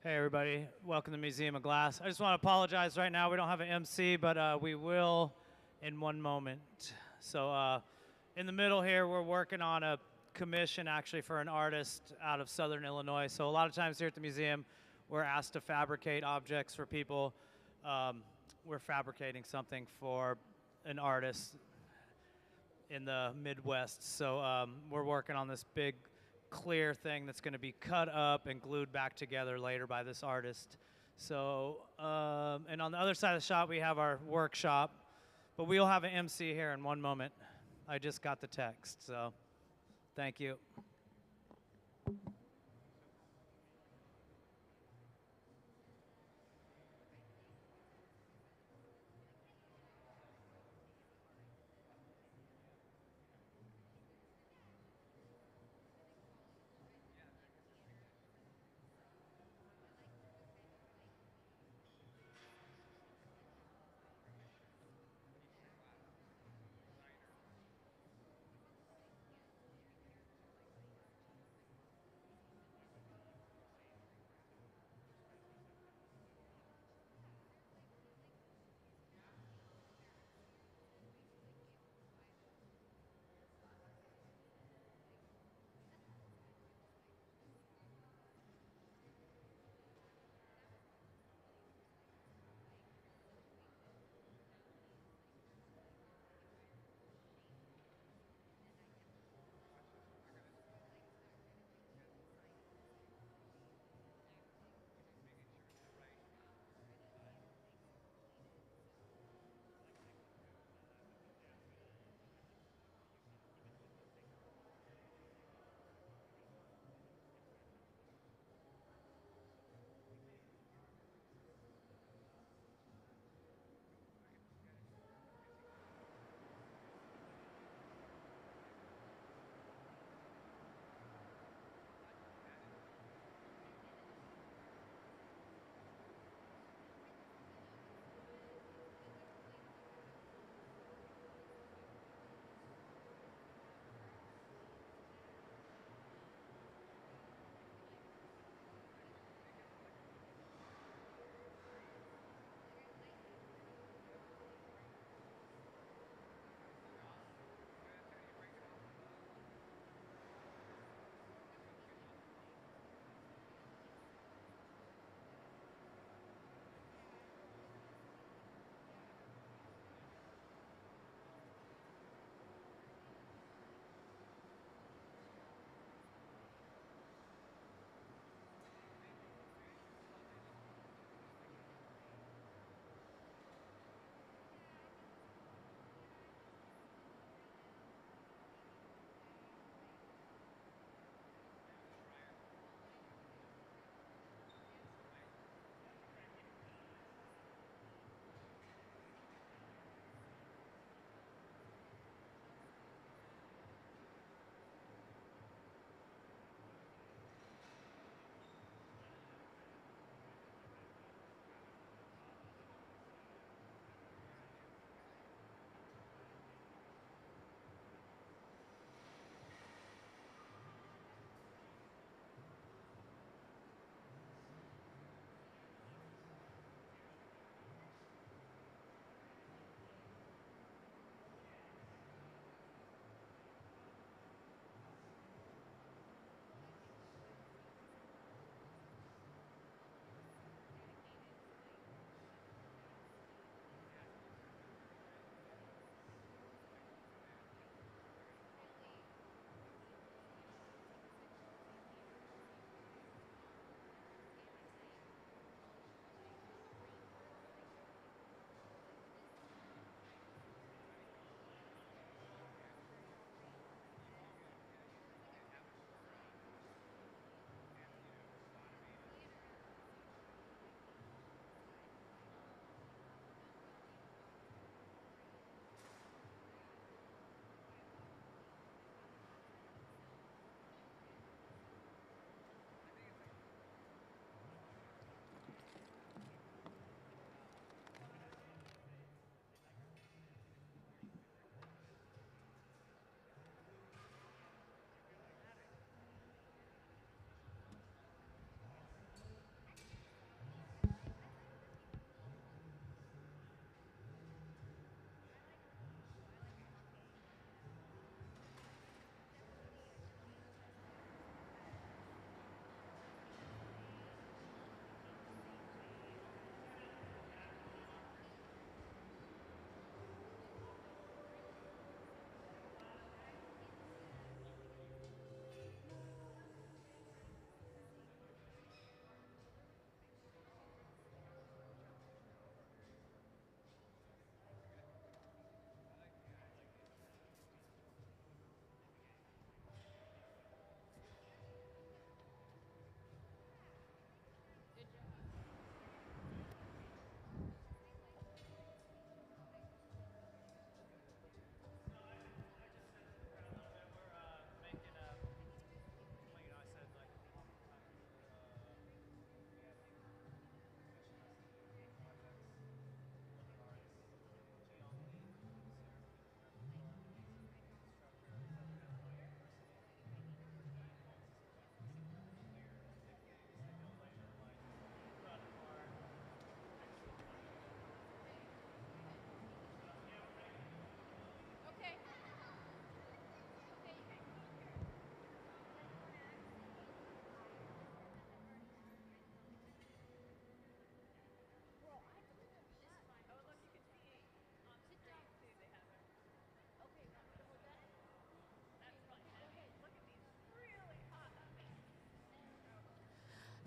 Hey everybody, welcome to the Museum of Glass. I just want to apologize right now. We don't have an MC, but we will in one moment. So in the middle here, we're working on a commission actually for an artist out of Southern Illinois. So a lot of times here at the museum, we're asked to fabricate objects for people. We're fabricating something for an artist in the Midwest. So we're working on this big clear thing that's going to be cut up and glued back together later by this artist. So, and on the other side of the shop, we have our workshop, but we'll have an MC here in one moment. I just got the text, so thank you.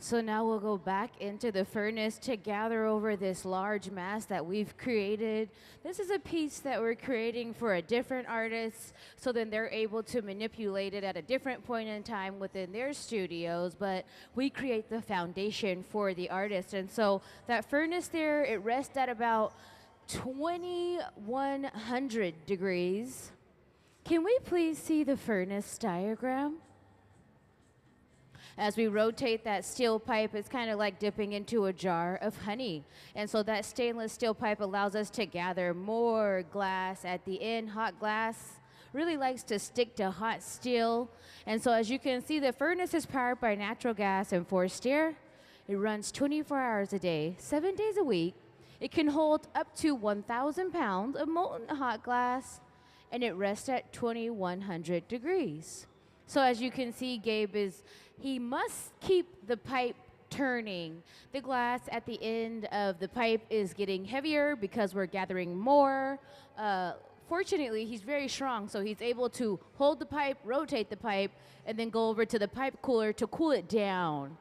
So now we'll go back into the furnace to gather over this large mass that we've created. This is a piece that we're creating for a different artist, so then they're able to manipulate it at a different point in time within their studios, but we create the foundation for the artist. And so that furnace there, it rests at about 2100 degrees. Can we please see the furnace diagram? As we rotate that steel pipe, it's kind of like dipping into a jar of honey. And so that stainless steel pipe allows us to gather more glass at the end. Hot glass really likes to stick to hot steel. And so as you can see, the furnace is powered by natural gas and forced air. It runs 24 hours a day, 7 days a week. It can hold up to 1,000 pounds of molten hot glass, and it rests at 2100 degrees. So as you can see, he must keep the pipe turning. The glass at the end of the pipe is getting heavier because we're gathering more. Fortunately, he's very strong, so he's able to hold the pipe, rotate the pipe, and then go over to the pipe cooler to cool it down.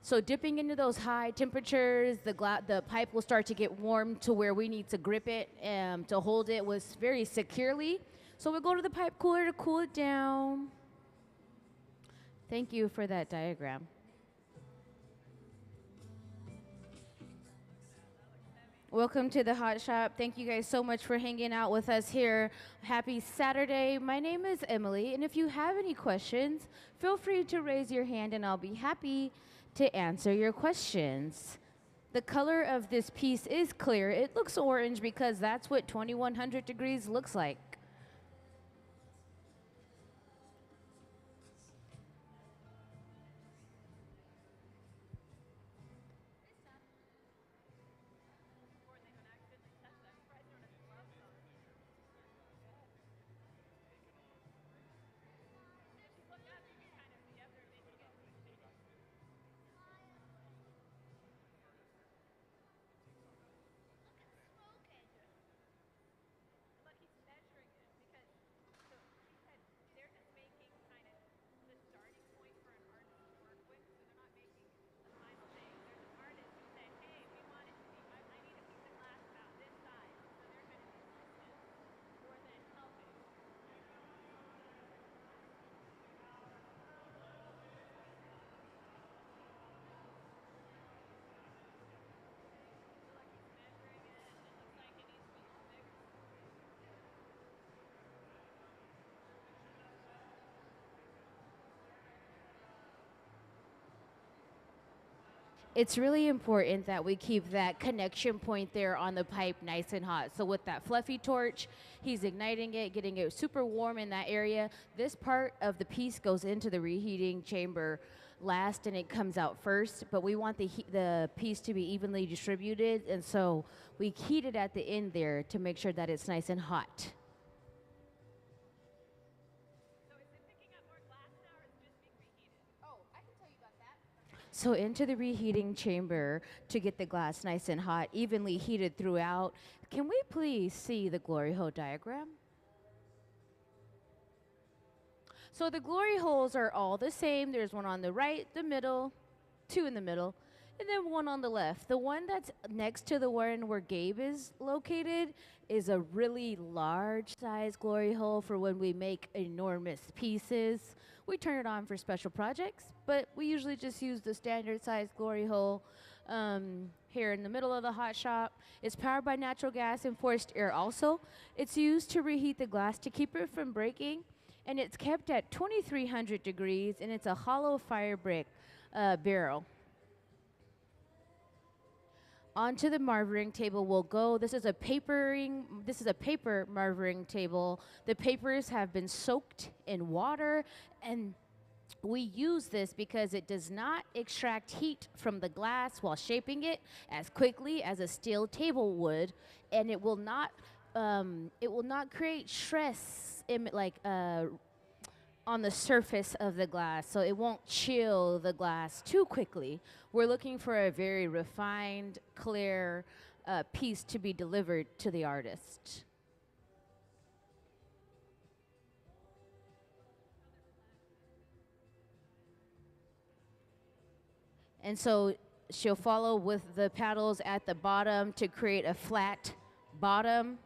So dipping into those high temperatures, the pipe will start to get warm to where we need to grip it to hold it very securely. So we'll go to the pipe cooler to cool it down. Thank you for that diagram. Welcome to the Hot Shop. Thank you guys so much for hanging out with us here. Happy Saturday. My name is Emily, and if you have any questions, feel free to raise your hand and I'll be happy to answer your questions. The color of this piece is clear. It looks orange because that's what 2100 degrees looks like. It's really important that we keep that connection point there on the pipe nice and hot. So with that fluffy torch, he's igniting it, getting it super warm in that area. This part of the piece goes into the reheating chamber last and it comes out first, but we want the piece to be evenly distributed, and so we heat it at the end there to make sure that it's nice and hot. So into the reheating chamber to get the glass nice and hot, evenly heated throughout. Can we please see the glory hole diagram? So the glory holes are all the same. There's one on the right, the middle, two in the middle, and then one on the left. The one that's next to the one where Gabe is located is a really large size glory hole for when we make enormous pieces. We turn it on for special projects, but we usually just use the standard size glory hole here in the middle of the hot shop. It's powered by natural gas and forced air also. It's used to reheat the glass to keep it from breaking, and it's kept at 2300 degrees, and it's a hollow fire brick barrel. Onto the marvering table we'll go. This is a paper marvering table. The papers have been soaked in water, and we use this because it does not extract heat from the glass while shaping it as quickly as a steel table would, and it will not create stress on the surface of the glass, so it won't chill the glass too quickly. We're looking for a very refined, clear piece to be delivered to the artist. And so she'll follow with the paddles at the bottom to create a flat bottom.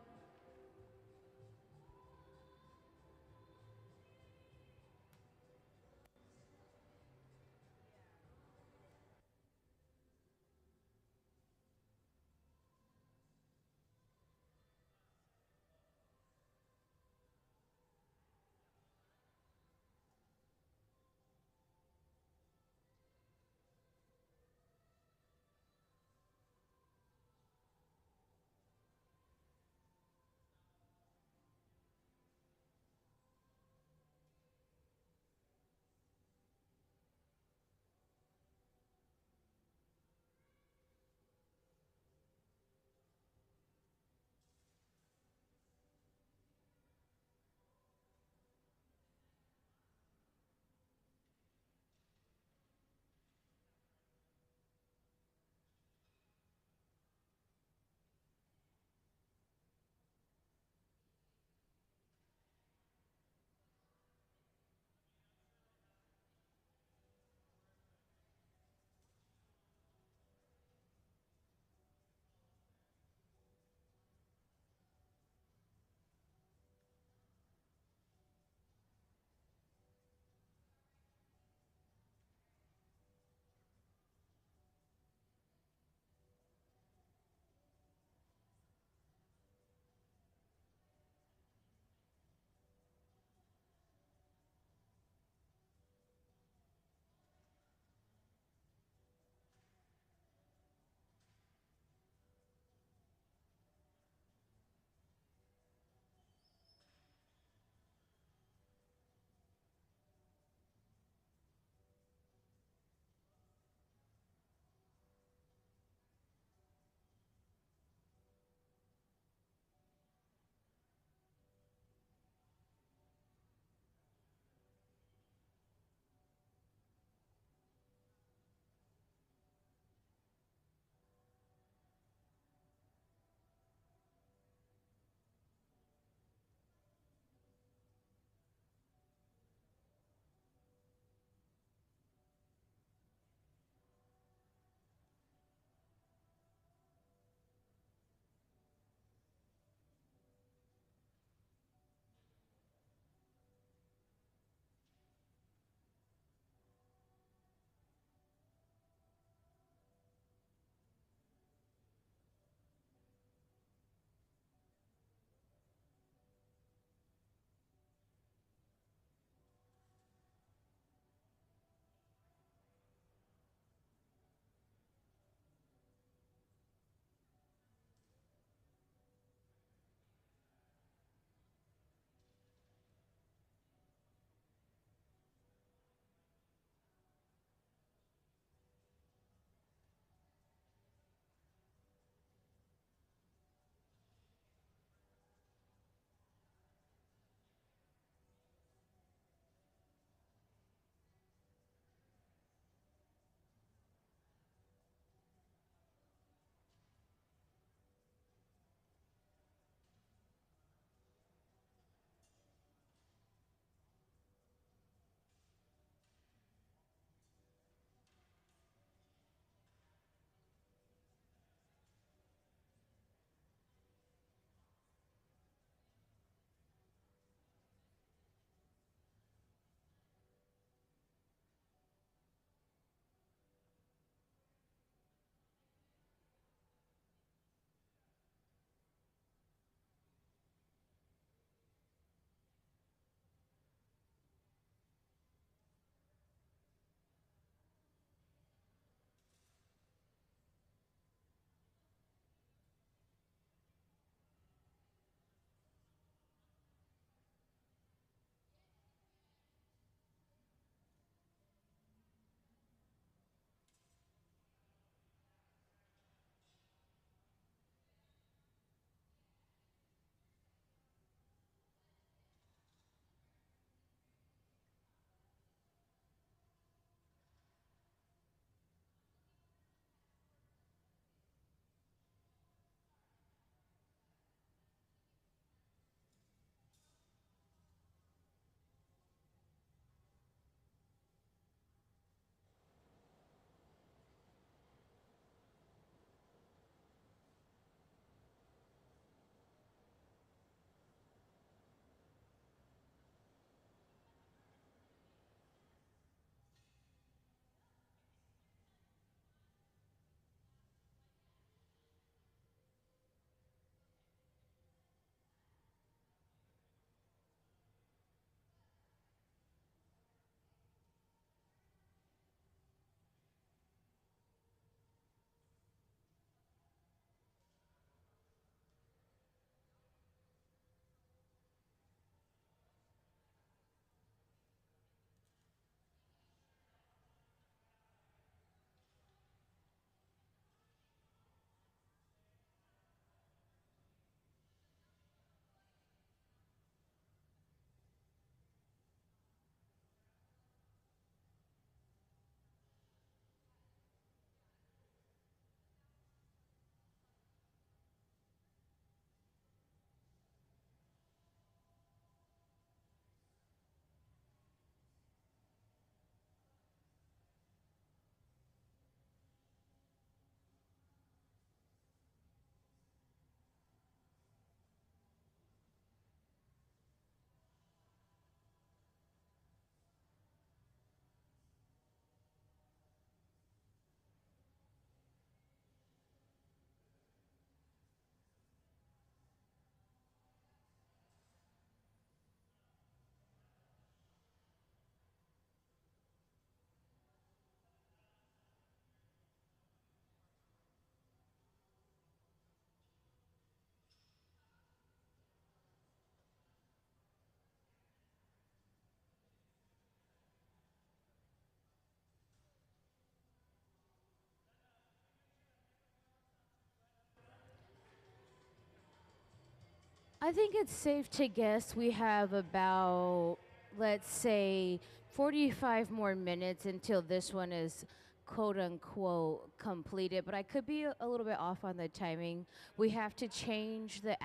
I think it's safe to guess we have about, let's say, 45 more minutes until this one is quote unquote completed, but I could be a little bit off on the timing. We have to change the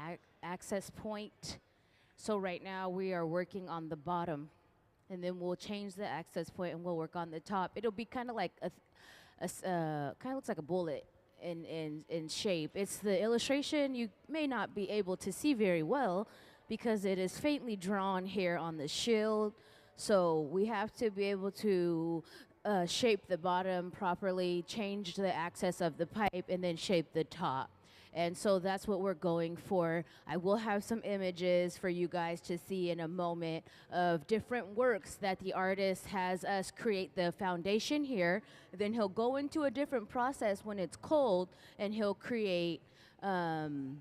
access point. So right now we are working on the bottom, and then we'll change the access point and we'll work on the top. It'll be kind of like kind of looks like a bullet in shape. It's the illustration you may not be able to see very well because it is faintly drawn here on the shield. So we have to be able to shape the bottom properly, change the access of the pipe, and then shape the top. And so that's what we're going for. I will have some images for you guys to see in a moment of different works that the artist has us create the foundation here. Then he'll go into a different process when it's cold, and he'll create, he'll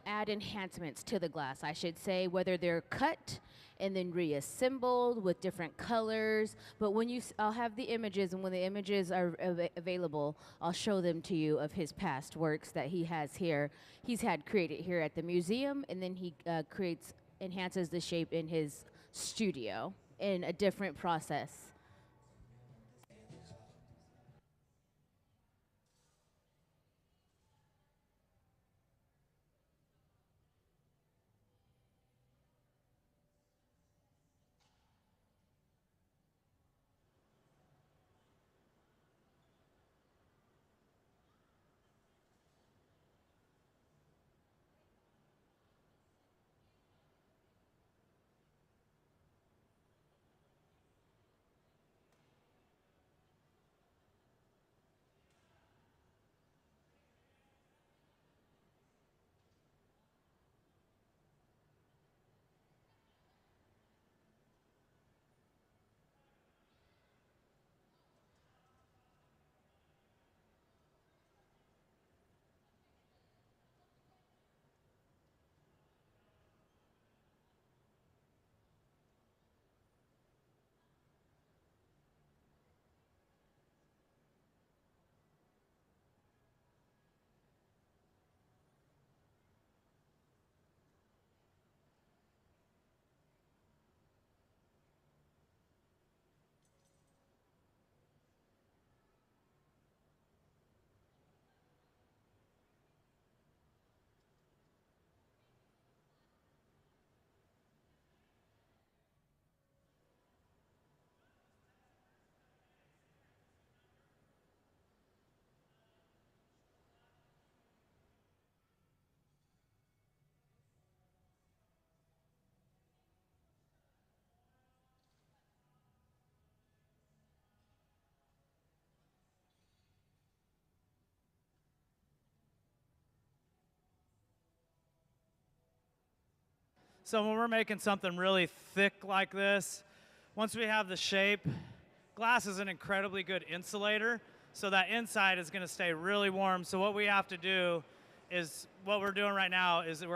add enhancements to the glass, I should say, whether they're cut and then reassembled with different colors. But when I'll have the images, and when the images are available, I'll show them to you of his past works that he has here. He's had created here at the museum, and then he enhances the shape in his studio in a different process. So when we're making something really thick like this, once we have the shape, glass is an incredibly good insulator, so that inside is going to stay really warm. So what we have to do is, what we're doing right now is that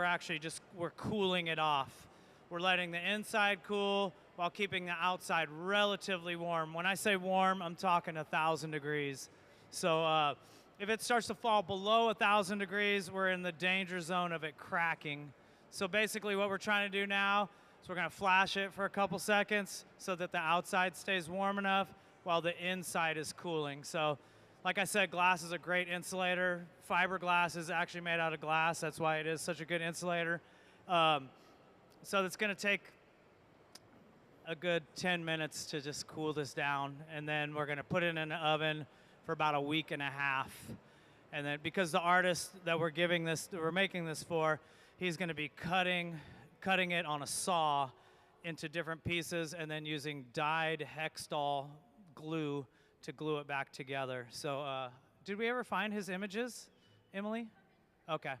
we're cooling it off. We're letting the inside cool while keeping the outside relatively warm. When I say warm, I'm talking 1,000 degrees. So if it starts to fall below 1,000 degrees, we're in the danger zone of it cracking. So basically what we're trying to do now is we're going to flash it for a couple seconds so that the outside stays warm enough while the inside is cooling. So like I said, glass is a great insulator. Fiberglass is actually made out of glass. That's why it is such a good insulator. So it's going to take a good 10 minutes to just cool this down. And then we're going to put it in the oven for about a week and a half. And then because the artist that we're making this for, he's going to be cutting it on a saw into different pieces and then using dyed Hextol glue to glue it back together. So did we ever find his images, Emily? Okay.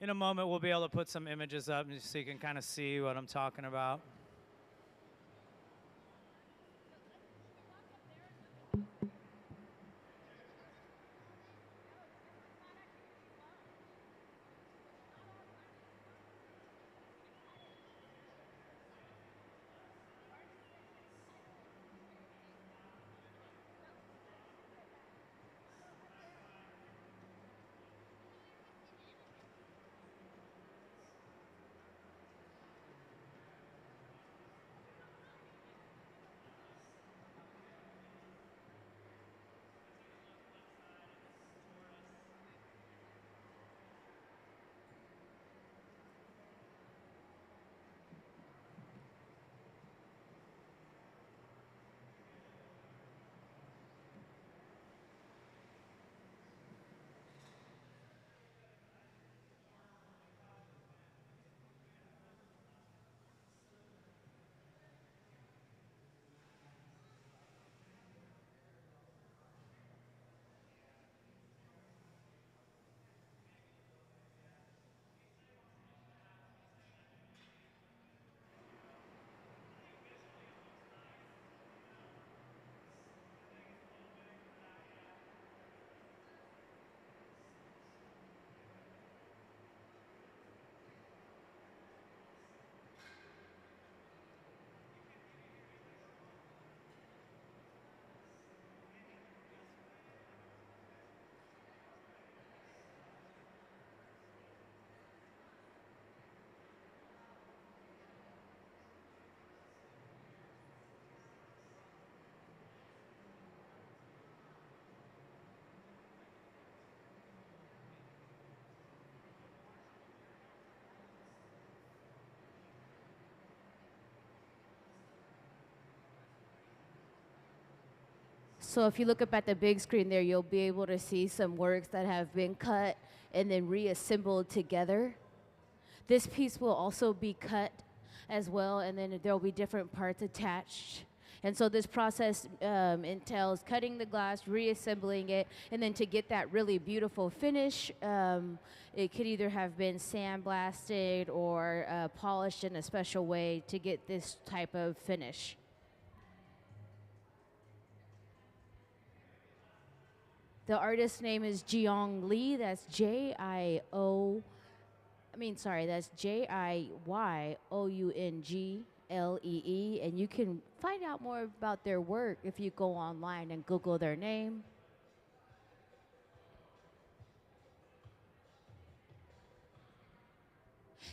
In a moment, we'll be able to put some images up so you can kind of see what I'm talking about. So if you look up at the big screen there, you'll be able to see some works that have been cut and then reassembled together. This piece will also be cut as well, and then there'll be different parts attached. And so this process entails cutting the glass, reassembling it, and then to get that really beautiful finish, it could either have been sandblasted or polished in a special way to get this type of finish. The artist's name is Jiyoung Lee. That's that's Jiyounglee. And you can find out more about their work if you go online and Google their name.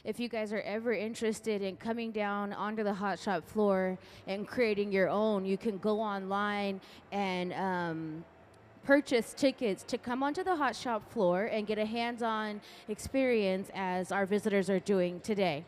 If you guys are ever interested in coming down onto the hot shop floor and creating your own, you can go online and purchase tickets to come onto the hot shop floor and get a hands-on experience as our visitors are doing today.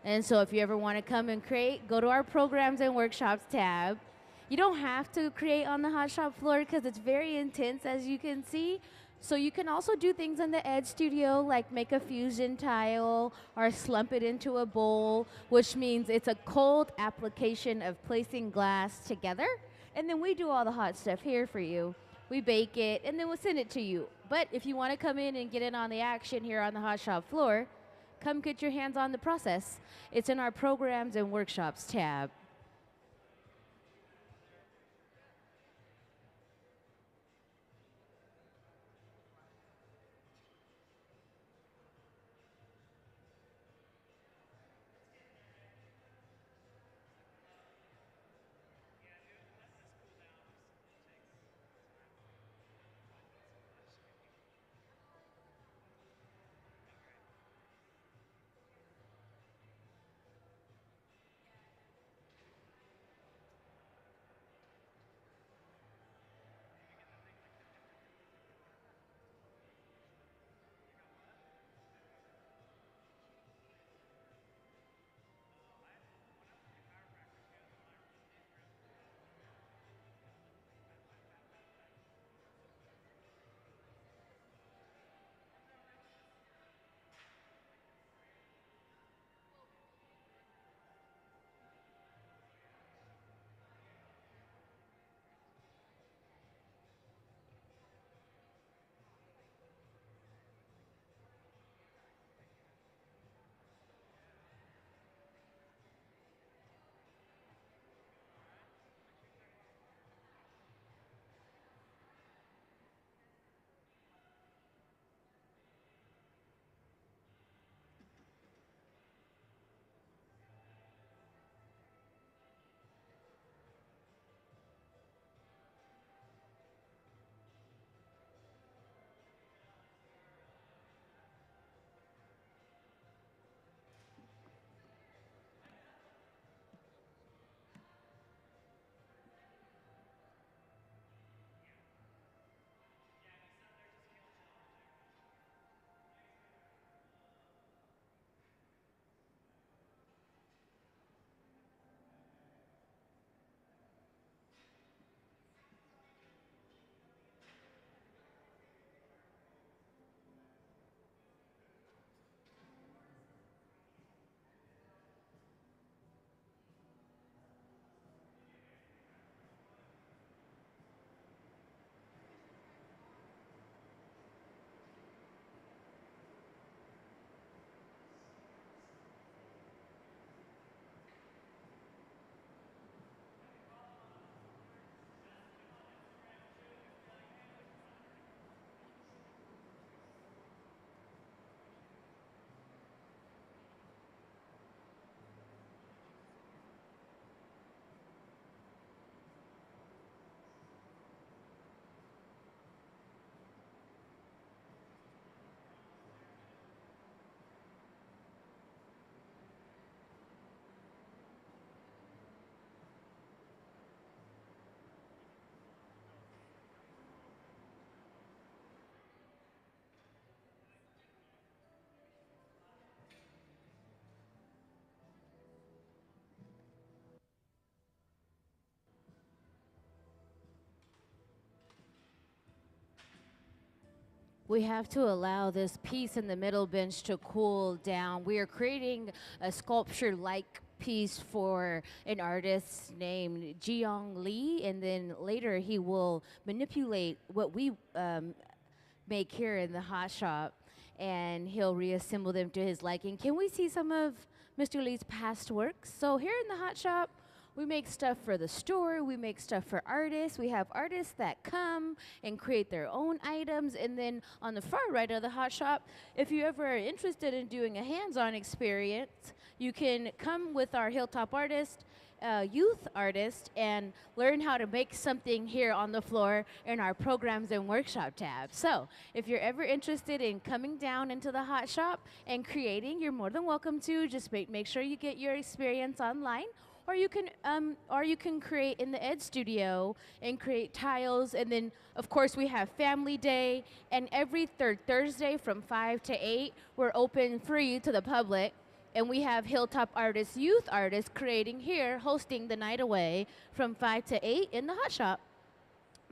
And so if you ever want to come and create, go to our programs and workshops tab. You don't have to create on the hot shop floor because it's very intense, as you can see. So you can also do things in the Ed Studio, like make a fusion tile or slump it into a bowl, which means it's a cold application of placing glass together. And then we do all the hot stuff here for you. We bake it, and then we'll send it to you. But if you want to come in and get in on the action here on the hot shop floor, come get your hands on the process. It's in our programs and workshops tab. we have to allow this piece in the middle bench to cool down. We are creating a sculpture-like piece for an artist named Jiyoung Lee, and then later he will manipulate what we make here in the hot shop, and he'll reassemble them to his liking. Can we see some of Mr. Lee's past works? So here in the hot shop, we make stuff for the store, we make stuff for artists. We have artists that come and create their own items. And then on the far right of the hot shop, if you ever are interested in doing a hands-on experience, you can come with our Hilltop artist, youth artist, and learn how to make something here on the floor in our programs and workshop tab. So if you're ever interested in coming down into the hot shop and creating, you're more than welcome to. Just make sure you get your experience online. Or you can create in the Ed Studio and create tiles. And then, of course, we have Family Day. And every third Thursday from 5 to 8, we're open free to the public. And we have Hilltop artists, youth artists, creating here, hosting the night away from 5 to 8 in the hot shop.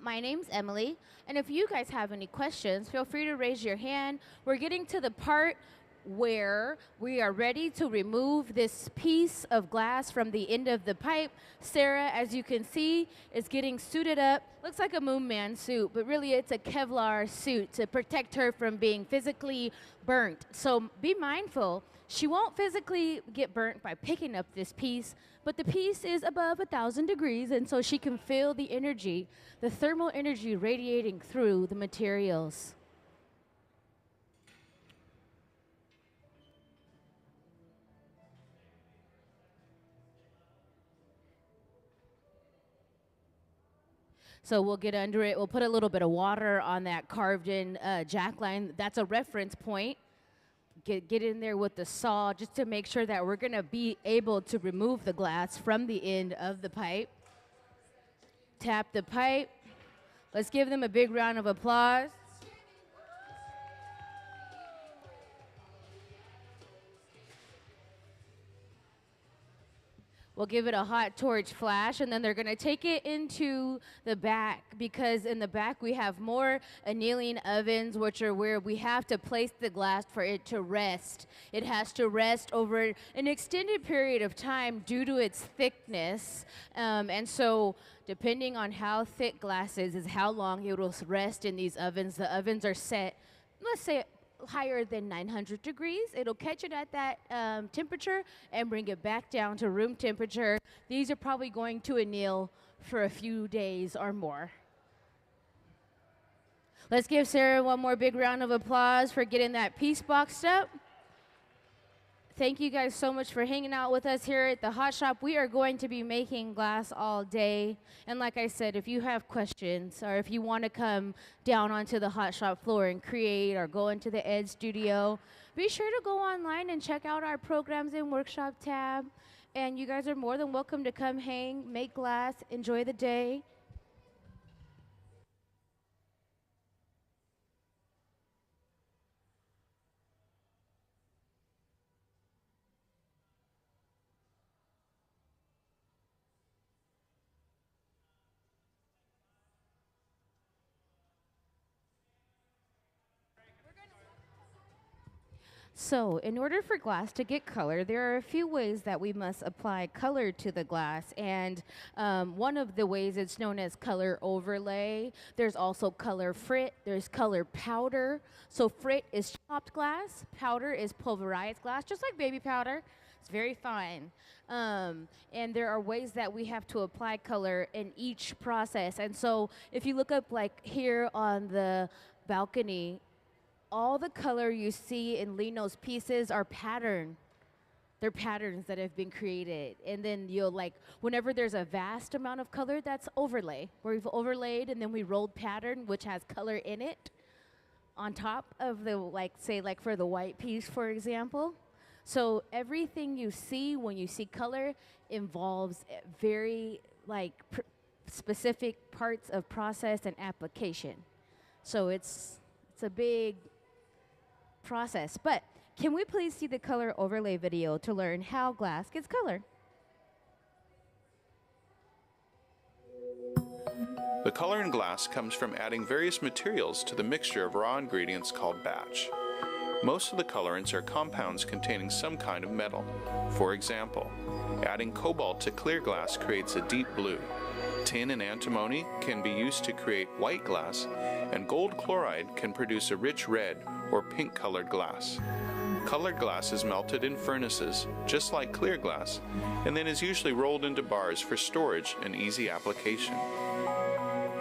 My name's Emily. And if you guys have any questions, feel free to raise your hand. We're getting to the part where we are ready to remove this piece of glass from the end of the pipe. Sarah, as you can see, is getting suited up. Looks like a Moon Man suit, but really it's a Kevlar suit to protect her from being physically burnt. So be mindful. She won't physically get burnt by picking up this piece, but the piece is above 1,000 degrees, and so she can feel the energy, the thermal energy radiating through the materials. So we'll get under it. We'll put a little bit of water on that carved in jack line. That's a reference point. Get in there with the saw just to make sure that we're going to be able to remove the glass from the end of the pipe. Tap the pipe. Let's give them a big round of applause. We'll give it a hot torch flash, and then they're going to take it into the back, because in the back we have more annealing ovens, which are where we have to place the glass for it to rest. It has to rest over an extended period of time due to its thickness, and so depending on how thick glass is how long it will rest in these ovens. The ovens are set, let's say, higher than 900 degrees. It'll catch it at that temperature and bring it back down to room temperature. These are probably going to anneal for a few days or more. Let's give Sarah one more big round of applause for getting that piece boxed up. Thank you guys so much for hanging out with us here at the Hot Shop. We are going to be making glass all day. And like I said, if you have questions or if you want to come down onto the Hot Shop floor and create or go into the Ed Studio, be sure to go online and check out our programs and workshop tab. And you guys are more than welcome to come hang, make glass, enjoy the day. So in order for glass to get color, there are a few ways that we must apply color to the glass. And one of the ways it's known as color overlay. There's also color frit, there's color powder. So frit is chopped glass, powder is pulverized glass, just like baby powder. It's very fine. And there are ways that we have to apply color in each process. And so if you look up like here on the balcony, all the color you see in Lino's pieces are pattern. They're patterns that have been created. And then you'll like, whenever there's a vast amount of color, that's overlay, where we've overlaid and then we rolled pattern, which has color in it, on top of the, like, say, like for the white piece, for example. So everything you see when you see color involves very, like, specific parts of process and application. So it's a big process. But can we please see the color overlay video to learn how glass gets color? The color in glass comes from adding various materials to the mixture of raw ingredients called batch. Most of the colorants are compounds containing some kind of metal. For example, adding cobalt to clear glass creates a deep blue. Tin and antimony can be used to create white glass, and gold chloride can produce a rich red or pink colored glass. Colored glass is melted in furnaces, just like clear glass, and then is usually rolled into bars for storage and easy application.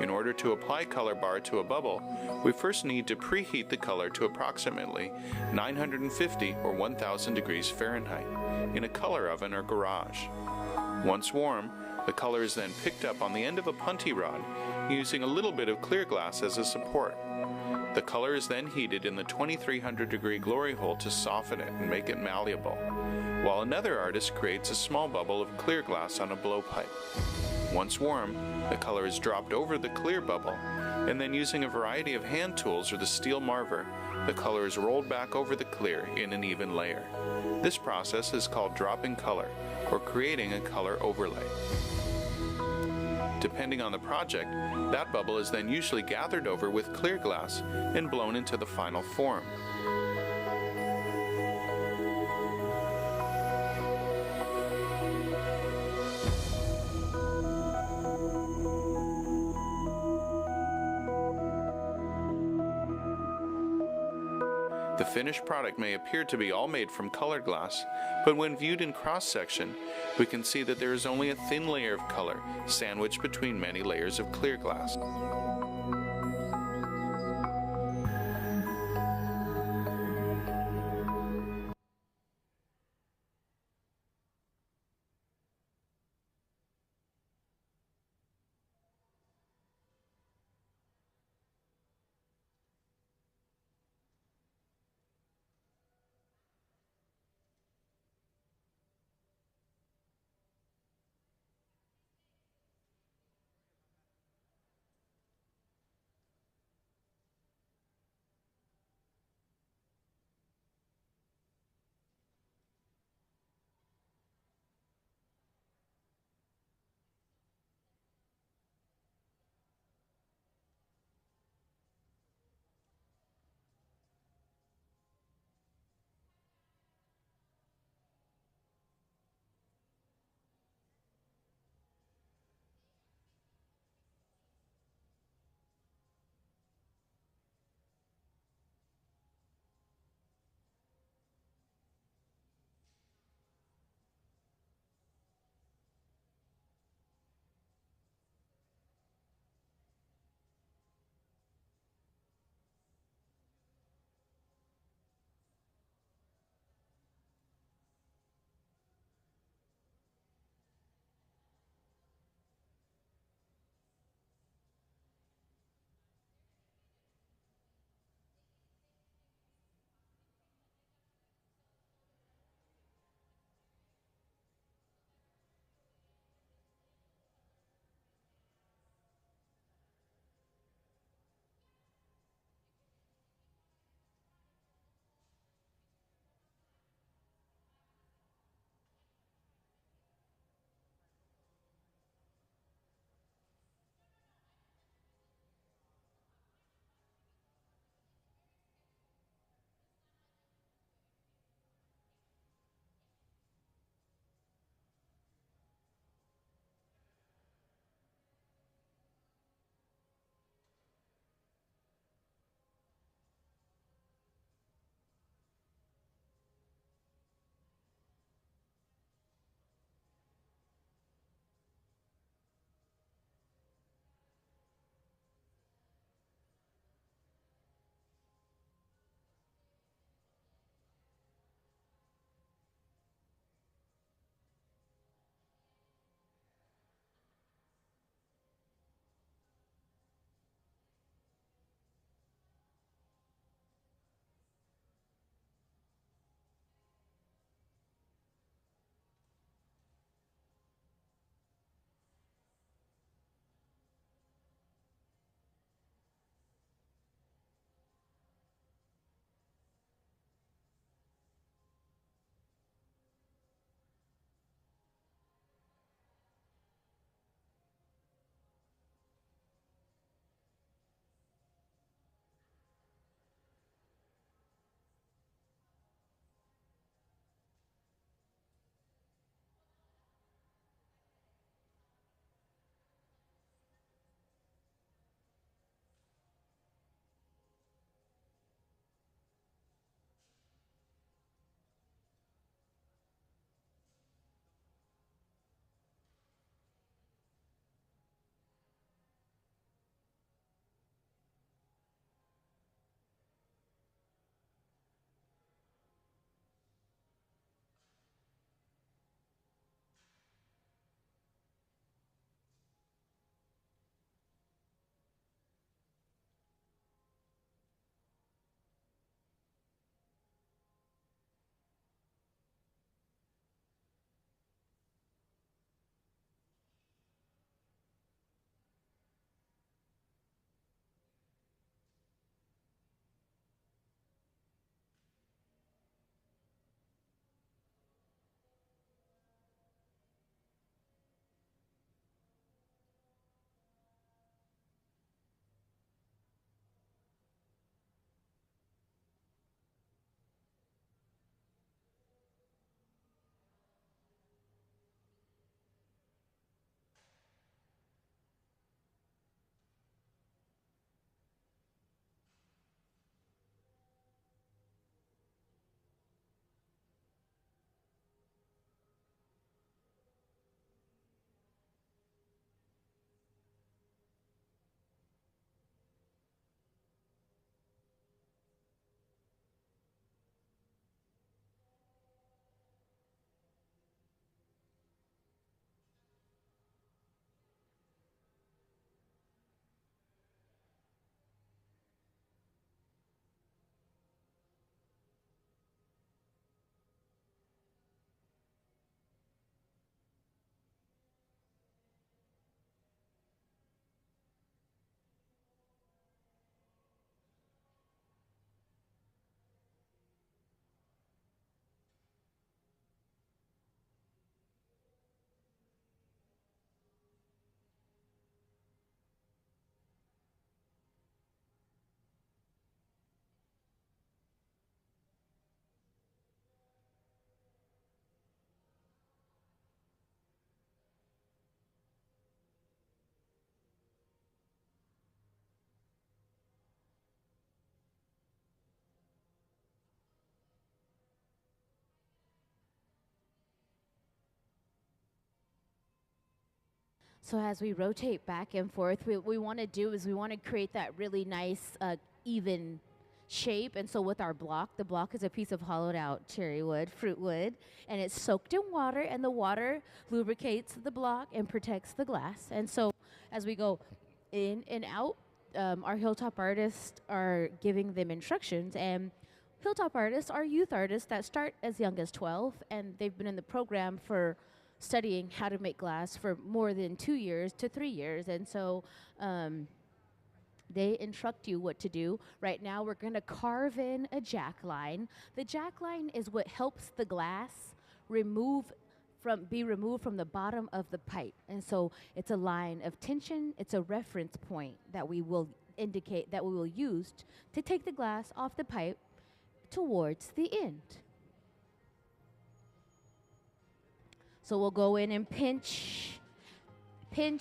In order to apply color bar to a bubble, we first need to preheat the color to approximately 950 or 1000 degrees Fahrenheit in a color oven or garage. Once warm, the color is then picked up on the end of a punty rod using a little bit of clear glass as a support. The color is then heated in the 2300 degree glory hole to soften it and make it malleable, while another artist creates a small bubble of clear glass on a blowpipe. Once warm, the color is dropped over the clear bubble, and then using a variety of hand tools or the steel marver, the color is rolled back over the clear in an even layer. This process is called dropping color, or creating a color overlay. Depending on the project, that bubble is then usually gathered over with clear glass and blown into the final form. The finished product may appear to be all made from colored glass, but when viewed in cross-section, we can see that there is only a thin layer of color sandwiched between many layers of clear glass. So as we rotate back and forth, what we want to do is we want to create that really nice, even shape. And so with our block, the block is a piece of hollowed out cherry wood, fruit wood, and it's soaked in water, and the water lubricates the block and protects the glass. And so as we go in and out, our hilltop artists are giving them instructions, and hilltop artists are youth artists that start as young as 12, and they've been in the program for studying how to make glass for more than 2 years to 3 years. And so they instruct you what to do. Right now, we're going to carve in a jack line. The jack line is what helps the glass be removed from the bottom of the pipe. And so it's a line of tension. It's a reference point that we will indicate, that we will use to take the glass off the pipe towards the end. So we'll go in and pinch, and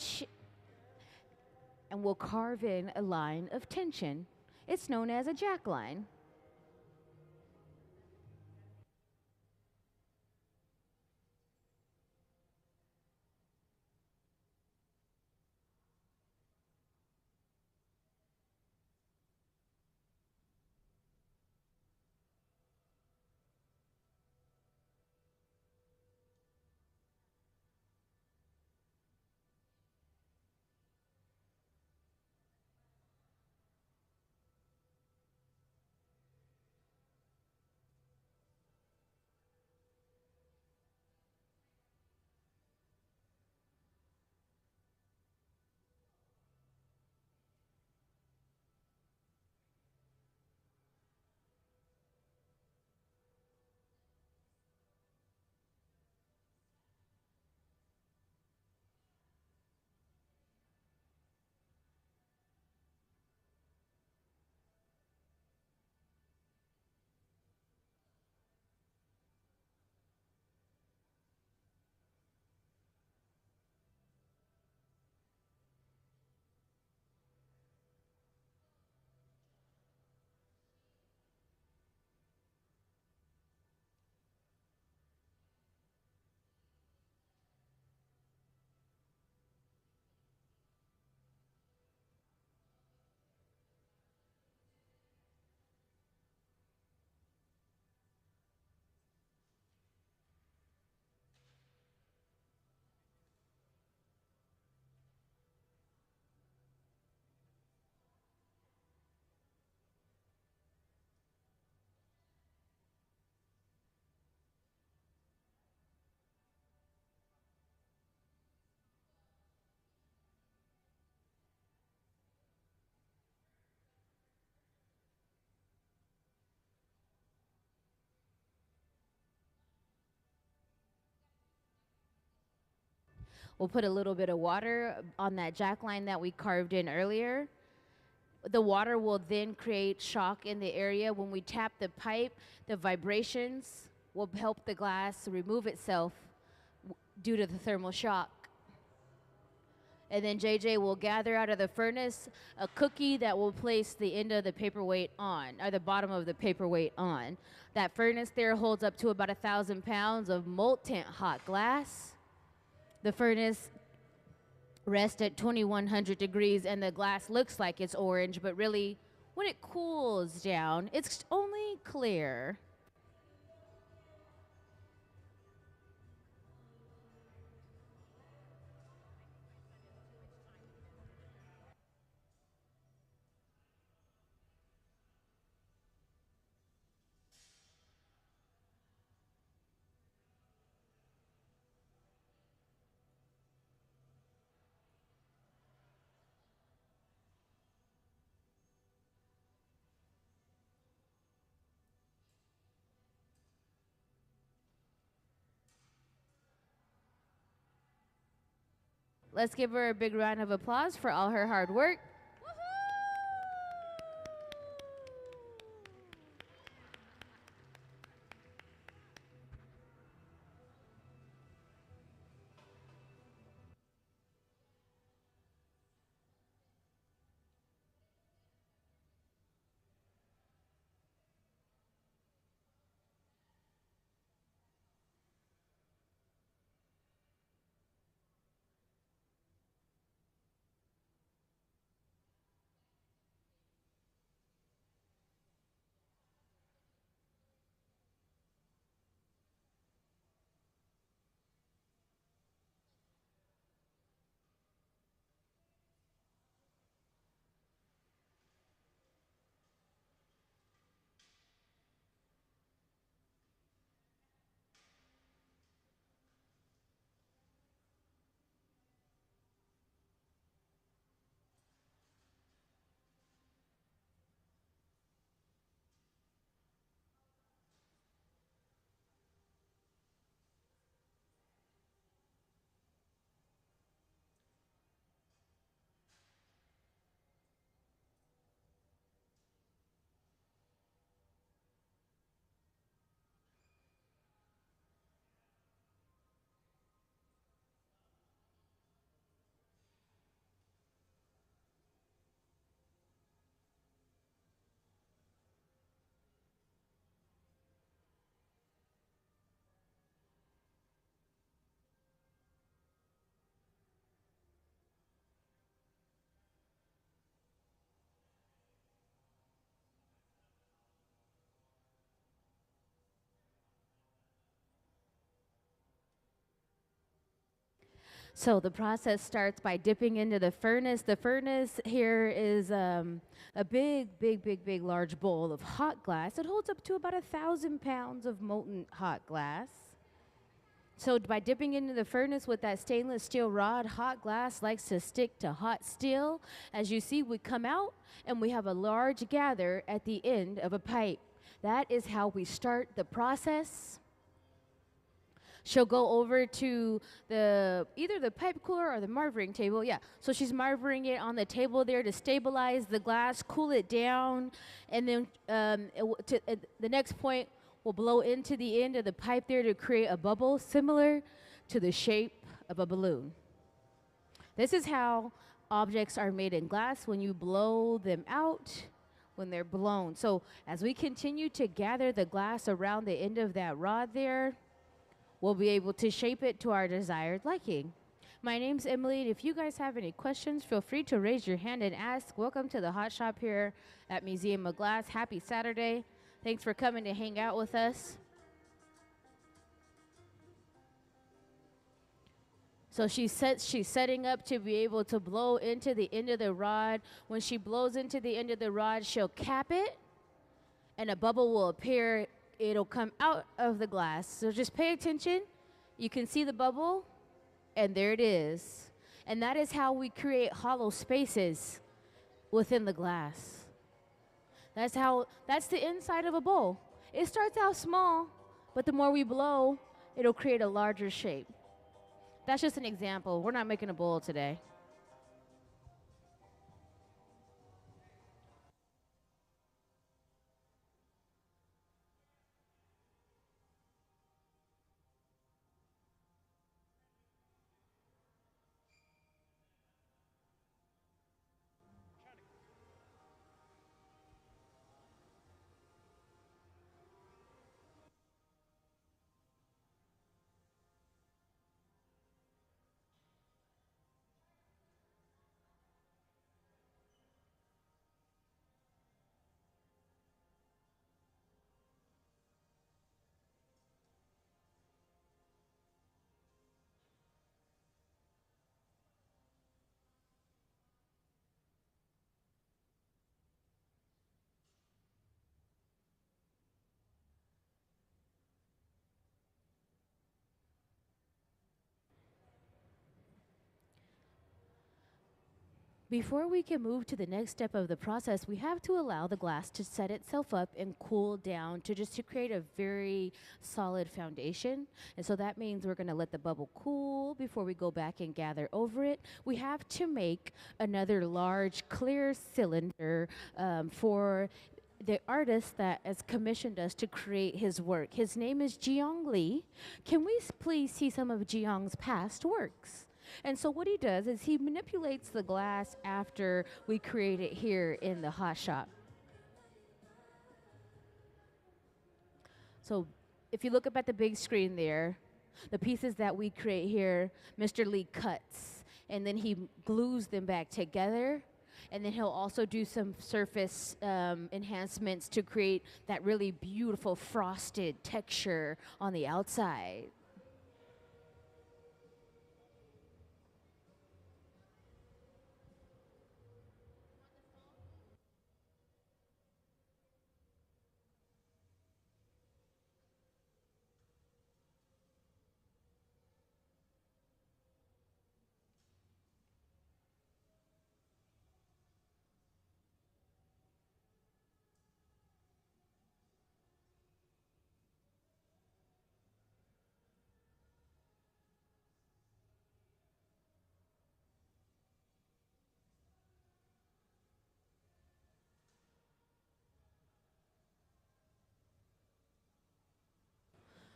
we'll carve in a line of tension. It's known as a jack line. We'll put a little bit of water on that jack line that we carved in earlier. The water will then create shock in the area. When we tap the pipe, the vibrations will help the glass remove itself due to the thermal shock. And then JJ will gather out of the furnace a cookie that will place the end of the paperweight on, or the bottom of the paperweight on. That furnace there holds up to about 1,000 pounds of molten hot glass. The furnace rests at 2,100 degrees, and the glass looks like it's orange, but really, when it cools down, it's only clear. Let's give her a big round of applause for all her hard work. So the process starts by dipping into the furnace. The furnace here is a big, large bowl of hot glass. It holds up to about 1,000 pounds of molten hot glass. So by dipping into the furnace with that stainless steel rod, hot glass likes to stick to hot steel. As you see, we come out and we have a large gather at the end of a pipe. That is how we start the process. She'll go over to either the pipe cooler or the marvering table. Yeah, so she's marvering it on the table there to stabilize the glass, cool it down, and then the next point, will blow into the end of the pipe there to create a bubble similar to the shape of a balloon. This is how objects are made in glass when you blow them out, when they're blown. So as we continue to gather the glass around the end of that rod there, we'll be able to shape it to our desired liking. My name's Emily, and if you guys have any questions, feel free to raise your hand and ask. Welcome to the Hot Shop here at Museum of Glass. Happy Saturday. Thanks for coming to hang out with us. So she's setting up to be able to blow into the end of the rod. When she blows into the end of the rod, she'll cap it, and a bubble will appear. It'll come out of the glass. So just pay attention. You can see the bubble, and there it is. And that is how we create hollow spaces within the glass. That's the inside of a bowl. It starts out small, but the more we blow, it'll create a larger shape. That's just an example. We're not making a bowl today. Before we can move to the next step of the process, we have to allow the glass to set itself up and cool down to create a very solid foundation. And so that means we're going to let the bubble cool before we go back and gather over it. We have to make another large clear cylinder for the artist that has commissioned us to create his work. His name is Jiyoung Lee. Can we please see some of Jiyoung's past works? And so what he does is he manipulates the glass after we create it here in the Hot Shop. So if you look up at the big screen there, the pieces that we create here, Mr. Lee cuts, and then he glues them back together. And then he'll also do some surface enhancements to create that really beautiful frosted texture on the outside.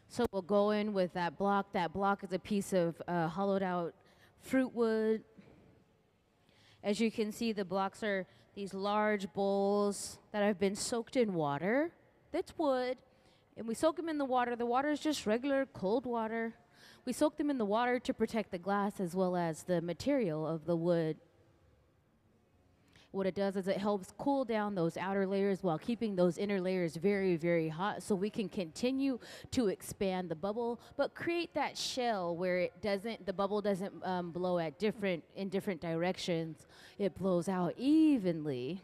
So we'll go in with that block. That block is a piece of hollowed out fruit wood. As you can see, the blocks are these large bowls that have been soaked in water. That's wood. And we soak them in the water. The water is just regular cold water. We soak them in the water to protect the glass as well as the material of the wood. What it does is it helps cool down those outer layers while keeping those inner layers very, very hot, so we can continue to expand the bubble, but create that shell where the bubble doesn't blow in different directions. It blows out evenly.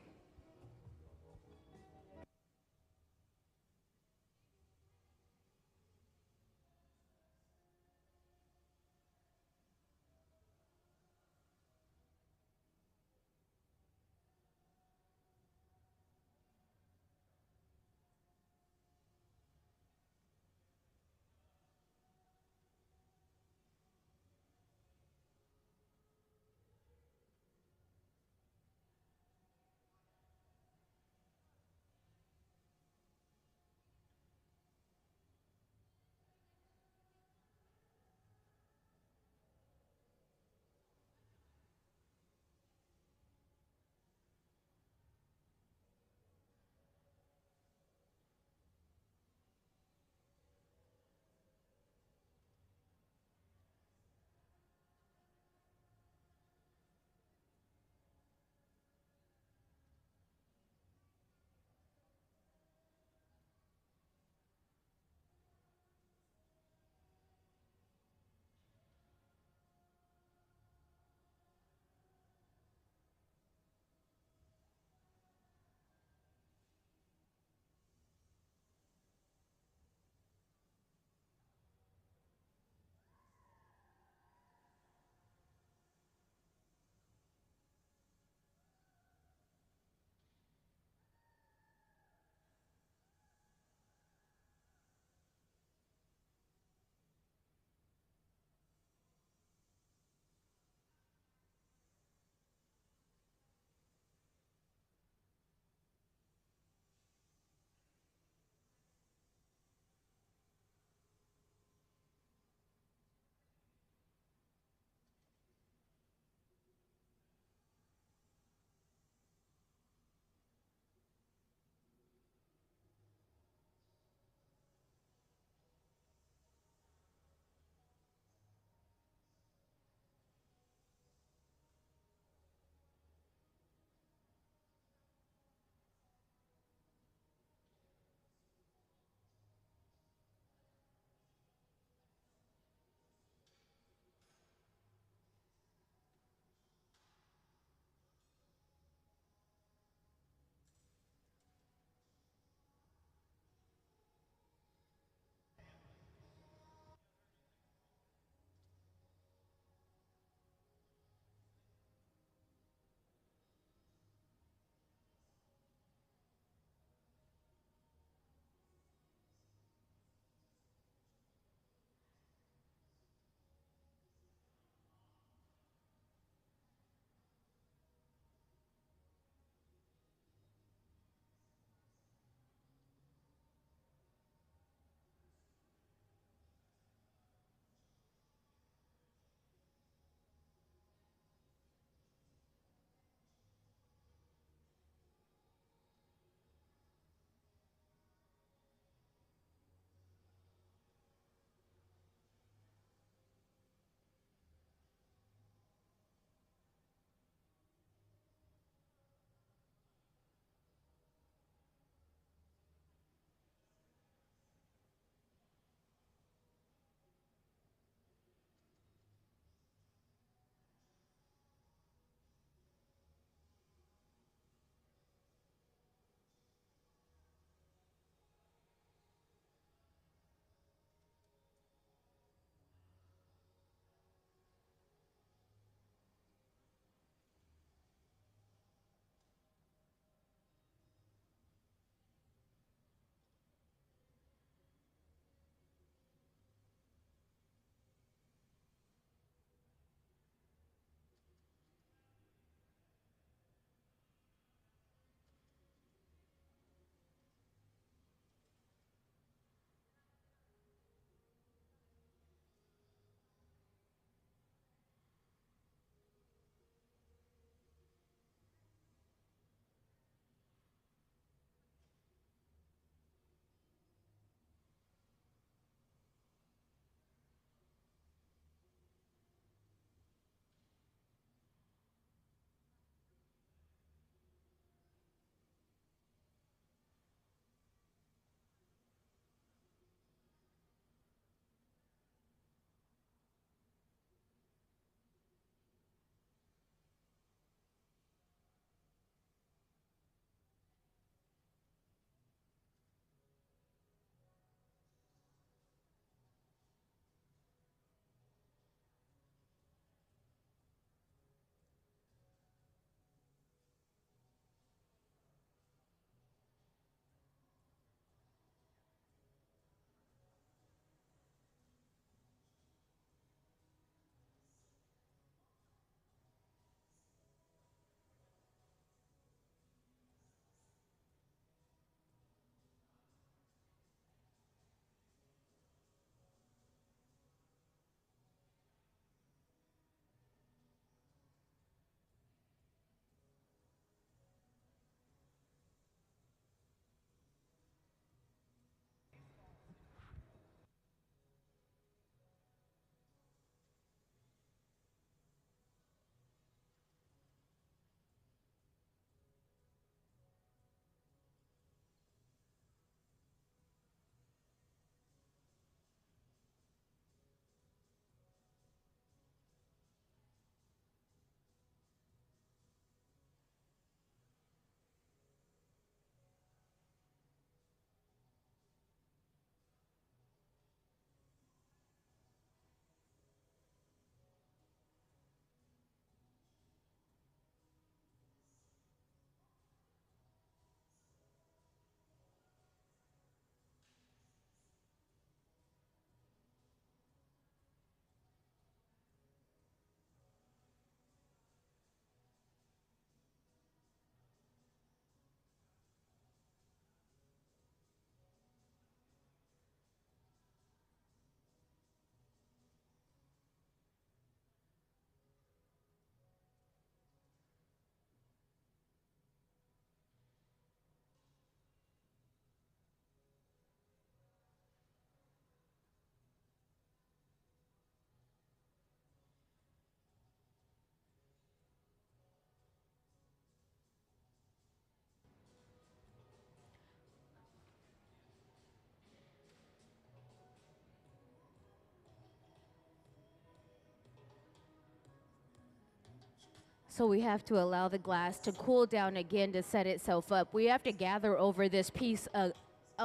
So we have to allow the glass to cool down again to set itself up. We have to gather over this piece a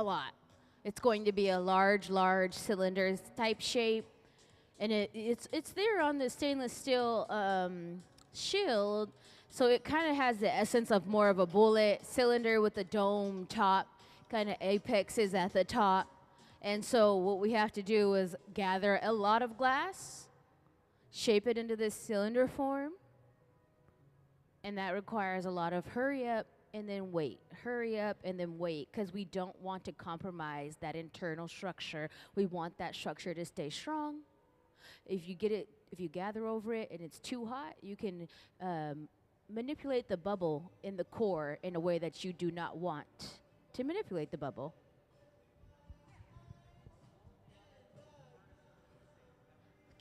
lot. It's going to be a large cylinder type shape. And it's there on the stainless steel shield, so it kind of has the essence of more of a bullet cylinder with a dome top, kind of apexes at the top. And so what we have to do is gather a lot of glass, shape it into this cylinder form, and that requires a lot of hurry up and then wait, hurry up and then wait, because we don't want to compromise that internal structure. We want that structure to stay strong. If you gather over it and it's too hot, you can manipulate the bubble in the core in a way that you do not want to manipulate the bubble.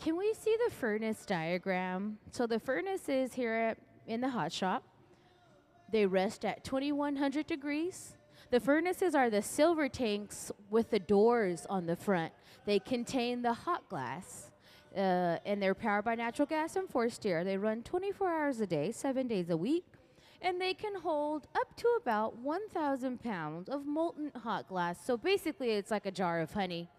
Can we see the furnace diagram? So the furnaces here in the hot shop, they rest at 2100 degrees. The furnaces are the silver tanks with the doors on the front. They contain the hot glass. And they're powered by natural gas and forced air. They run 24 hours a day, 7 days a week, and they can hold up to about 1,000 pounds of molten hot glass. So basically, it's like a jar of honey.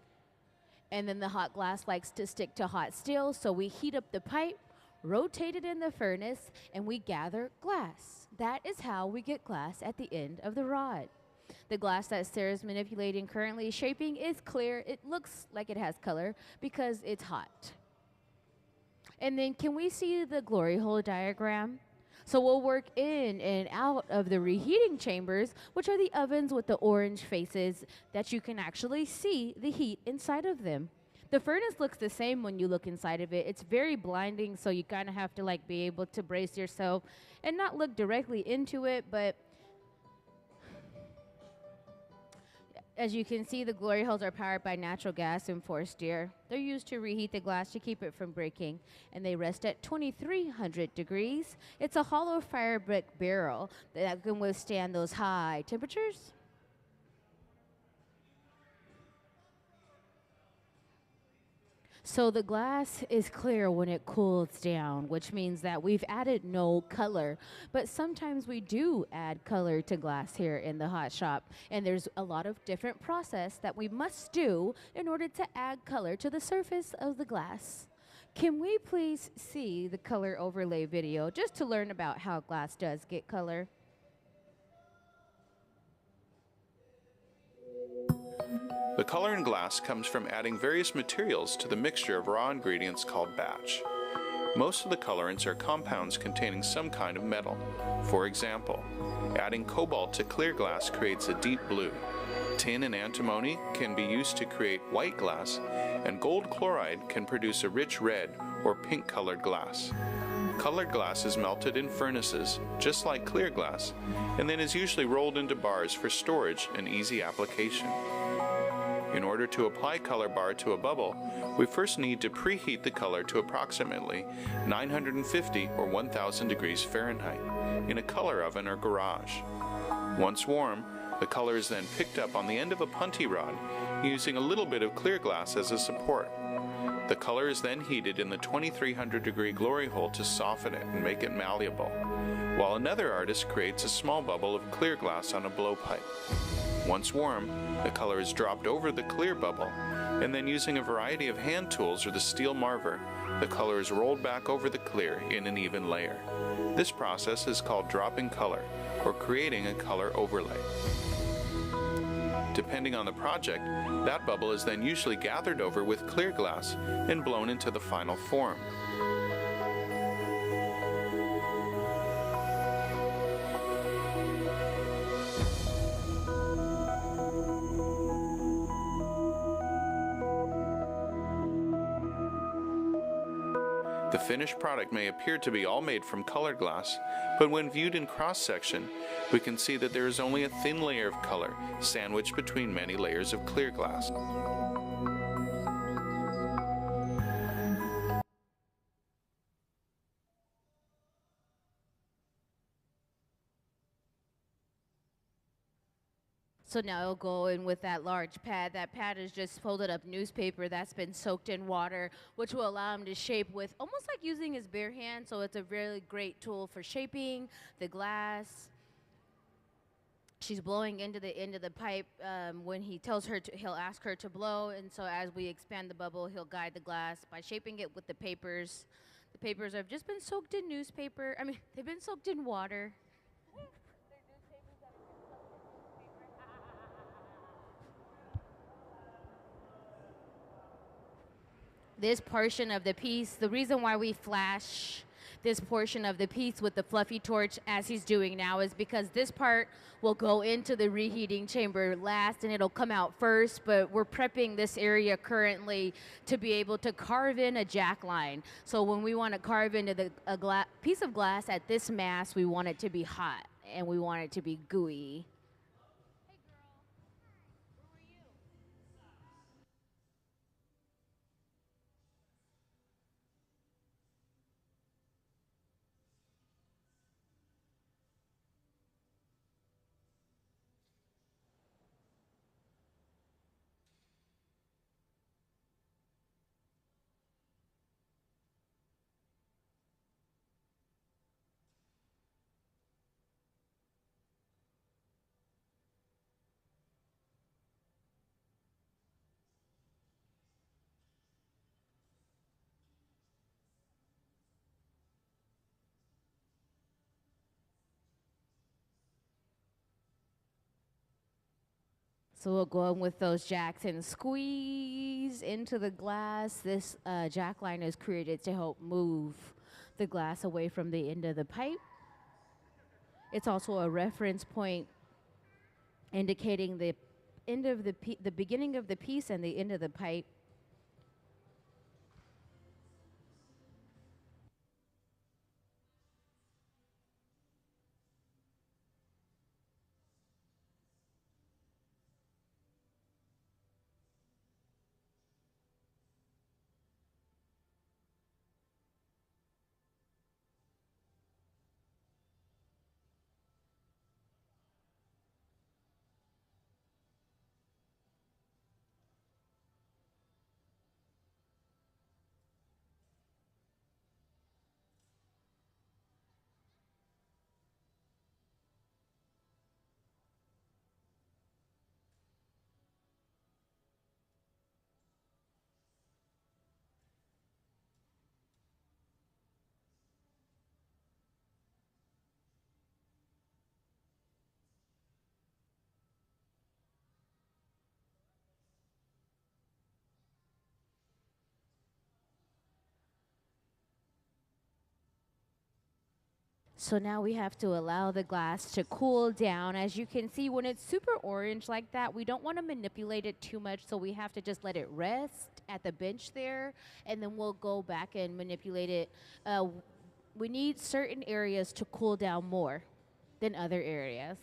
And then the hot glass likes to stick to hot steel, so we heat up the pipe, rotate it in the furnace, and we gather glass. That is how we get glass at the end of the rod. The glass that Sarah's manipulating currently shaping is clear. It looks like it has color because it's hot. And then can we see the glory hole diagram? So we'll work in and out of the reheating chambers, which are the ovens with the orange faces that you can actually see the heat inside of them. The furnace looks the same when you look inside of it. It's very blinding, so you kind of have to like be able to brace yourself and not look directly into it, but as you can see, the glory holes are powered by natural gas and forced air. They're used to reheat the glass to keep it from breaking, and they rest at 2300 degrees. It's a hollow fire brick barrel that can withstand those high temperatures. So the glass is clear when it cools down, which means that we've added no color. But sometimes we do add color to glass here in the hot shop, and there's a lot of different process that we must do in order to add color to the surface of the glass. Can we please see the color overlay video just to learn about how glass does get color? The color in glass comes from adding various materials to the mixture of raw ingredients called batch. Most of the colorants are compounds containing some kind of metal. For example, adding cobalt to clear glass creates a deep blue. Tin and antimony can be used to create white glass, and gold chloride can produce a rich red or pink colored glass. Colored glass is melted in furnaces, just like clear glass, and then is usually rolled into bars for storage and easy application. In order to apply color bar to a bubble, we first need to preheat the color to approximately 950 or 1000 degrees Fahrenheit in a color oven or garage. Once warm, the color is then picked up on the end of a punty rod using a little bit of clear glass as a support. The color is then heated in the 2300 degree glory hole to soften it and make it malleable, while another artist creates a small bubble of clear glass on a blowpipe. Once warm, the color is dropped over the clear bubble, and then using a variety of hand tools or the steel marver, the color is rolled back over the clear in an even layer. This process is called dropping color, or creating a color overlay. Depending on the project, that bubble is then usually gathered over with clear glass and blown into the final form. The finished product may appear to be all made from colored glass, but when viewed in cross-section, we can see that there is only a thin layer of color sandwiched between many layers of clear glass. So now it'll go in with that large pad. That pad is just folded up newspaper that's been soaked in water, which will allow him to shape with almost like using his bare hand. So it's a really great tool for shaping the glass. She's blowing into the end of the pipe. When he tells her to, he'll ask her to blow. And so as we expand the bubble, he'll guide the glass by shaping it with the papers. The papers have just been soaked in newspaper. I mean, they've been soaked in water. This portion of the piece, the reason why we flash this portion of the piece with the fluffy torch as he's doing now is because this part will go into the reheating chamber last and it'll come out first, but we're prepping this area currently to be able to carve in a jack line. So when we want to carve into a piece of glass at this mass, we want it to be hot and we want it to be gooey. So we'll go in with those jacks and squeeze into the glass. This jack line is created to help move the glass away from the end of the pipe. It's also a reference point indicating the end of the beginning of the piece and the end of the pipe. So now we have to allow the glass to cool down. As you can see, when it's super orange like that, we don't want to manipulate it too much, so we have to just let it rest at the bench there, and then we'll go back and manipulate it. We need certain areas to cool down more than other areas.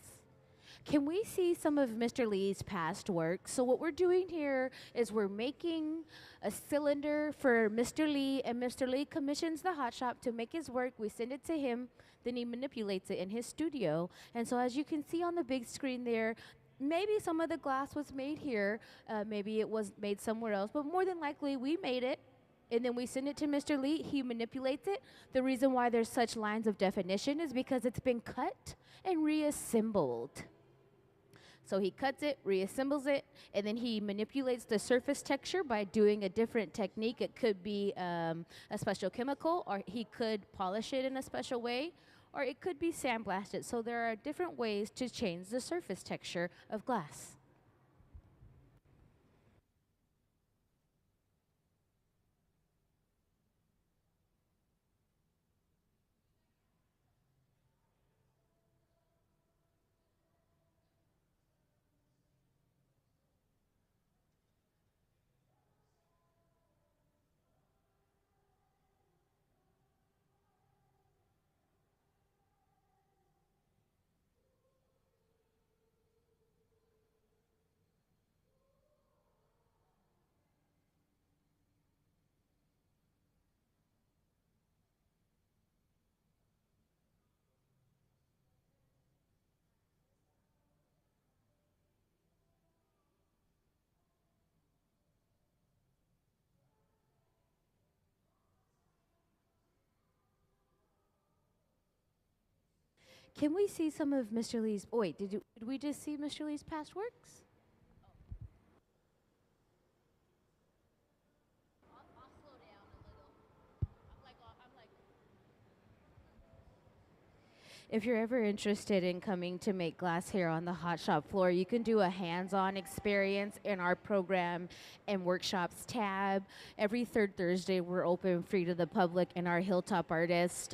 Can we see some of Mr. Lee's past work? So what we're doing here is we're making a cylinder for Mr. Lee, and Mr. Lee commissions the hot shop to make his work. We send it to him, then he manipulates it in his studio. And so as you can see on the big screen there, maybe some of the glass was made here, maybe it was made somewhere else, but more than likely we made it. And then we send it to Mr. Lee, he manipulates it. The reason why there's such lines of definition is because it's been cut and reassembled. So he cuts it, reassembles it, and then he manipulates the surface texture by doing a different technique. It could be a special chemical, or he could polish it in a special way, or it could be sandblasted. So there are different ways to change the surface texture of glass. Can we see some of Mr. Lee's? Oh, wait, did we just see Mr. Lee's past works? If you're ever interested in coming to make glass here on the hot shop floor, you can do a hands-on experience in our program and workshops tab. Every third Thursday, we're open free to the public, and our Hilltop Artists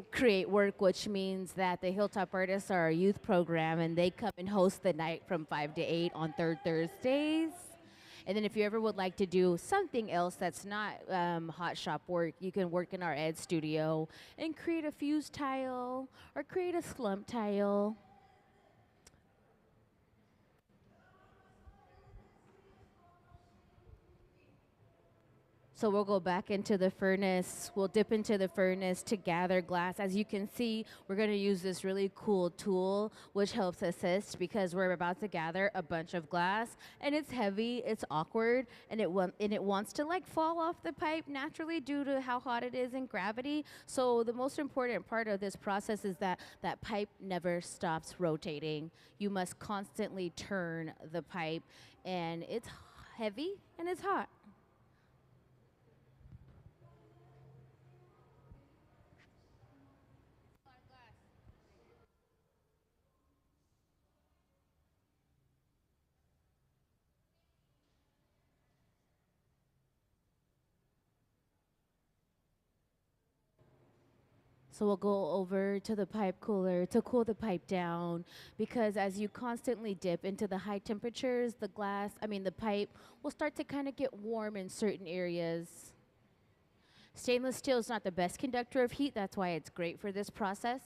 create work, which means that the Hilltop Artists are a youth program, and they come and host the night from 5 to 8 on third Thursdays. And then if you ever would like to do something else that's not hot shop work, you can work in our ed studio and create a fuse tile or create a slump tile. So we'll go back into the furnace. We'll dip into the furnace to gather glass. As you can see, we're going to use this really cool tool, which helps assist because we're about to gather a bunch of glass, and it's heavy, it's awkward, and it wants to like fall off the pipe naturally due to how hot it is and gravity. So the most important part of this process is that that pipe never stops rotating. You must constantly turn the pipe, and it's heavy and it's hot. So we'll go over to the pipe cooler to cool the pipe down, because as you constantly dip into the high temperatures, the pipe will start to kind of get warm in certain areas. Stainless steel is not the best conductor of heat, that's why it's great for this process.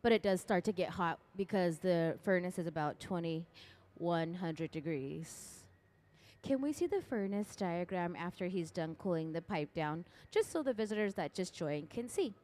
But it does start to get hot because the furnace is about 2100 degrees. Can we see the furnace diagram after he's done cooling the pipe down, just so the visitors that just joined can see?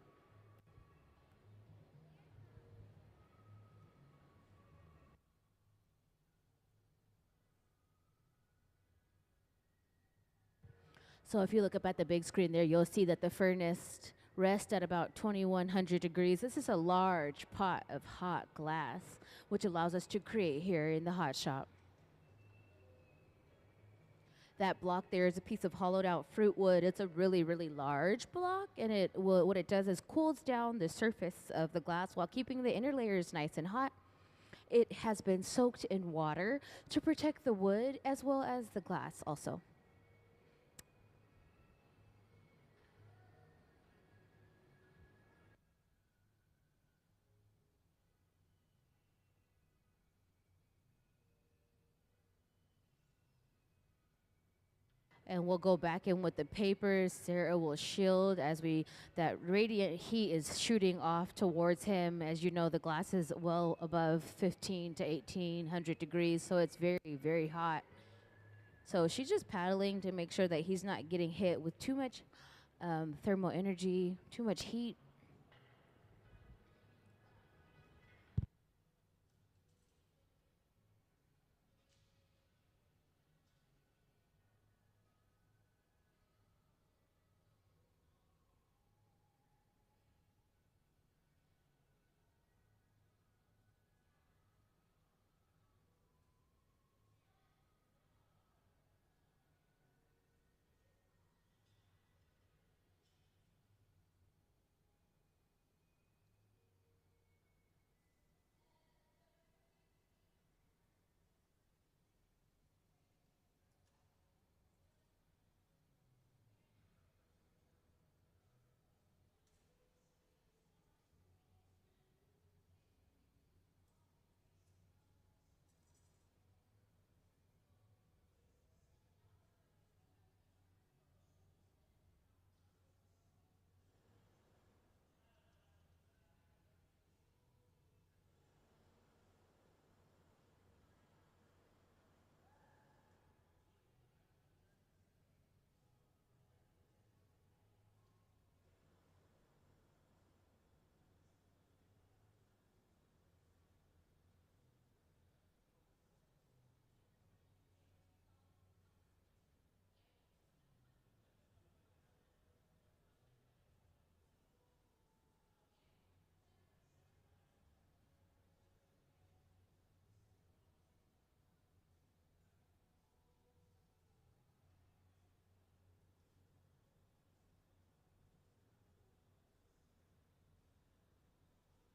So if you look up at the big screen there, you'll see that the furnace rests at about 2100 degrees. This is a large pot of hot glass, which allows us to create here in the hot shop. That block there is a piece of hollowed out fruit wood. It's a really, really large block, and what it does is cools down the surface of the glass while keeping the inner layers nice and hot. It has been soaked in water to protect the wood as well as the glass also. And we'll go back in with the papers. Sarah will shield as that radiant heat is shooting off towards him. As you know, the glass is well above 15 to 1800 degrees, so it's very, very hot. So she's just paddling to make sure that he's not getting hit with too much thermal energy, too much heat.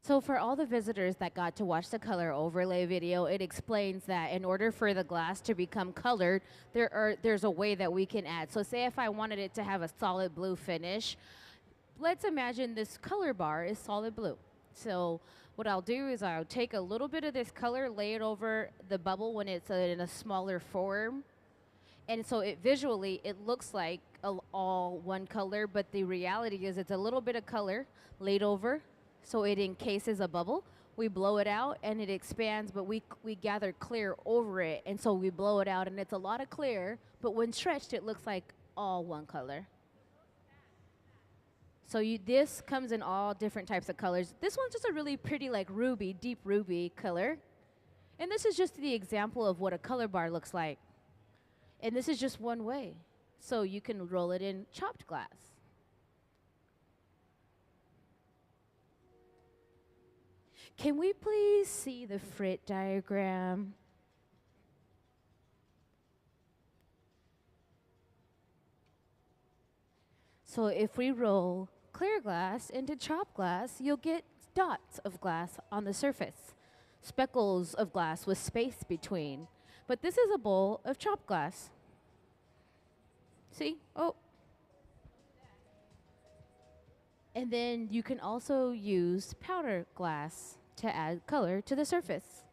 So for all the visitors that got to watch the color overlay video, it explains that in order for the glass to become colored, there's a way that we can add. So say if I wanted it to have a solid blue finish, let's imagine this color bar is solid blue. So what I'll do is I'll take a little bit of this color, lay it over the bubble when it's in a smaller form. And so it visually, it looks like all one color, but the reality is it's a little bit of color laid over, so it encases a bubble. We blow it out and it expands, but we gather clear over it, and so we blow it out and it's a lot of clear, but when stretched, it looks like all one color. So this comes in all different types of colors. This one's just a really pretty, like ruby, deep ruby color. And this is just the example of what a color bar looks like. And this is just one way. So you can roll it in chopped glass. Can we please see the frit diagram? So if we roll clear glass into chopped glass, you'll get dots of glass on the surface, speckles of glass with space between. But this is a bowl of chopped glass. See? Oh. And then you can also use powder glass to add color to the surface.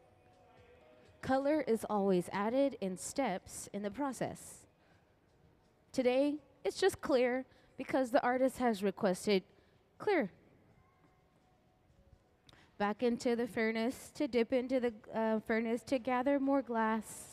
Color is always added in steps in the process. Today, it's just clear because the artist has requested clear. Back into the furnace to dip into the furnace to gather more glass.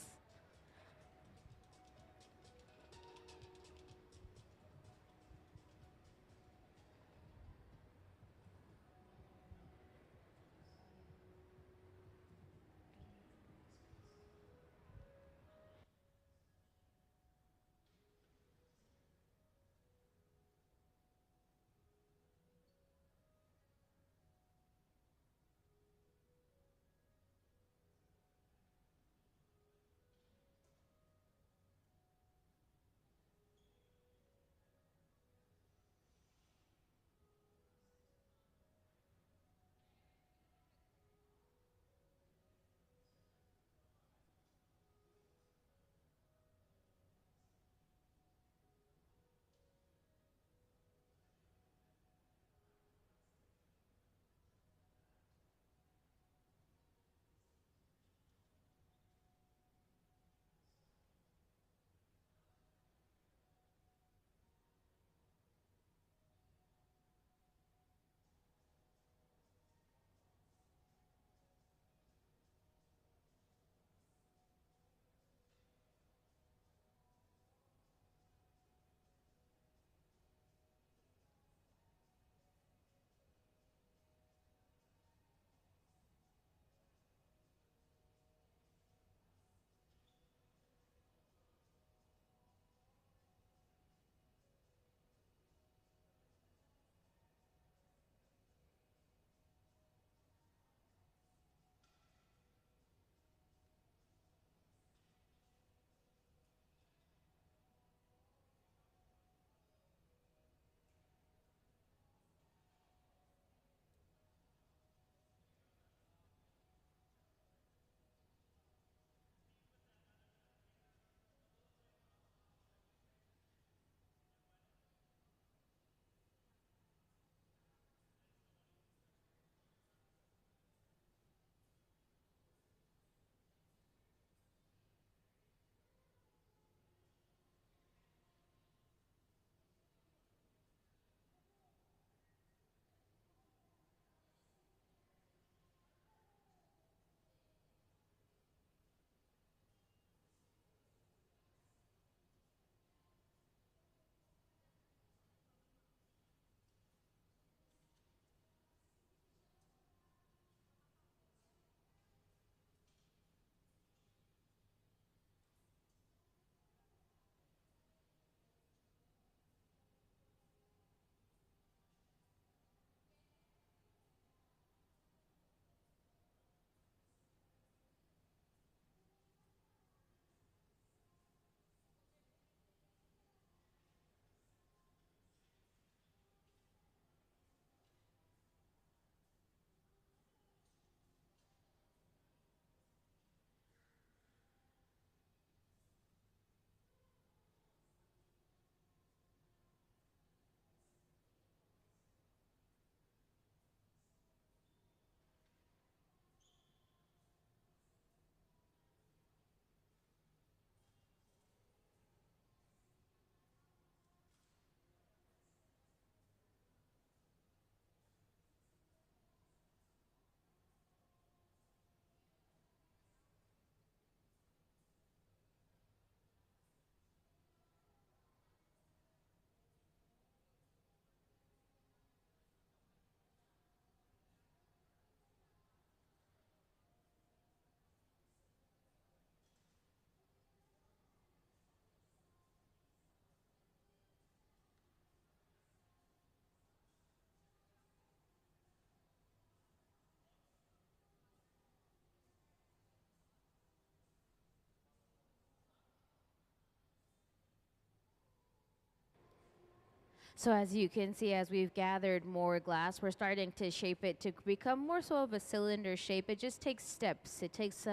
So as you can see, as we've gathered more glass, we're starting to shape it to become more so of a cylinder shape. It just takes steps. It takes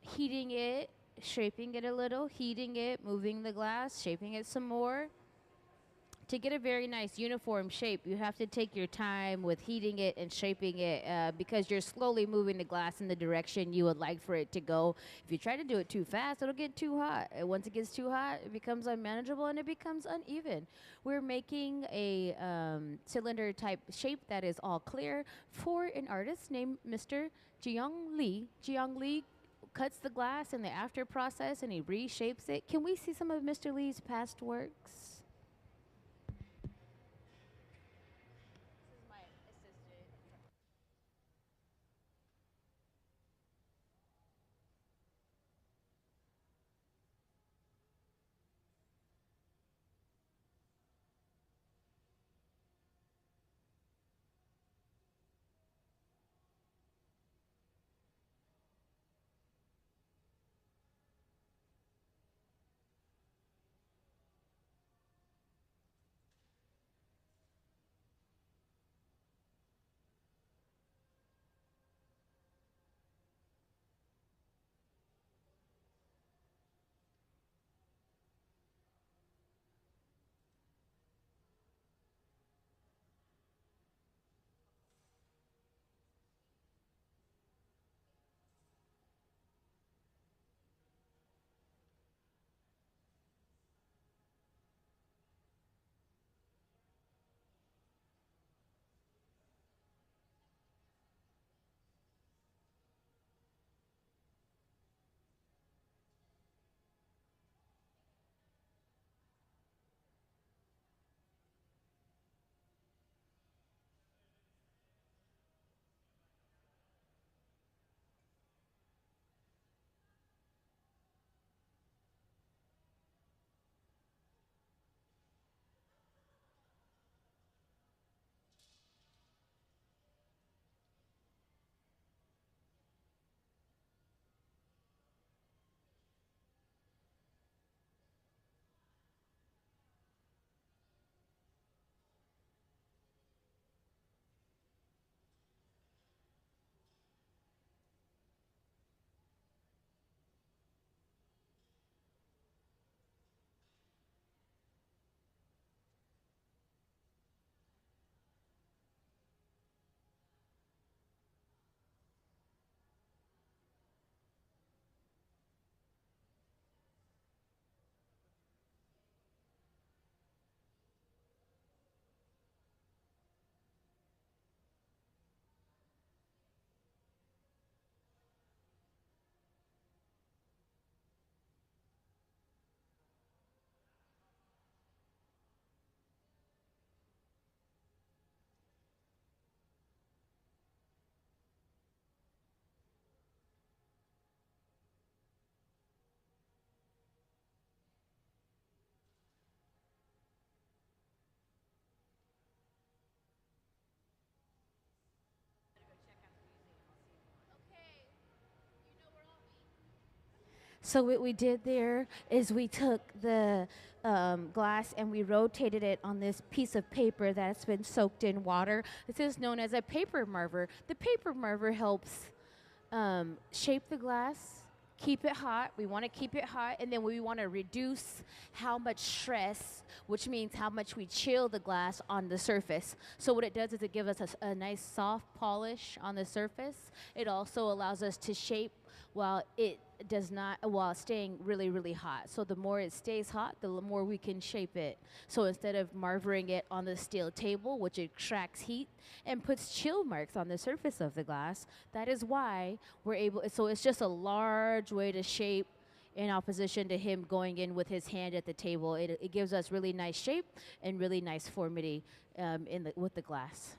heating it, shaping it a little, heating it, moving the glass, shaping it some more. To get a very nice uniform shape, you have to take your time with heating it and shaping it because you're slowly moving the glass in the direction you would like for it to go. If you try to do it too fast, it'll get too hot. And once it gets too hot, it becomes unmanageable and it becomes uneven. We're making a cylinder type shape that is all clear for an artist named Mr. Jiyoung Lee. Jiyoung Lee cuts the glass in the after process and he reshapes it. Can we see some of Mr. Lee's past works? So what we did there is we took the glass and we rotated it on this piece of paper that's been soaked in water. This is known as a paper marver. The paper marver helps shape the glass, keep it hot. We want to keep it hot, and then we want to reduce how much stress, which means how much we chill the glass on the surface. So what it does is it gives us a nice soft polish on the surface. It also allows us to shape while it does not, while staying really, really hot. So the more it stays hot, the more we can shape it. So instead of marvering it on the steel table, which extracts heat and puts chill marks on the surface of the glass, that is why we're able, so it's just a large way to shape in opposition to him going in with his hand at the table. It gives us really nice shape and really nice formity with the glass.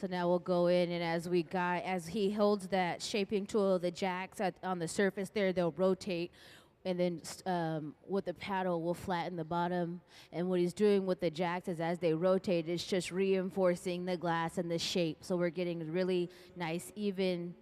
So now we'll go in, and as he holds that shaping tool, the jacks on the surface there, they'll rotate, and then with the paddle, we'll flatten the bottom. And what he's doing with the jacks is as they rotate, it's just reinforcing the glass and the shape. So we're getting a really nice, even.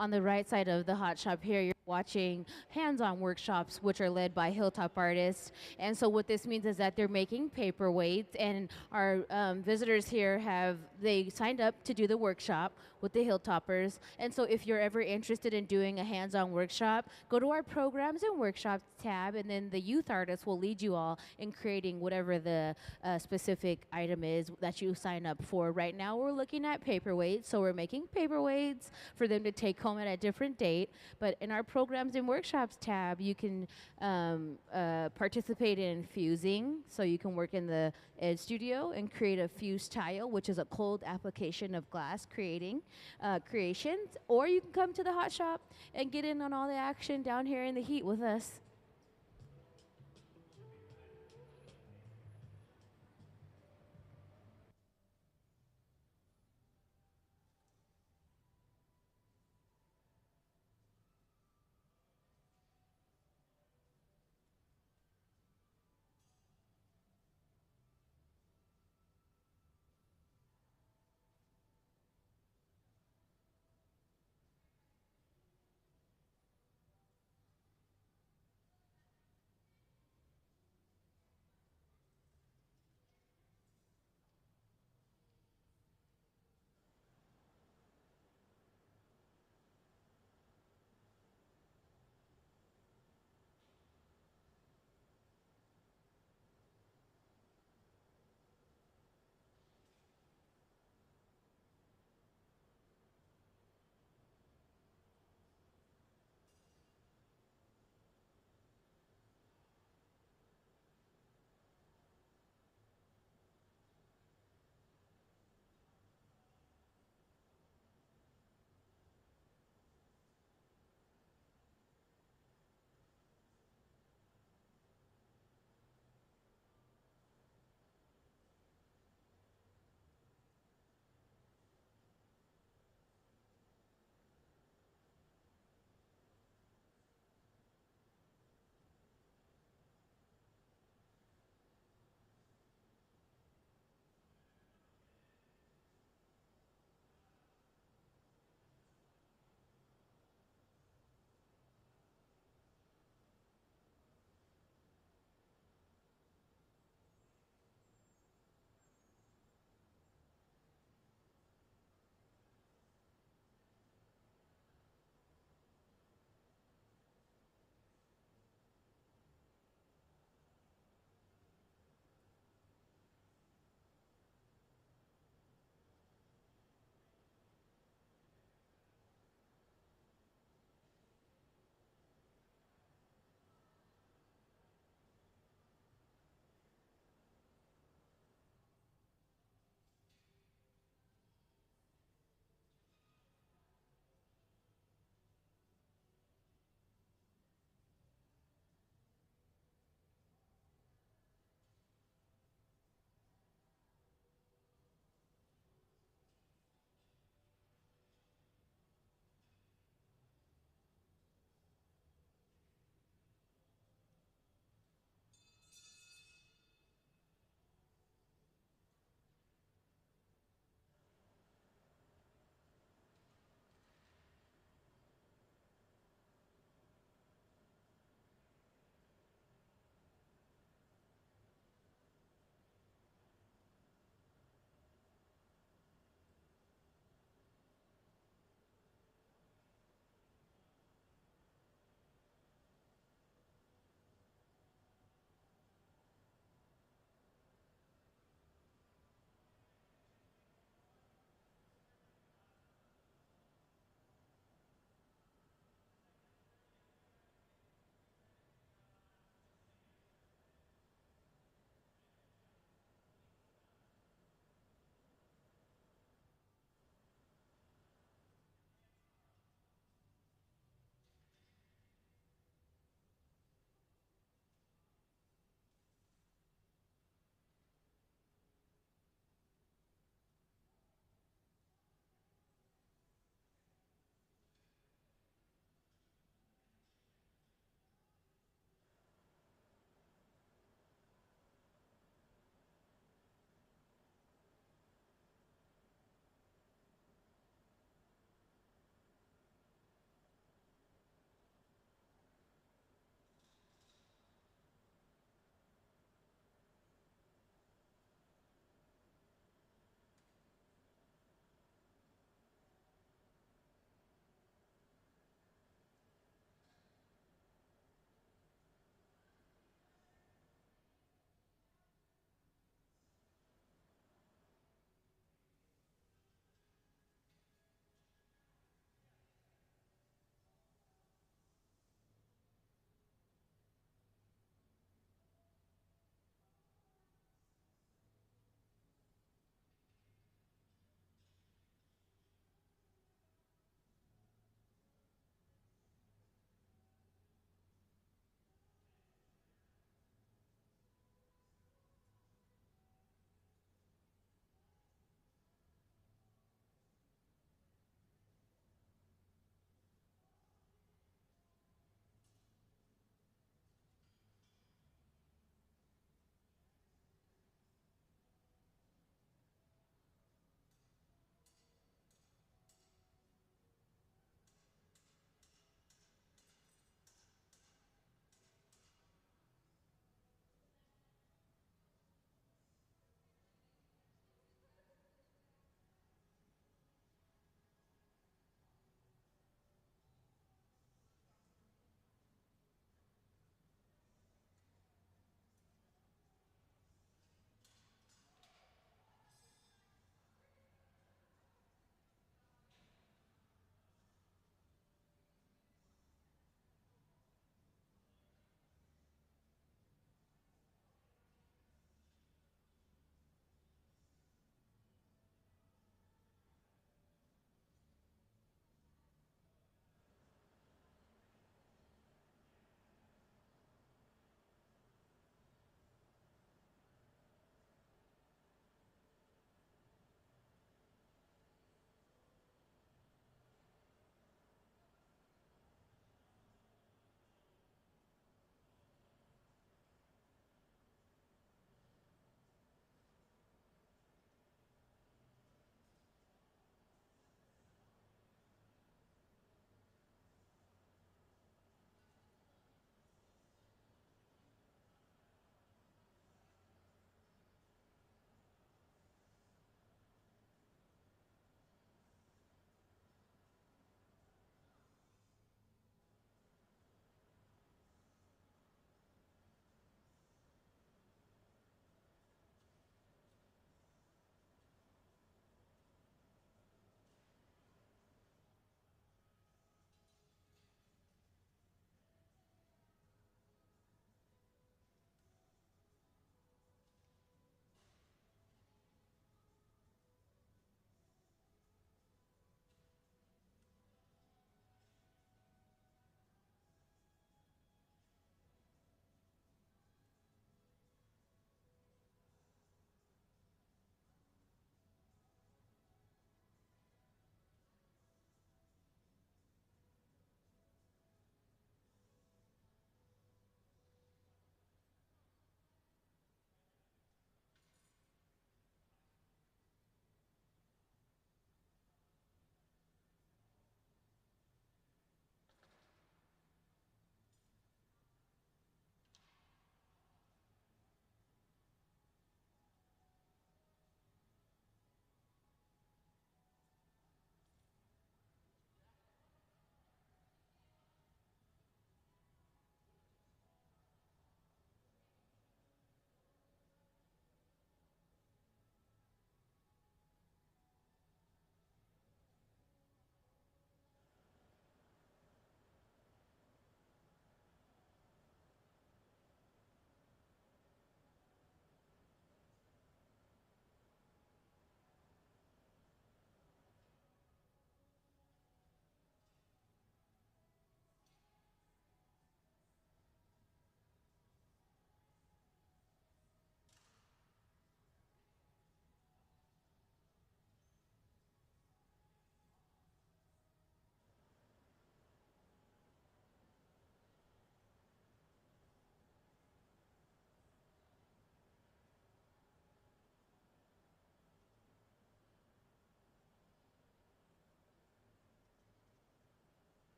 On the right side of the hot shop here, you're watching hands-on workshops, which are led by Hilltop artists. And so what this means is that they're making paperweights, and our visitors here they signed up to do the workshop with the Hilltoppers. And so if you're ever interested in doing a hands-on workshop, go to our programs and workshops tab, and then the youth artists will lead you all in creating whatever the specific item is that you sign up for. Right now we're looking at paperweights, so we're making paperweights for them to take home at a different date. But in our programs and workshops tab, you can participate in fusing, so you can work in the Ed Studio and create a fused tile, which is a cold application of glass creations, or you can come to the hot shop and get in on all the action down here in the heat with us.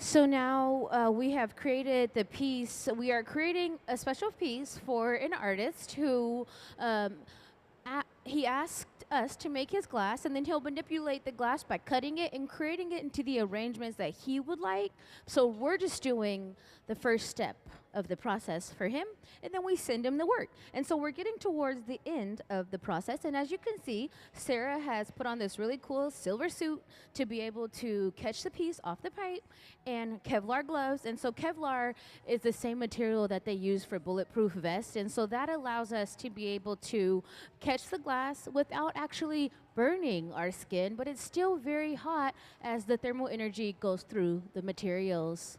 So now we have created the piece. We are creating a special piece for an artist who he asked us to make his glass, and then he'll manipulate the glass by cutting it and creating it into the arrangements that he would like. So we're just doing the first step of the process for him, and then we send him the work. And so we're getting towards the end of the process, and as you can see, Sarah has put on this really cool silver suit to be able to catch the piece off the pipe, and Kevlar gloves. And so Kevlar is the same material that they use for bulletproof vests, and so that allows us to be able to catch the glass without actually burning our skin, but it's still very hot as the thermal energy goes through the materials.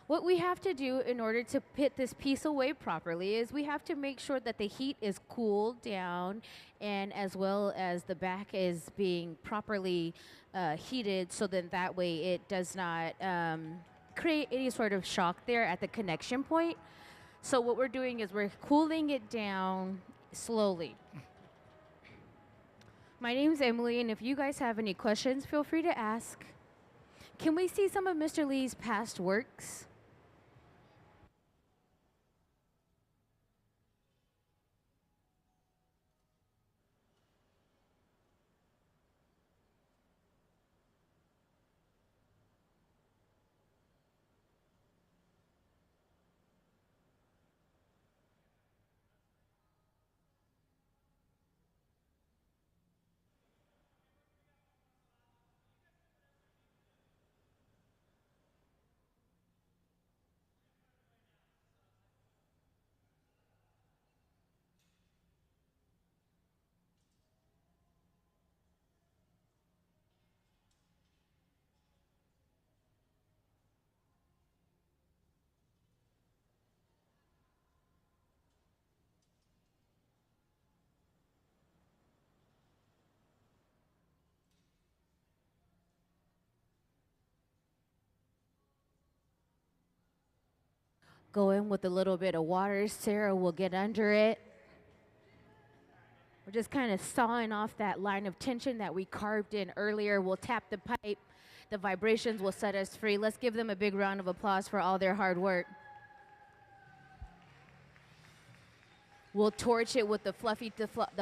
What we have to do in order to put this piece away properly is we have to make sure that the heat is cooled down, and as well as the back is being properly heated, so then that way it does not create any sort of shock there at the connection point. So what we're doing is we're cooling it down slowly. My name's Emily, and if you guys have any questions, feel free to ask. Can we see some of Mr. Lee's past works? Go in with a little bit of water. Sarah will get under it. We're just kind of sawing off that line of tension that we carved in earlier. We'll tap the pipe. The vibrations will set us free. Let's give them a big round of applause for all their hard work. We'll torch it with the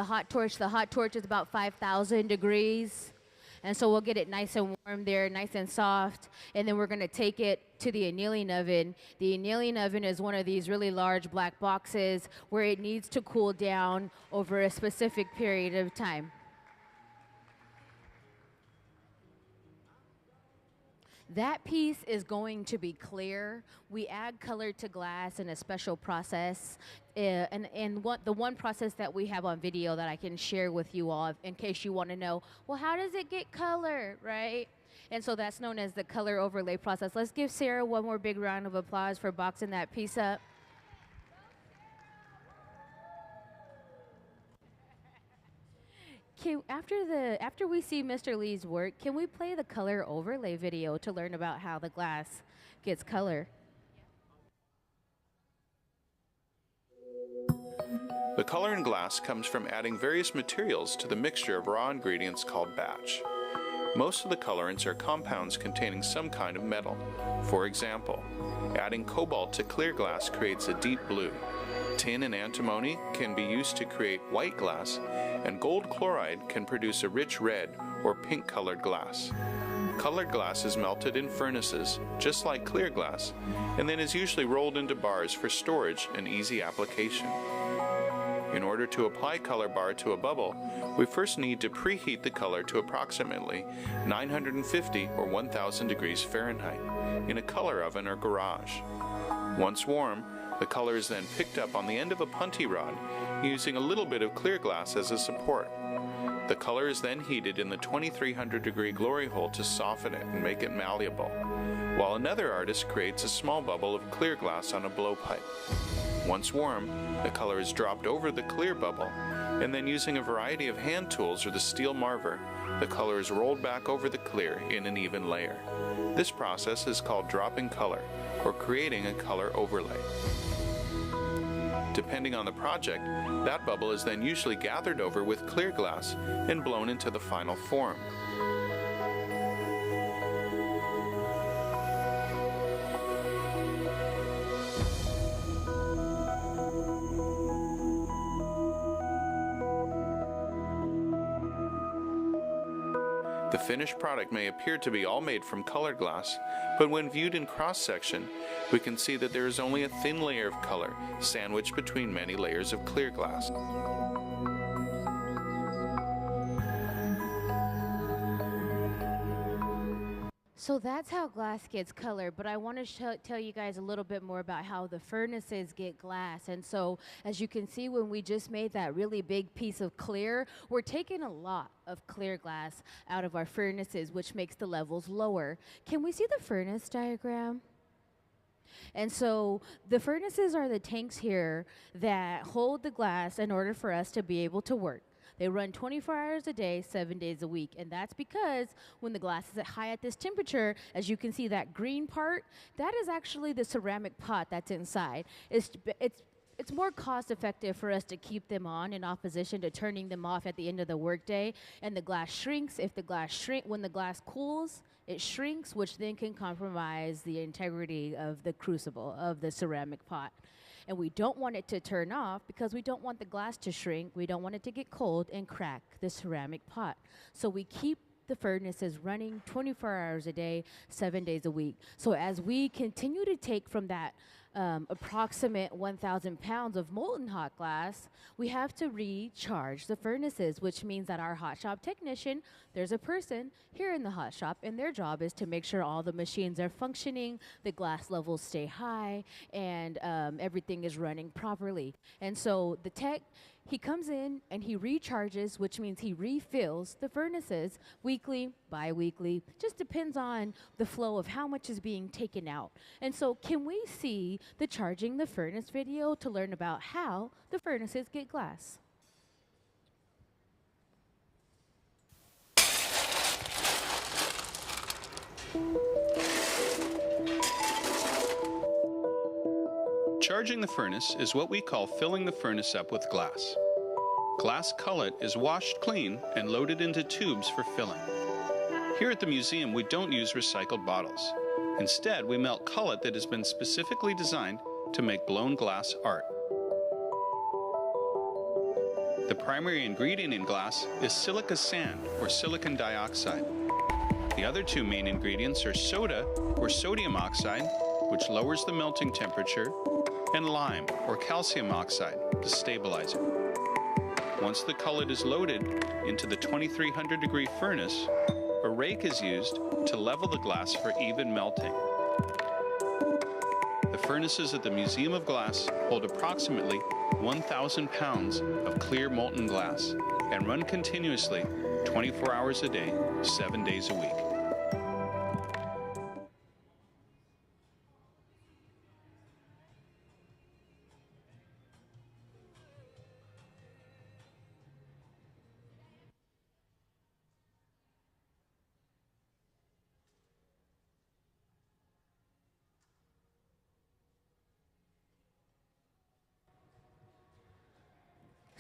hot torch. The hot torch is about 5,000 degrees. And so we'll get it nice and warm there, nice and soft. And then we're going to take it to the annealing oven. The annealing oven is one of these really large black boxes where it needs to cool down over a specific period of time. That piece is going to be clear. We add color to glass in a special process. The one process that we have on video that I can share with you all in case you want to know, well, how does it get color, right? And so that's known as the color overlay process. Let's give Sarah one more big round of applause for boxing that piece up. After we see Mr. Lee's work, can we play the color overlay video to learn about how the glass gets color? The color in glass comes from adding various materials to the mixture of raw ingredients called batch. Most of the colorants are compounds containing some kind of metal. For example, adding cobalt to clear glass creates a deep blue. Tin and antimony can be used to create white glass, and gold chloride can produce a rich red or pink colored glass. Colored glass is melted in furnaces, just like clear glass, and then is usually rolled into bars for storage and easy application. In order to apply color bar to a bubble, we first need to preheat the color to approximately 950 or 1000 degrees Fahrenheit in a color oven or garage. Once warm, the color is then picked up on the end of a punty rod using a little bit of clear glass as a support. The color is then heated in the 2300 degree glory hole to soften it and make it malleable, while another artist creates a small bubble of clear glass on a blowpipe. Once warm, the color is dropped over the clear bubble, and then using a variety of hand tools or the steel marver, the color is rolled back over the clear in an even layer. This process is called dropping color, or creating a color overlay. Depending on the project, that bubble is then usually gathered over with clear glass and blown into the final form. finished product may appear to be all made from colored glass, but when viewed in cross-section, we can see that there is only a thin layer of color sandwiched between many layers of clear glass. So that's how glass gets colored, but I want to tell you guys a little bit more about how the furnaces get glass. And so, as you can see, when we just made that really big piece of clear, we're taking a lot of clear glass out of our furnaces, which makes the levels lower. Can we see the furnace diagram? And so the furnaces are the tanks here that hold the glass in order for us to be able to work. They run 24 hours a day, 7 days a week. And that's because when the glass is high at this temperature, as you can see that green part, that is actually the ceramic pot that's inside. It's more cost effective for us to keep them on in opposition to turning them off at the end of the workday. And the glass shrinks. When the glass cools, it shrinks, which then can compromise the integrity of the crucible, of the ceramic pot. And we don't want it to turn off because we don't want the glass to shrink. We don't want it to get cold and crack the ceramic pot. So we keep the furnaces running 24 hours a day, 7 days a week. So as we continue to take from that approximate 1,000 pounds of molten hot glass, we have to recharge the furnaces, which means that our hot shop technician, there's a person here in the hot shop, and their job is to make sure all the machines are functioning, the glass levels stay high, and everything is running properly. And so the tech, he comes in and he recharges, which means he refills the furnaces weekly, bi-weekly, just depends on the flow of how much is being taken out. And so can we see the charging the furnace video to learn about how the furnaces get glass? Charging the furnace is what we call filling the furnace up with glass. Glass cullet is washed clean and loaded into tubes for filling. Here at the museum, we don't use recycled bottles. Instead, we melt cullet that has been specifically designed to make blown glass art. The primary ingredient in glass is silica sand, or silicon dioxide. The other two main ingredients are soda, or sodium oxide, which lowers the melting temperature, and lime, or calcium oxide, the stabilizer. Once the cullet is loaded into the 2300-degree furnace, a rake is used to level the glass for even melting. The furnaces at the Museum of Glass hold approximately 1,000 pounds of clear molten glass and run continuously 24 hours a day, 7 days a week.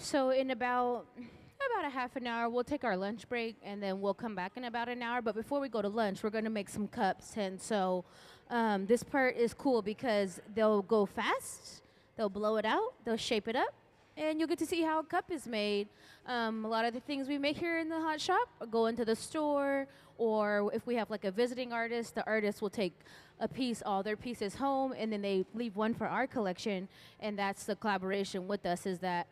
So in about a half an hour, we'll take our lunch break, and then we'll come back in about an hour. But before we go to lunch, we're going to make some cups. And so this part is cool because they'll go fast, they'll blow it out, they'll shape it up, and you'll get to see how a cup is made. A lot of the things we make here in the hot shop go into the store, or if we have like a visiting artist, the artist will take a piece, all their pieces home, and then they leave one for our collection. And that's the collaboration with us, is that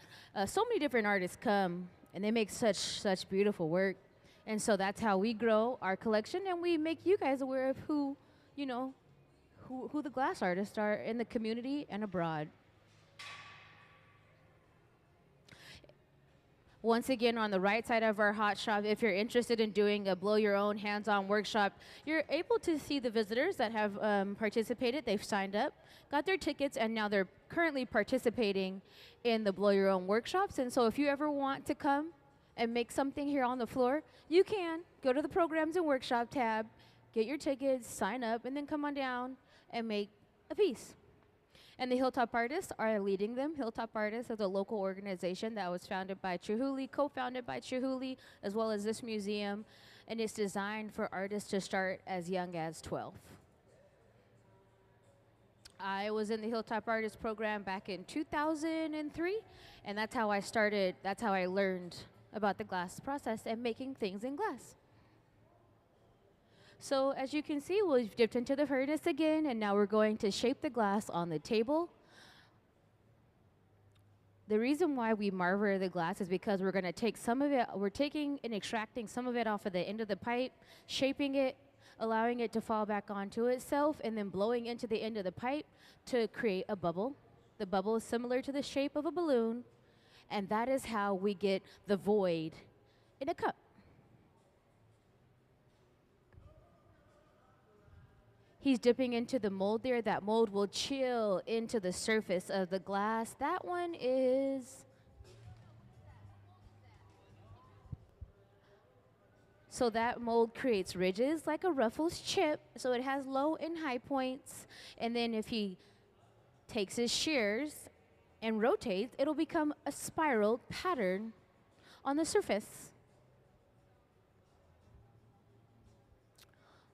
so many different artists come and they make such beautiful work. And so that's how we grow our collection, and we make you guys aware of who the glass artists are in the community and abroad. Once again, on the right side of our hot shop, if you're interested in doing a blow-your-own hands-on workshop, you're able to see the visitors that have participated. They've signed up, got their tickets, and now they're currently participating in the blow-your-own workshops. And so if you ever want to come and make something here on the floor, you can. Go to the Programs and Workshop tab, get your tickets, sign up, and then come on down and make a piece. And the Hilltop Artists are leading them. Hilltop Artists is a local organization that was founded by Chihuly, co-founded by Chihuly, as well as this museum, and it's designed for artists to start as young as 12. I was in the Hilltop Artists program back in 2003, and that's how I started, that's how I learned about the glass process and making things in glass. So as you can see, we've dipped into the furnace again, and now we're going to shape the glass on the table. The reason why we marver the glass is because we're going to take some of it, we're taking and extracting some of it off of the end of the pipe, shaping it, allowing it to fall back onto itself, and then blowing into the end of the pipe to create a bubble. The bubble is similar to the shape of a balloon, and that is how we get the void in a cup. He's dipping into the mold there. That mold will chill into the surface of the glass. That one is... So that mold creates ridges like a Ruffles chip. So it has low and high points. And then if he takes his shears and rotates, it'll become a spiral pattern on the surface.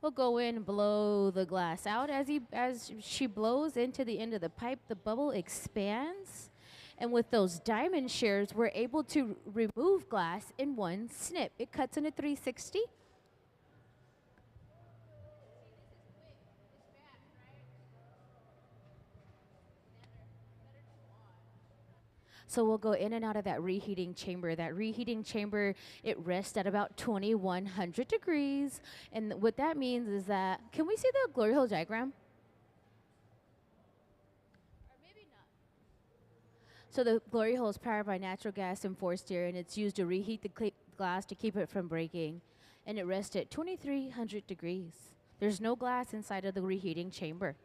We'll go in and blow the glass out. As she blows into the end of the pipe, the bubble expands. And with those diamond shears, we're able to remove glass in one snip. It cuts in a 360. So we'll go in and out of that reheating chamber. That reheating chamber, it rests at about 2100 degrees. And what that means is that, can we see the glory hole diagram? Or maybe not. So the glory hole is powered by natural gas and forced air, and it's used to reheat the glass to keep it from breaking. And it rests at 2300 degrees. There's no glass inside of the reheating chamber.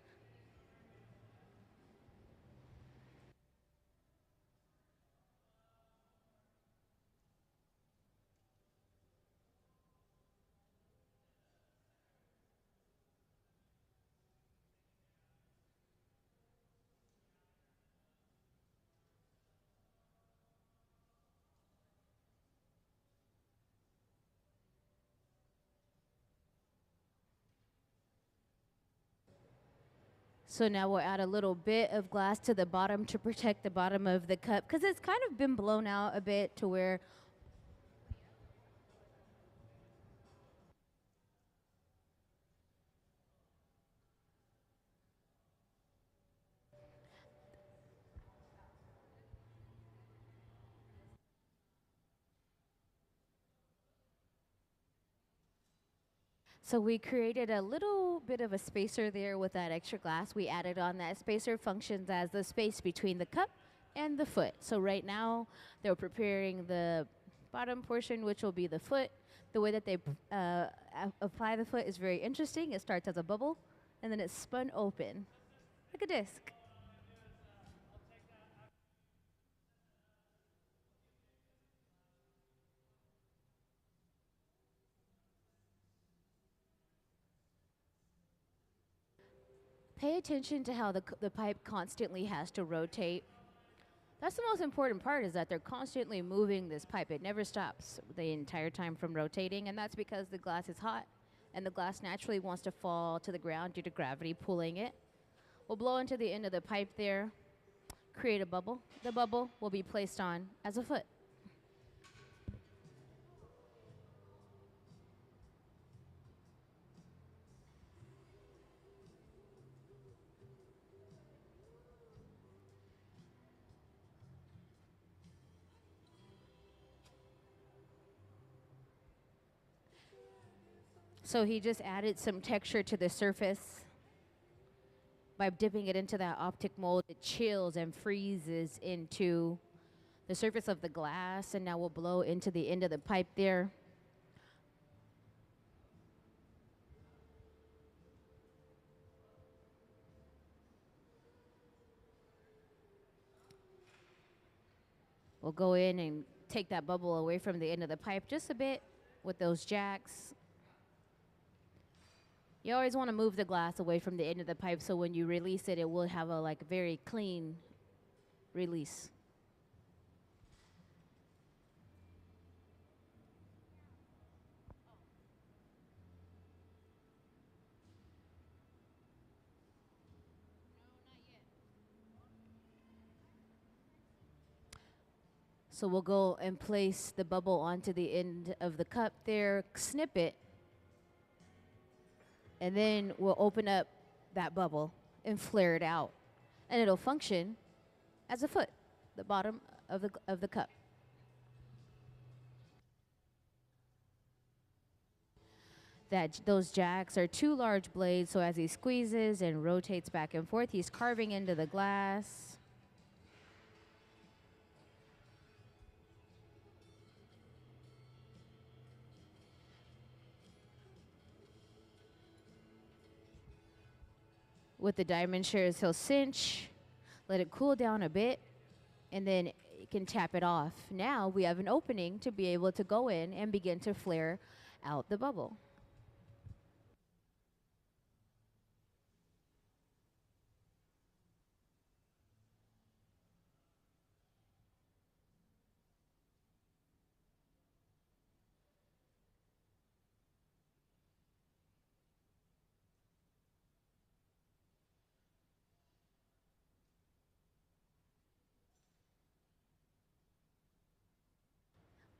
So now we'll add a little bit of glass to the bottom to protect the bottom of the cup, because it's kind of been blown out a bit to where so we created a little bit of a spacer there with that extra glass. We added on that spacer, functions as the space between the cup and the foot. So right now they're preparing the bottom portion, which will be the foot. The way that they apply the foot is very interesting. It starts as a bubble, and then it's spun open like a disc. Pay attention to how the pipe constantly has to rotate. That's the most important part, is that they're constantly moving this pipe. It never stops the entire time from rotating, and that's because the glass is hot, and the glass naturally wants to fall to the ground due to gravity pulling it. We'll blow into the end of the pipe there, create a bubble. The bubble will be placed on as a foot. So he just added some texture to the surface by dipping it into that optic mold. It chills and freezes into the surface of the glass, and now we'll blow into the end of the pipe there. We'll go in and take that bubble away from the end of the pipe just a bit with those jacks. You always want to move the glass away from the end of the pipe, so when you release it, it will have a very clean release. So we'll go and place the bubble onto the end of the cup there, snip it. And then we'll open up that bubble and flare it out. And it'll function as a foot, the bottom of the cup. Those jacks are two large blades, so as he squeezes and rotates back and forth, he's carving into the glass. With the diamond shears, he'll cinch, let it cool down a bit, and then you can tap it off. Now we have an opening to be able to go in and begin to flare out the bubble.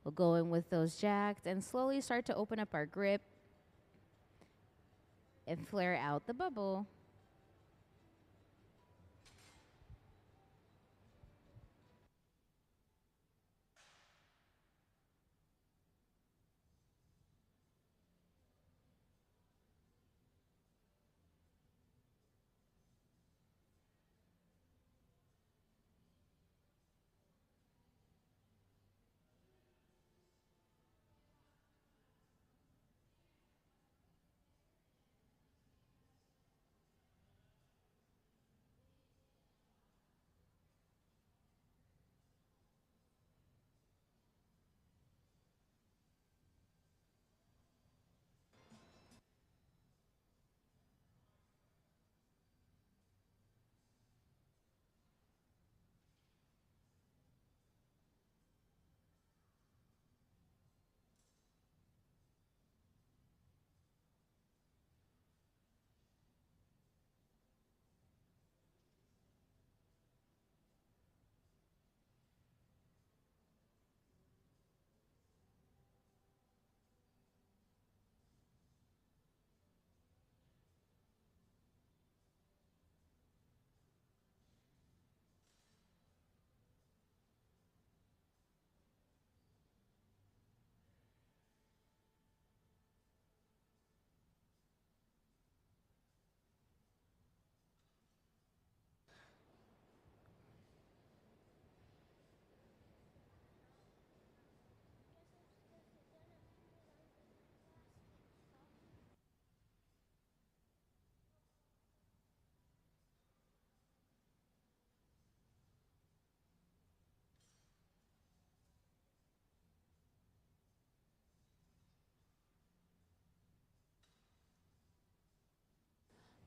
We'll go in with those jacks and slowly start to open up our grip and flare out the bubble.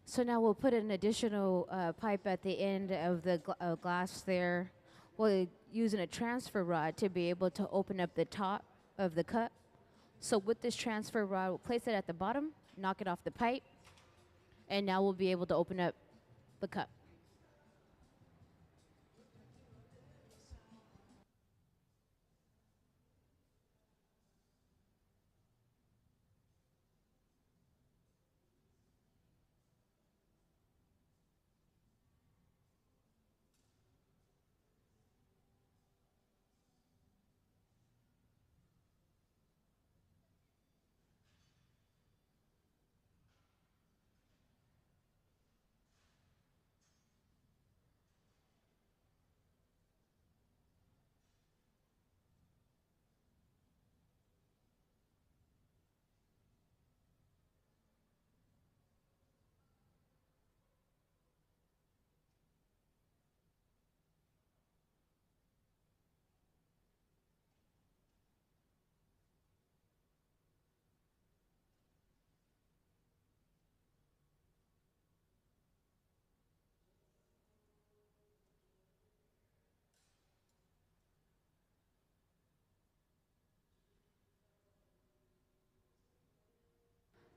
So now we'll put an additional pipe at the end of the glass there. We'll using a transfer rod to be able to open up the top of the cup. So with this transfer rod, we'll place it at the bottom, knock it off the pipe, and now we'll be able to open up the cup.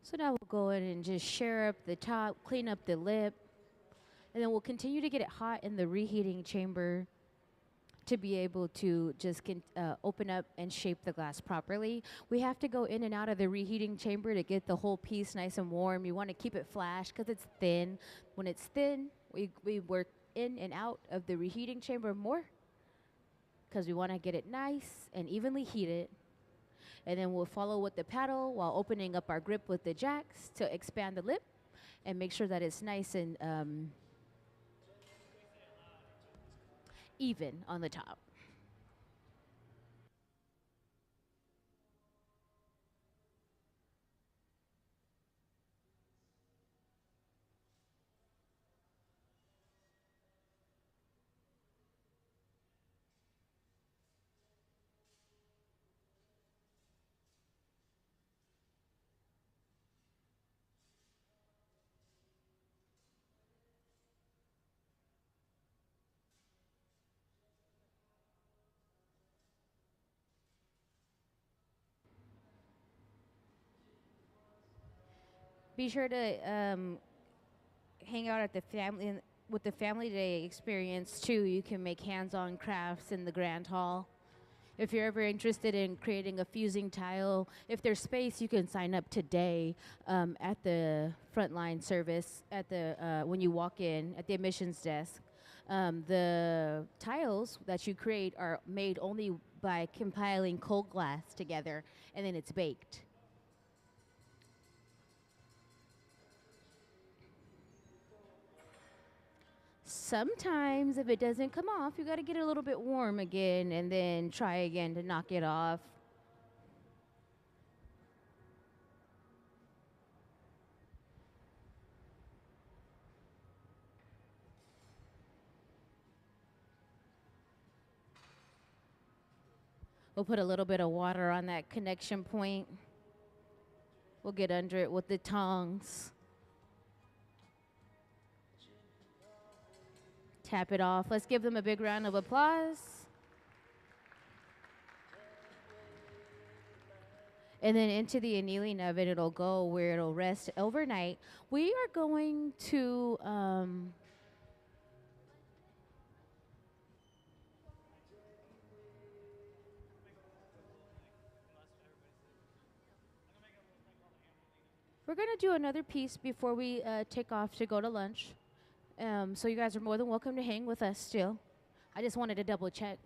So now we'll go in and just share up the top, clean up the lip, and then we'll continue to get it hot in the reheating chamber to be able to just open up and shape the glass properly. We have to go in and out of the reheating chamber to get the whole piece nice and warm. You want to keep it flash because it's thin. When it's thin, we work in and out of the reheating chamber more because we want to get it nice and evenly heated. And then we'll follow with the paddle while opening up our grip with the jacks to expand the lip and make sure that it's nice and even on the top. Be sure to hang out at the family with the family day experience too. You can make hands-on crafts in the grand hall. If you're ever interested in creating a fusing tile, if there's space, you can sign up today at the frontline service at the when you walk in at the admissions desk. The tiles that you create are made only by compiling cold glass together, and then it's baked. Sometimes if it doesn't come off, you got to get it a little bit warm again and then try again to knock it off. We'll put a little bit of water on that connection point. We'll get under it with the tongs. Tap it off. Let's give them a big round of applause. And then into the annealing oven, it'll go where it'll rest overnight. We are going to we're going to do another piece before we take off to go to lunch. So you guys are more than welcome to hang with us still. I just wanted to double check.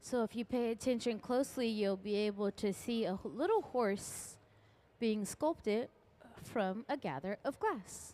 So if you pay attention closely, you'll be able to see a little horse being sculpted from a gather of glass.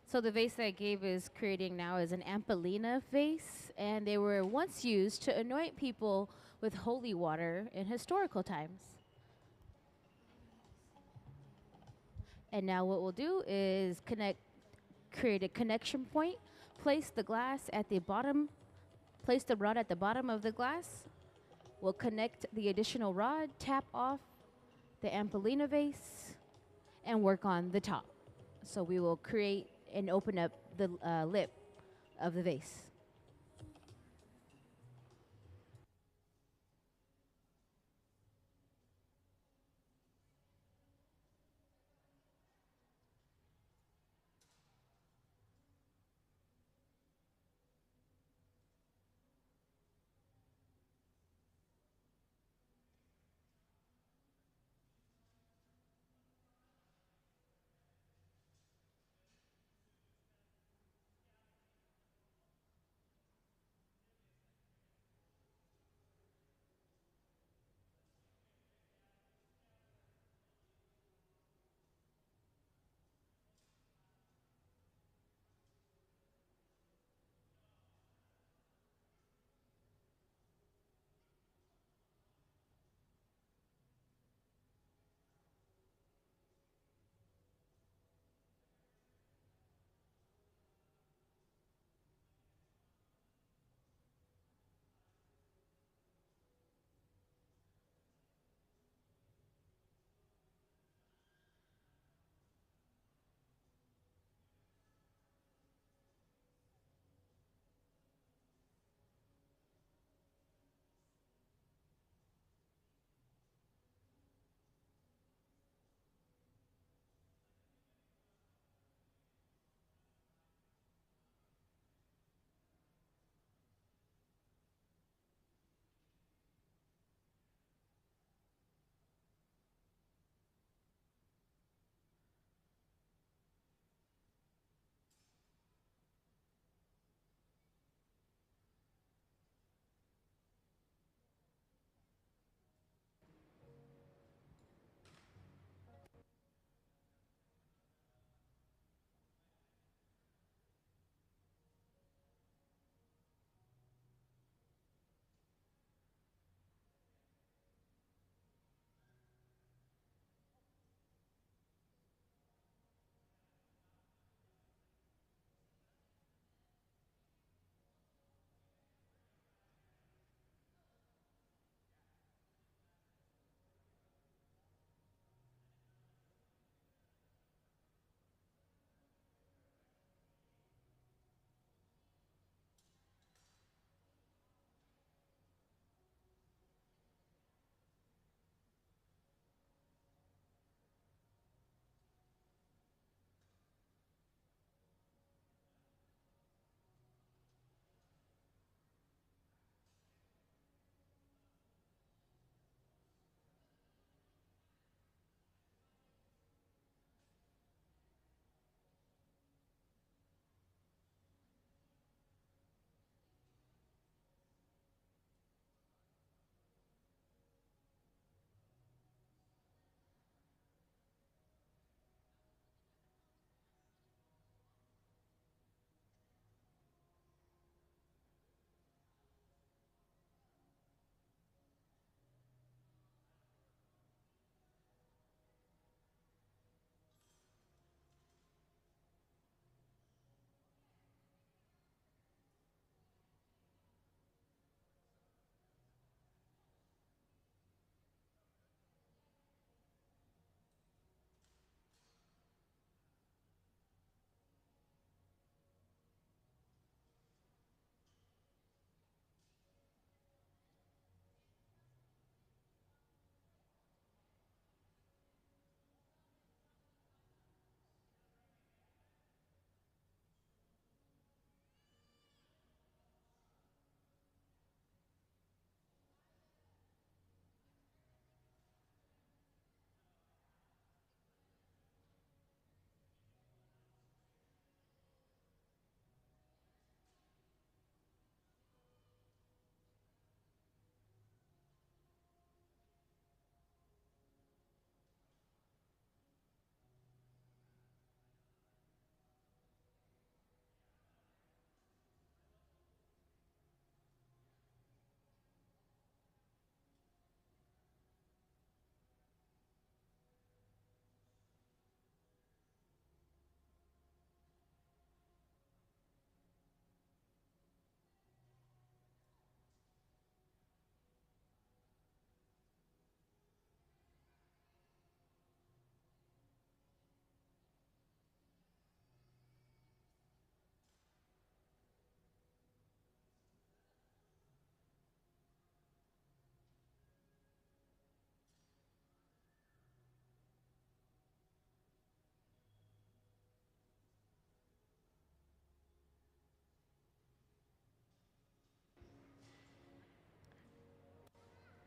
So the vase that I gave is creating now is an Ampelina vase, and they were once used to anoint people with holy water in historical times. And now what we'll do is create a connection point, place the glass at the bottom, place the rod at the bottom of the glass. We'll connect the additional rod, tap off the Ampelina vase, and work on the top. So we will create and open up the lip of the vase.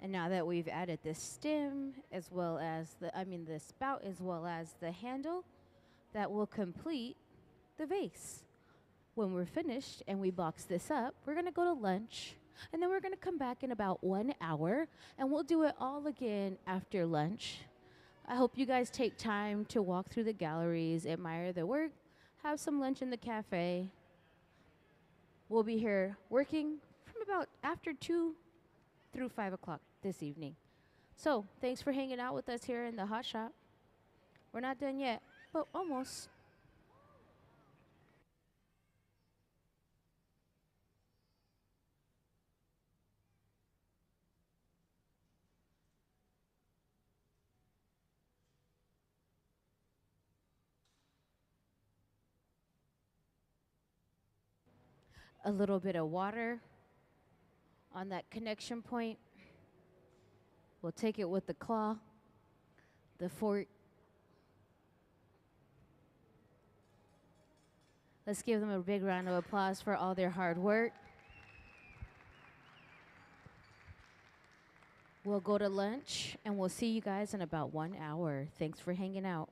And now that we've added the stem as well as the spout as well as the handle, that will complete the vase. When we're finished and we box this up, we're gonna go to lunch, and then we're gonna come back in about 1 hour, and we'll do it all again after lunch. I hope you guys take time to walk through the galleries, admire the work, have some lunch in the cafe. We'll be here working from about after 2 through 5 o'clock this evening. So thanks for hanging out with us here in the hot shop. We're not done yet, but almost. A little bit of water on that connection point. We'll take it with the claw, the fork. Let's give them a big round of applause for all their hard work. We'll go to lunch, and we'll see you guys in about 1 hour. Thanks for hanging out.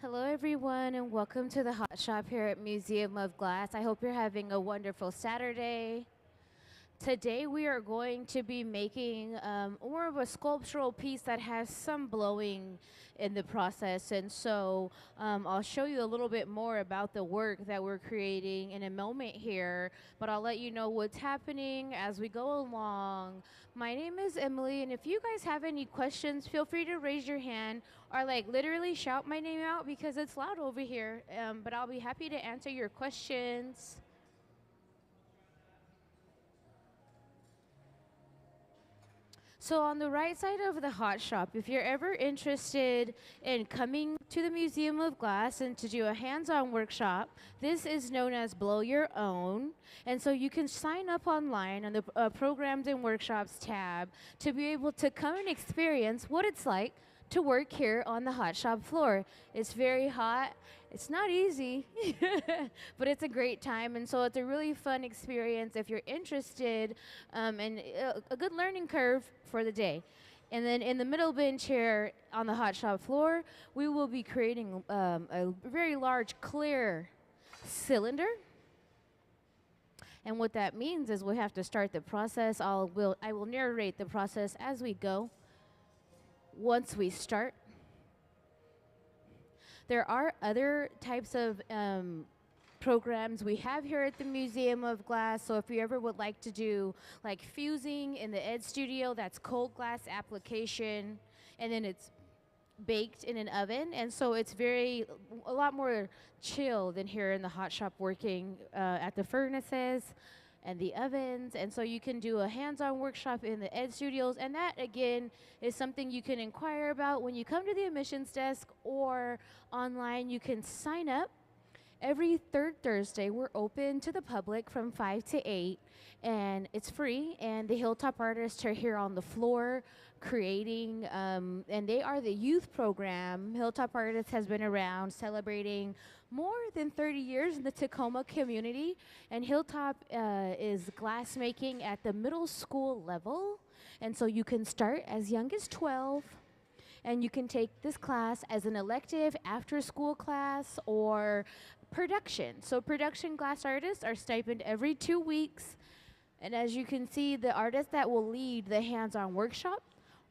Hello, everyone, and welcome to the Hot Shop here at Museum of Glass. I hope you're having a wonderful Saturday. Today, we are going to be making more of a sculptural piece that has some blowing in the process. And so I'll show you a little bit more about the work that we're creating in a moment here, but I'll let you know what's happening as we go along. My name is Emily, and if you guys have any questions, feel free to raise your hand or like literally shout my name out because it's loud over here, but I'll be happy to answer your questions. So on the right side of the Hot Shop, if you're ever interested in coming to the Museum of Glass and to do a hands-on workshop, this is known as Blow Your Own. And so you can sign up online on the Programs and Workshops tab to be able to come and experience what it's like to work here on the Hot Shop floor. It's very hot. It's not easy, but it's a great time, and so it's a really fun experience if you're interested, and a good learning curve for the day. And then in the middle bench here on the Hot Shop floor, we will be creating a very large clear cylinder. And what that means is we have to start the process. I will narrate the process as we go. Once we start, there are other types of programs we have here at the Museum of Glass. So if you ever would like to do like fusing in the Ed Studio, that's cold glass application, and then it's baked in an oven. And so it's a lot more chill than here in the Hot Shop working at the furnaces and the ovens. And so you can do a hands-on workshop in the Ed Studios, and that again is something you can inquire about when you come to the admissions desk or online. You can sign up. Every third Thursday we're open to the public from 5 to 8, and it's free, and the Hilltop artists are here on the floor creating, and they are the youth program. Hilltop Artists has been around celebrating more than 30 years in the Tacoma community, and Hilltop is glassmaking at the middle school level, and so you can start as young as 12, and you can take this class as an elective after-school class or production. So production glass artists are stipend every 2 weeks, and as you can see, the artists that will lead the hands-on workshop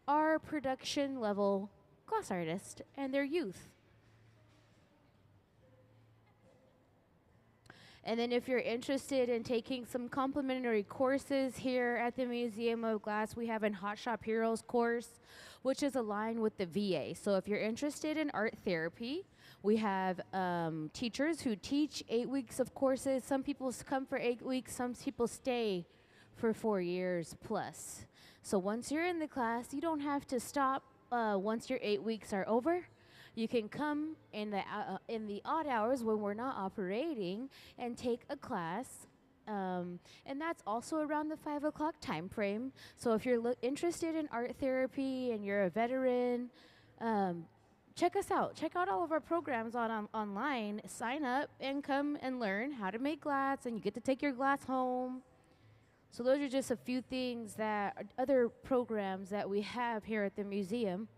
are production level glass artists, and they're youth. And then if you're interested in taking some complimentary courses here at the Museum of Glass, we have a Hot Shop Heroes course, which is aligned with the VA. So if you're interested in art therapy, we have teachers who teach 8 weeks of courses. Some people come for 8 weeks, some people stay for 4 years plus. So once you're in the class, you don't have to stop once your 8 weeks are over. You can come in the odd hours when we're not operating and take a class, and that's also around the 5 o'clock time frame. So if you're interested in art therapy and you're a veteran, check us out. Check out all of our programs online. Sign up and come and learn how to make glass, and you get to take your glass home. So those are just a few things other programs that we have here at the museum.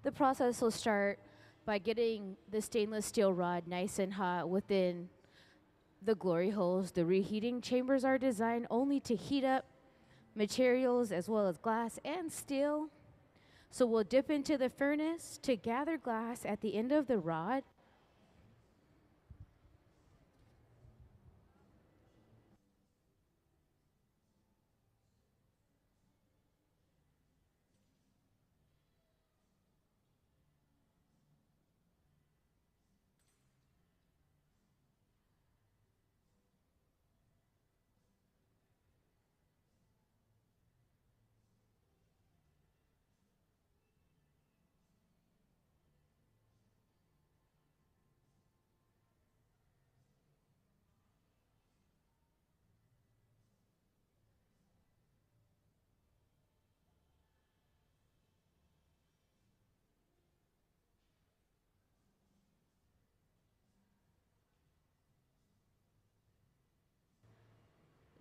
The process will start by getting the stainless steel rod nice and hot within the glory holes. The reheating chambers are designed only to heat up materials as well as glass and steel. So we'll dip into the furnace to gather glass at the end of the rod.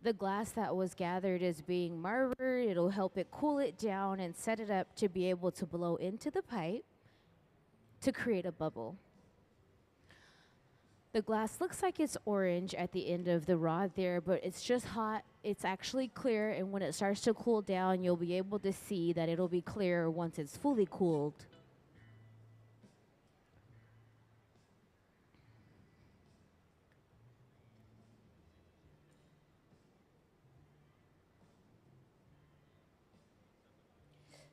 The glass that was gathered is being marbered. It'll help it cool it down and set it up to be able to blow into the pipe. to create a bubble. The glass looks like it's orange at the end of the rod there, but it's just hot. It's actually clear, and when it starts to cool down, you'll be able to see that it'll be clear once it's fully cooled.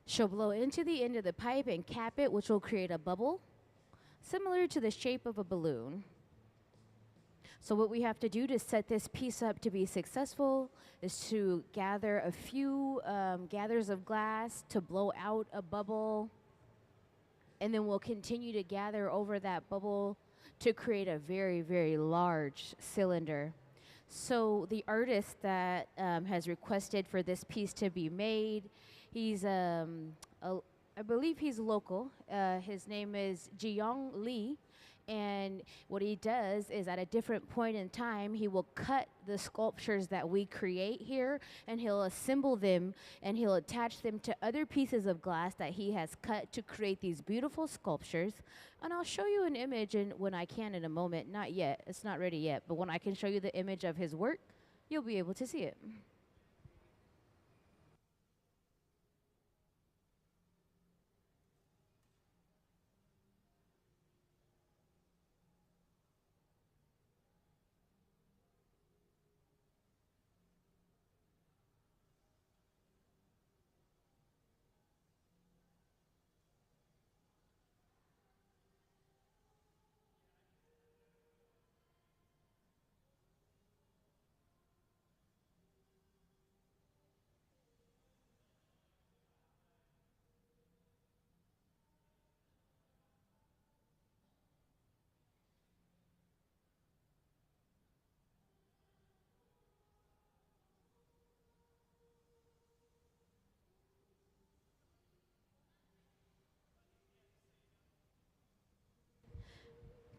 She'll blow into the end of the pipe and cap it, which will create a bubble, similar to the shape of a balloon. So what we have to do to set this piece up to be successful is to gather a few gathers of glass to blow out a bubble, and then we'll continue to gather over that bubble to create a very, very large cylinder. So the artist that has requested for this piece to be made, he's, I believe he's local. His name is Jiyoung Lee. And what he does is at a different point in time, he will cut the sculptures that we create here, and he'll assemble them, and he'll attach them to other pieces of glass that he has cut to create these beautiful sculptures. And I'll show you an image when I can in a moment. Not yet. It's not ready yet. But when I can show you the image of his work, you'll be able to see it.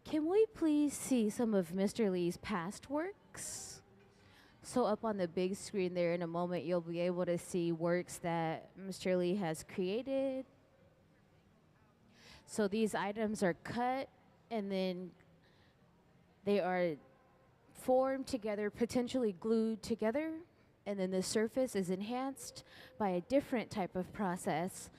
Can we please see some of Mr. Lee's past works? So up on the big screen there in a moment, you'll be able to see works that Mr. Lee has created. So these items are cut, and then they are formed together, potentially glued together, and then the surface is enhanced by a different type of process.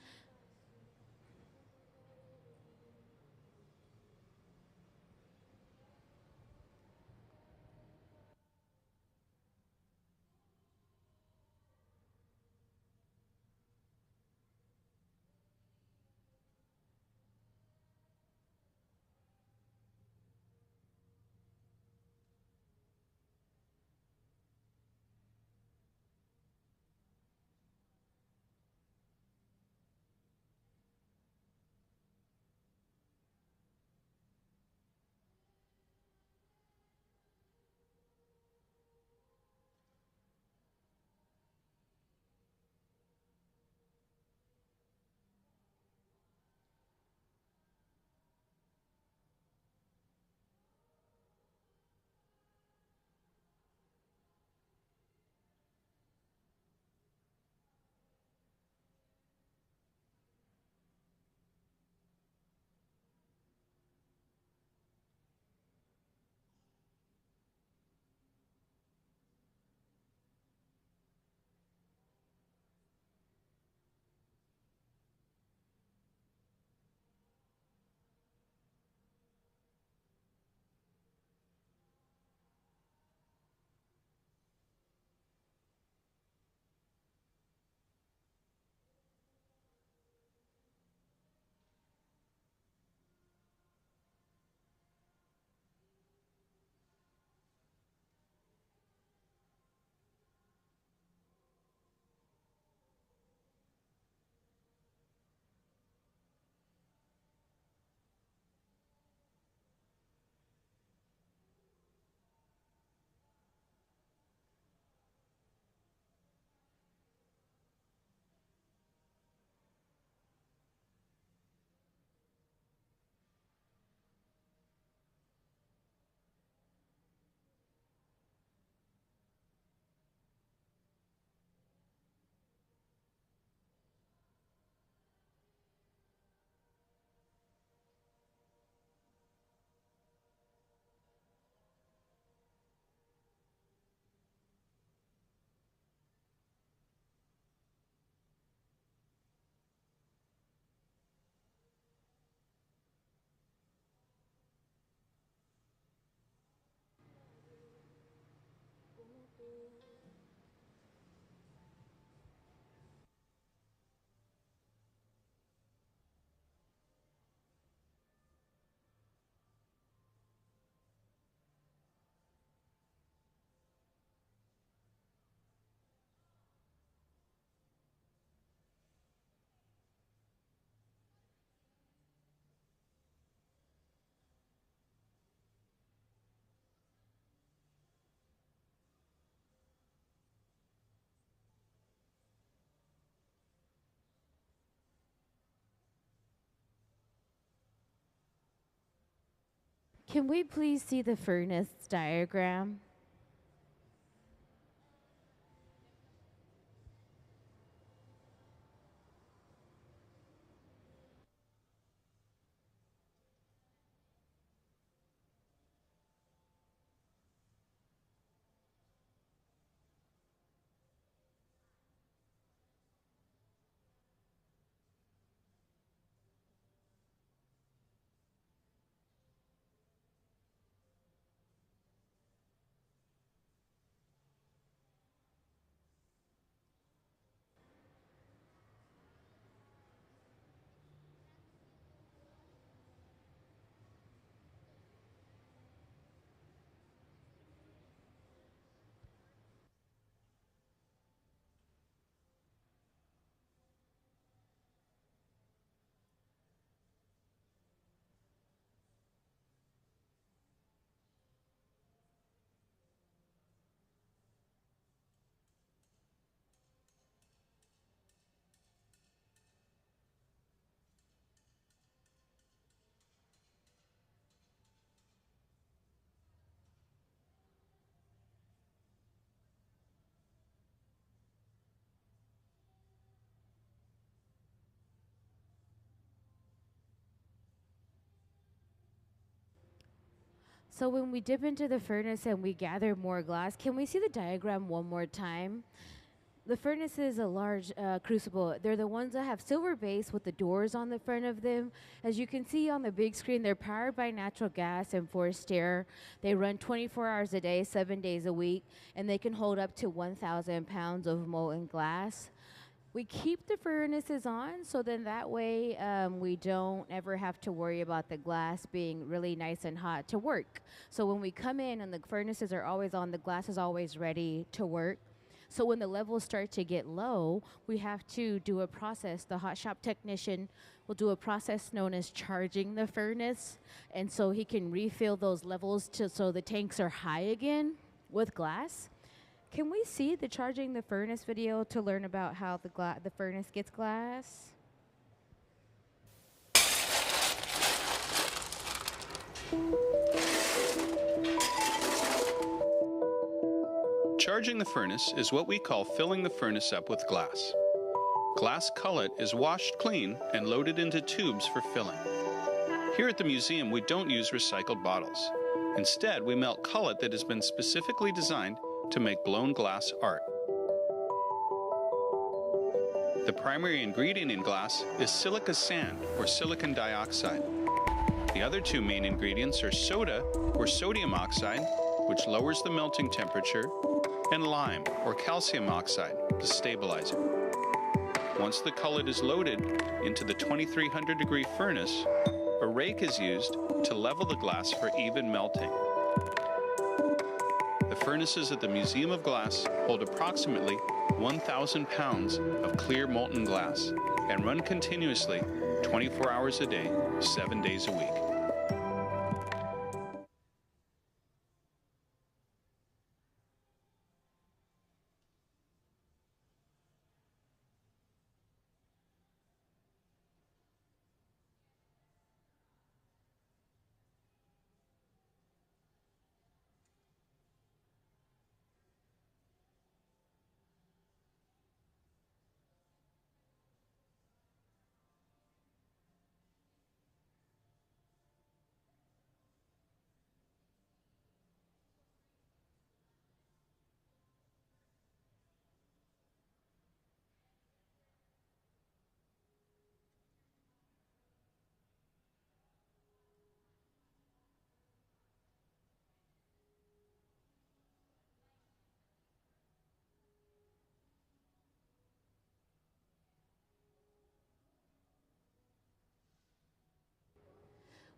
Can we please see the furnace diagram? So when we dip into the furnace and we gather more glass, can we see the diagram one more time? The furnace is a large crucible. They're the ones that have silver base with the doors on the front of them. As you can see on the big screen, they're powered by natural gas and forced air. They run 24 hours a day, 7 days a week, and they can hold up to 1,000 pounds of molten glass. We keep the furnaces on so then that way we don't ever have to worry about the glass being really nice and hot to work. So when we come in and the furnaces are always on, the glass is always ready to work. So when the levels start to get low, we have to do a process. The hot shop technician will do a process known as charging the furnace. And so he can refill those levels so the tanks are high again with glass. Can we see the charging the furnace video to learn about how the furnace gets glass? Charging the furnace is what we call filling the furnace up with glass. Glass cullet is washed clean and loaded into tubes for filling. Here at the museum, we don't use recycled bottles. Instead, we melt cullet that has been specifically designed to make blown glass art. The primary ingredient in glass is silica sand, or silicon dioxide. The other two main ingredients are soda, or sodium oxide, which lowers the melting temperature, and lime, or calcium oxide, the stabilizer. Once the cullet is loaded into the 2300 degree furnace, a rake is used to level the glass for even melting. The furnaces at the Museum of Glass hold approximately 1,000 pounds of clear molten glass and run continuously 24 hours a day, 7 days a week.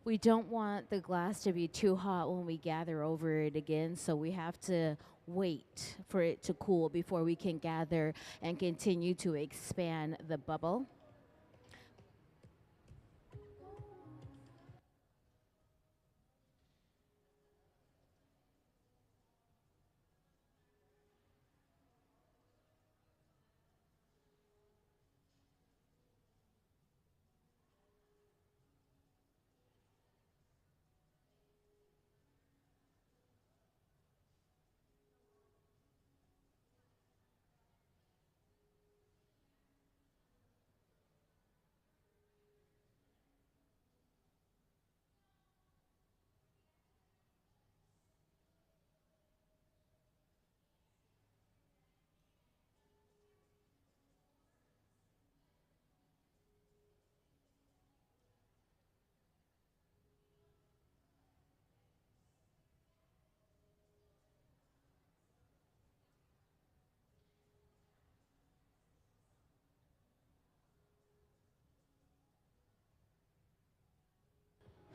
We don't want the glass to be too hot when we gather over it again, so we have to wait for it to cool before we can gather and continue to expand the bubble.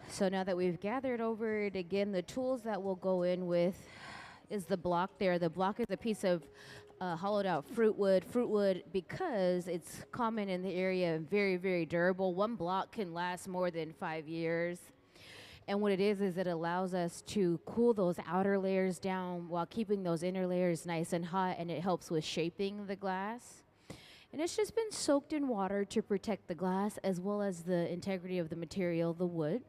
So now that we've gathered over it again, the tools that we'll go in with is the block there. The block is a piece of hollowed out fruit wood. Fruit wood, because it's common in the area and very, very durable. One block can last more than 5 years. And what it is it allows us to cool those outer layers down while keeping those inner layers nice and hot, and it helps with shaping the glass. And it's just been soaked in water to protect the glass as well as the integrity of the material, the wood.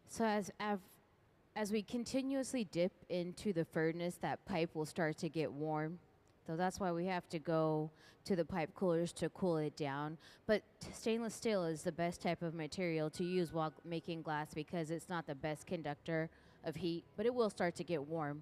So as we continuously dip into the furnace, that pipe will start to get warm. So that's why we have to go to the pipe coolers to cool it down. But stainless steel is the best type of material to use while making glass because it's not the best conductor of heat, but it will start to get warm.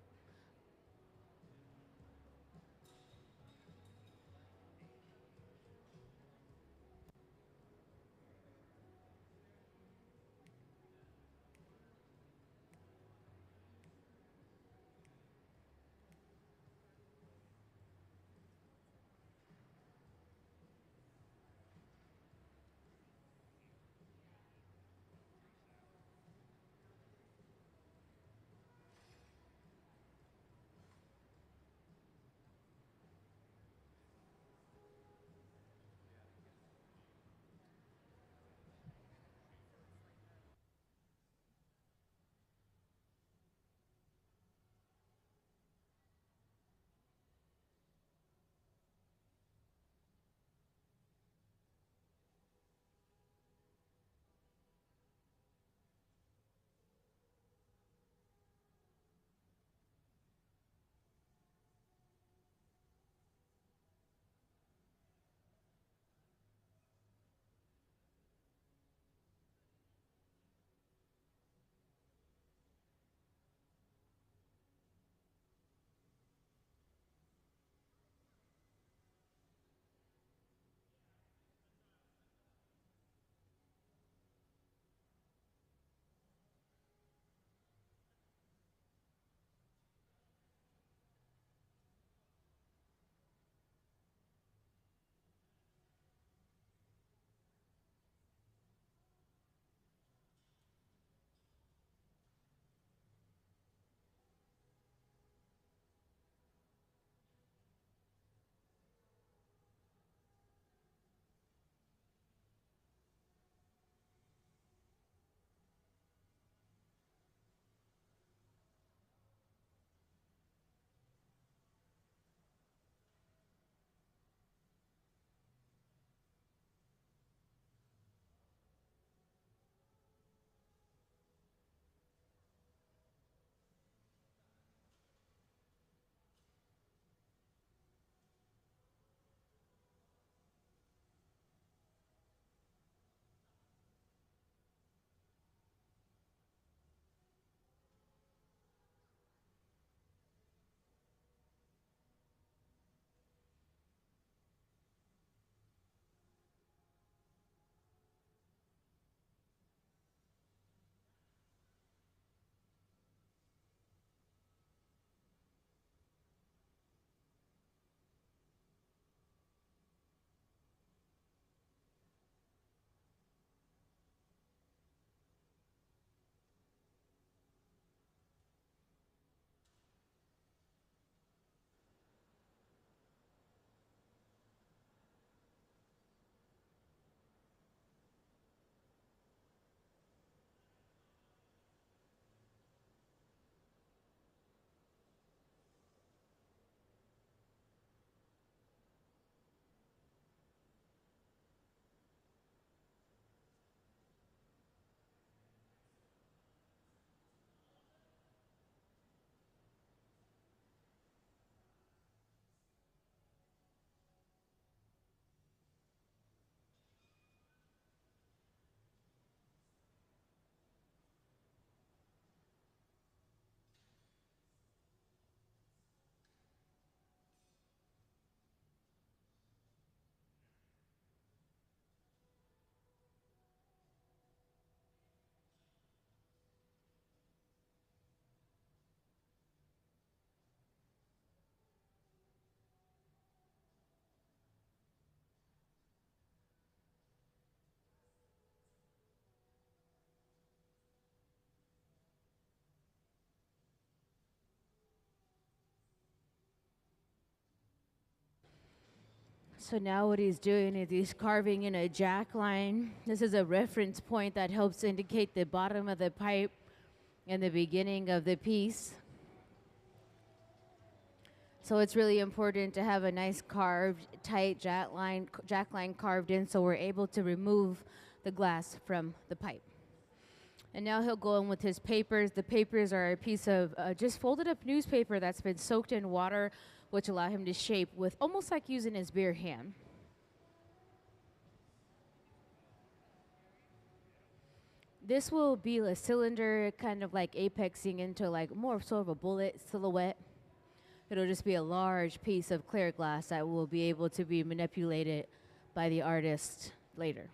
So now what he's doing is he's carving in a jack line. This is a reference point that helps indicate the bottom of the pipe and the beginning of the piece. So it's really important to have a nice carved, tight jack line carved in so we're able to remove the glass from the pipe. And now he'll go in with his papers. The papers are a piece of just folded up newspaper that's been soaked in water, which allow him to shape with almost like using his bare hand. This will be a cylinder, kind of like apexing into like more sort of a bullet silhouette. It'll just be a large piece of clear glass that will be able to be manipulated by the artist later.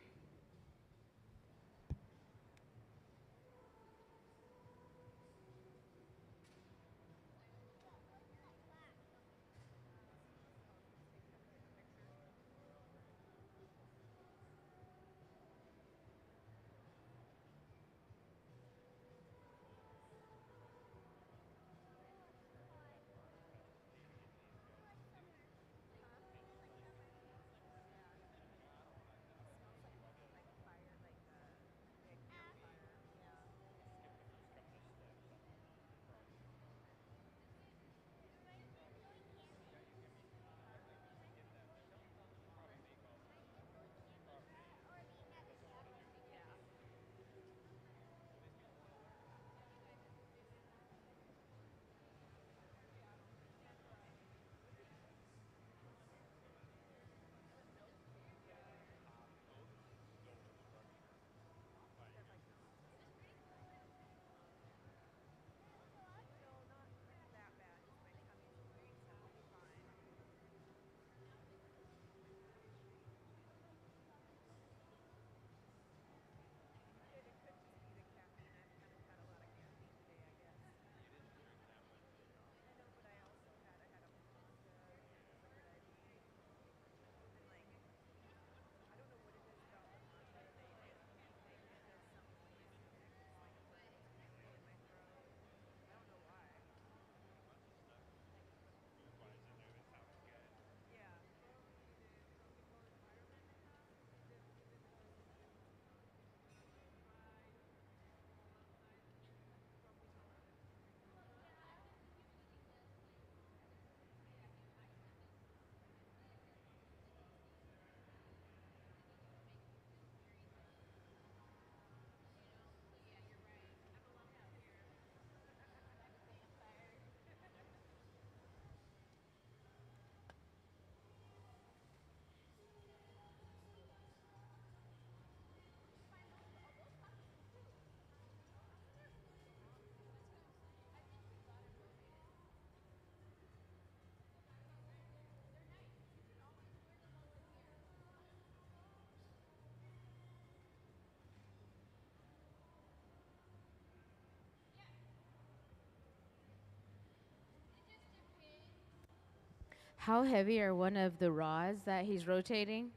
How heavy are one of the rods that he's rotating?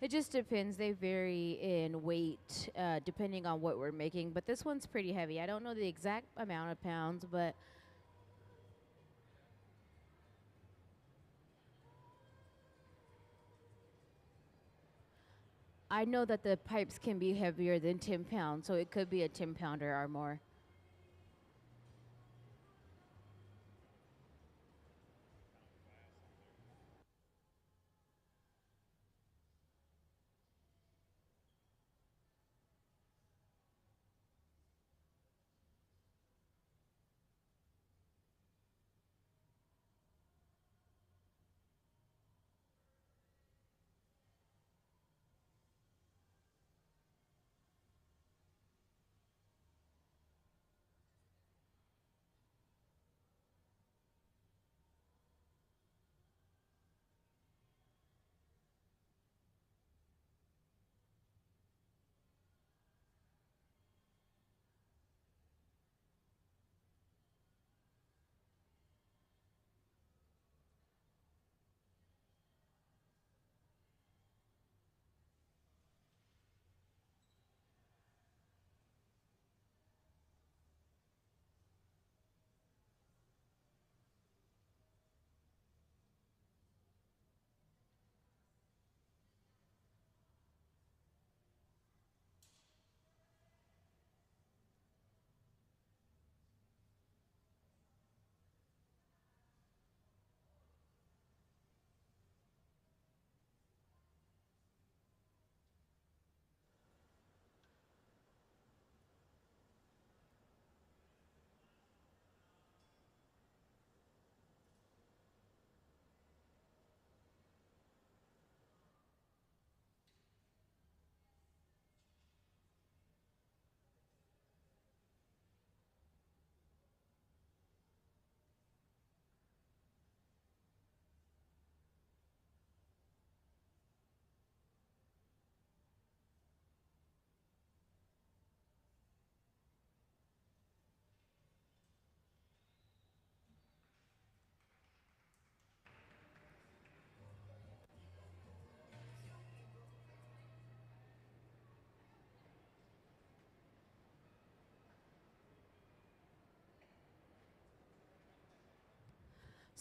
It just depends. They vary in weight depending on what we're making, but this one's pretty heavy. I don't know the exact amount of pounds, but I know that the pipes can be heavier than 10 pounds, so it could be a 10-pounder or more.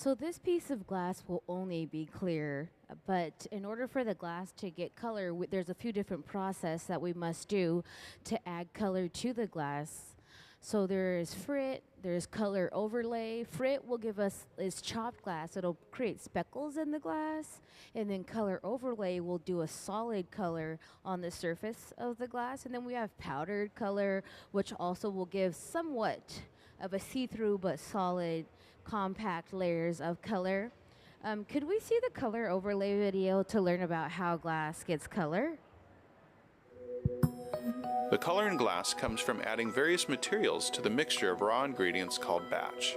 So this piece of glass will only be clear, but in order for the glass to get color, there's a few different process that we must do to add color to the glass. So there's frit, there's color overlay. Frit will give us is chopped glass. It'll create speckles in the glass, and then color overlay will do a solid color on the surface of the glass. And then we have powdered color, which also will give somewhat of a see-through but solid compact layers of color. Could we see the color overlay video to learn about how glass gets color? The color in glass comes from adding various materials to the mixture of raw ingredients called batch.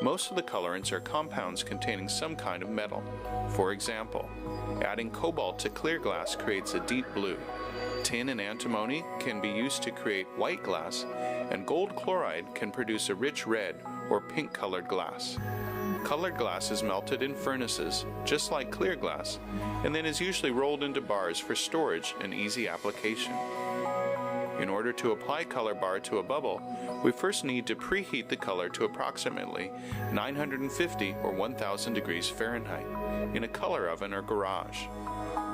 Most of the colorants are compounds containing some kind of metal. For example, adding cobalt to clear glass creates a deep blue. Tin and antimony can be used to create white glass, and gold chloride can produce a rich red or pink colored glass. Colored glass is melted in furnaces, just like clear glass, and then is usually rolled into bars for storage and easy application. In order to apply color bar to a bubble, we first need to preheat the color to approximately 950 or 1000 degrees Fahrenheit in a color oven or garage.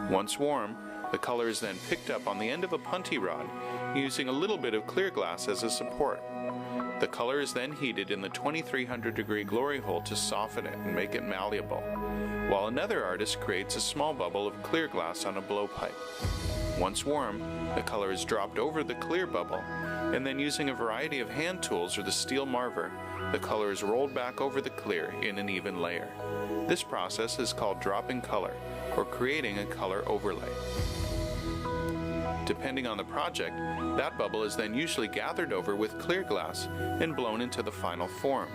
Once warm, the color is then picked up on the end of a punty rod using a little bit of clear glass as a support. The color is then heated in the 2300 degree glory hole to soften it and make it malleable, while another artist creates a small bubble of clear glass on a blowpipe. Once warm, the color is dropped over the clear bubble, and then using a variety of hand tools or the steel marver, the color is rolled back over the clear in an even layer. This process is called dropping color, or creating a color overlay. Depending on the project, that bubble is then usually gathered over with clear glass and blown into the final form.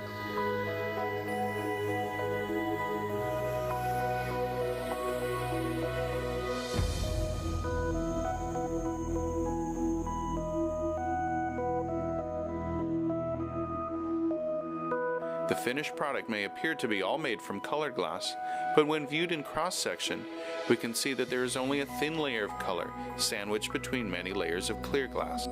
The finished product may appear to be all made from colored glass, but when viewed in cross-section, we can see that there is only a thin layer of color sandwiched between many layers of clear glass.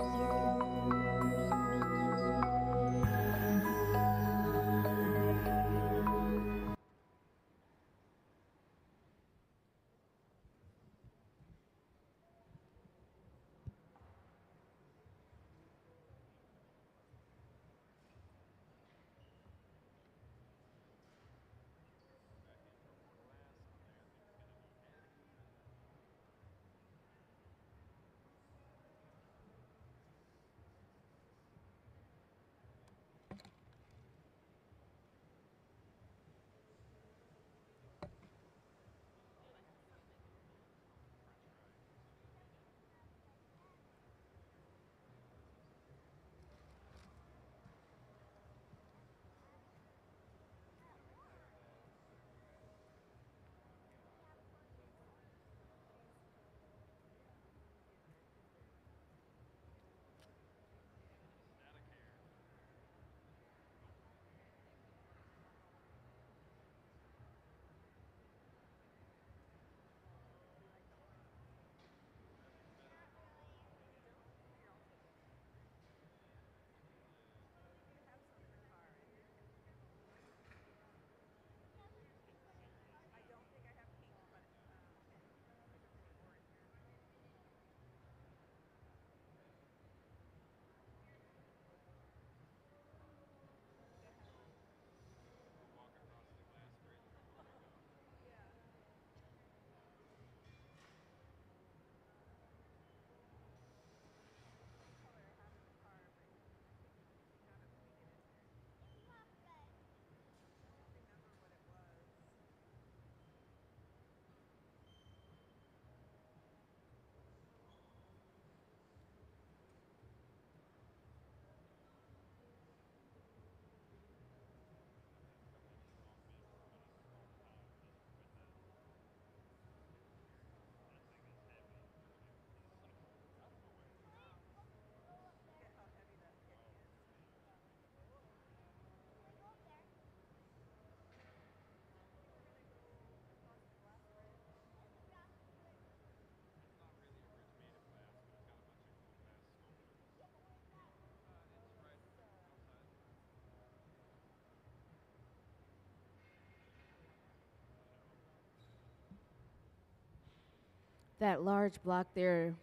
That large block there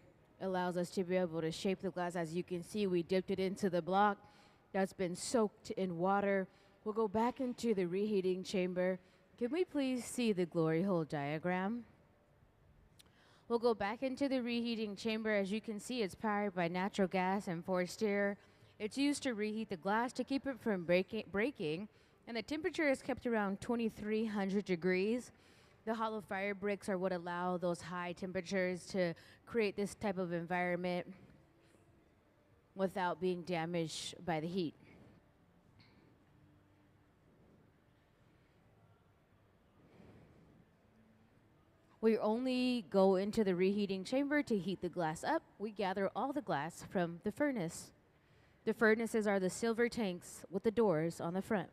allows us to be able to shape the glass. As you can see, we dipped it into the block that's been soaked in water. We'll go back into the reheating chamber. Can we please see the glory hole diagram? We'll go back into the reheating chamber. As you can see, it's powered by natural gas and forced air. It's used to reheat the glass to keep it from breaking, and the temperature is kept around 2300 degrees. The hollow fire bricks are what allow those high temperatures to create this type of environment without being damaged by the heat. We only go into the reheating chamber to heat the glass up. We gather all the glass from the furnace. The furnaces are the silver tanks with the doors on the front.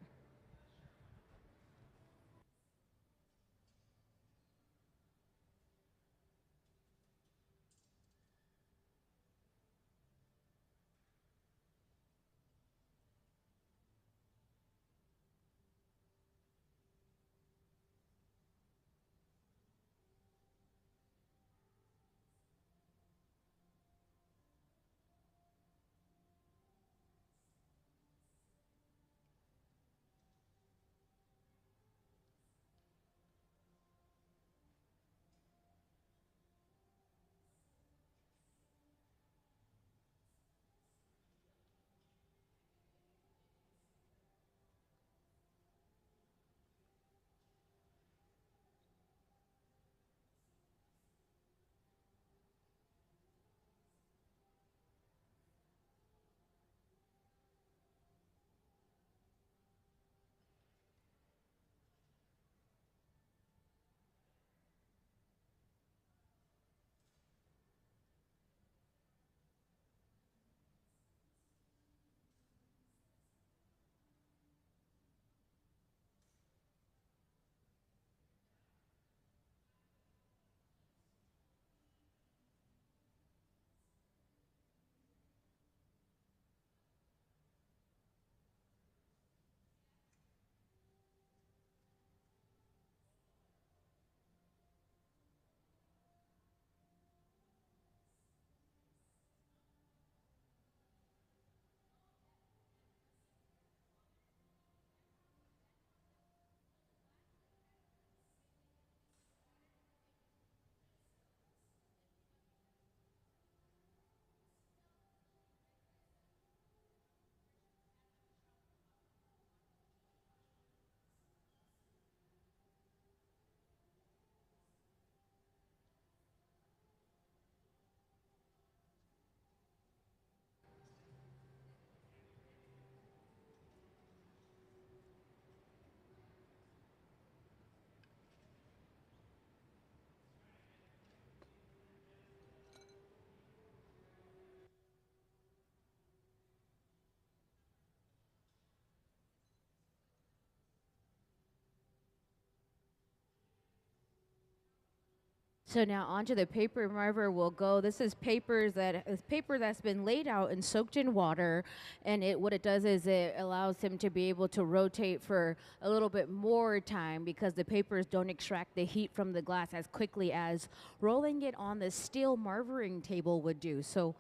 So now onto the paper marver we'll go. This is paper that's been laid out and soaked in water, and what it does is it allows him to be able to rotate for a little bit more time because the papers don't extract the heat from the glass as quickly as rolling it on the steel marvering table would do. So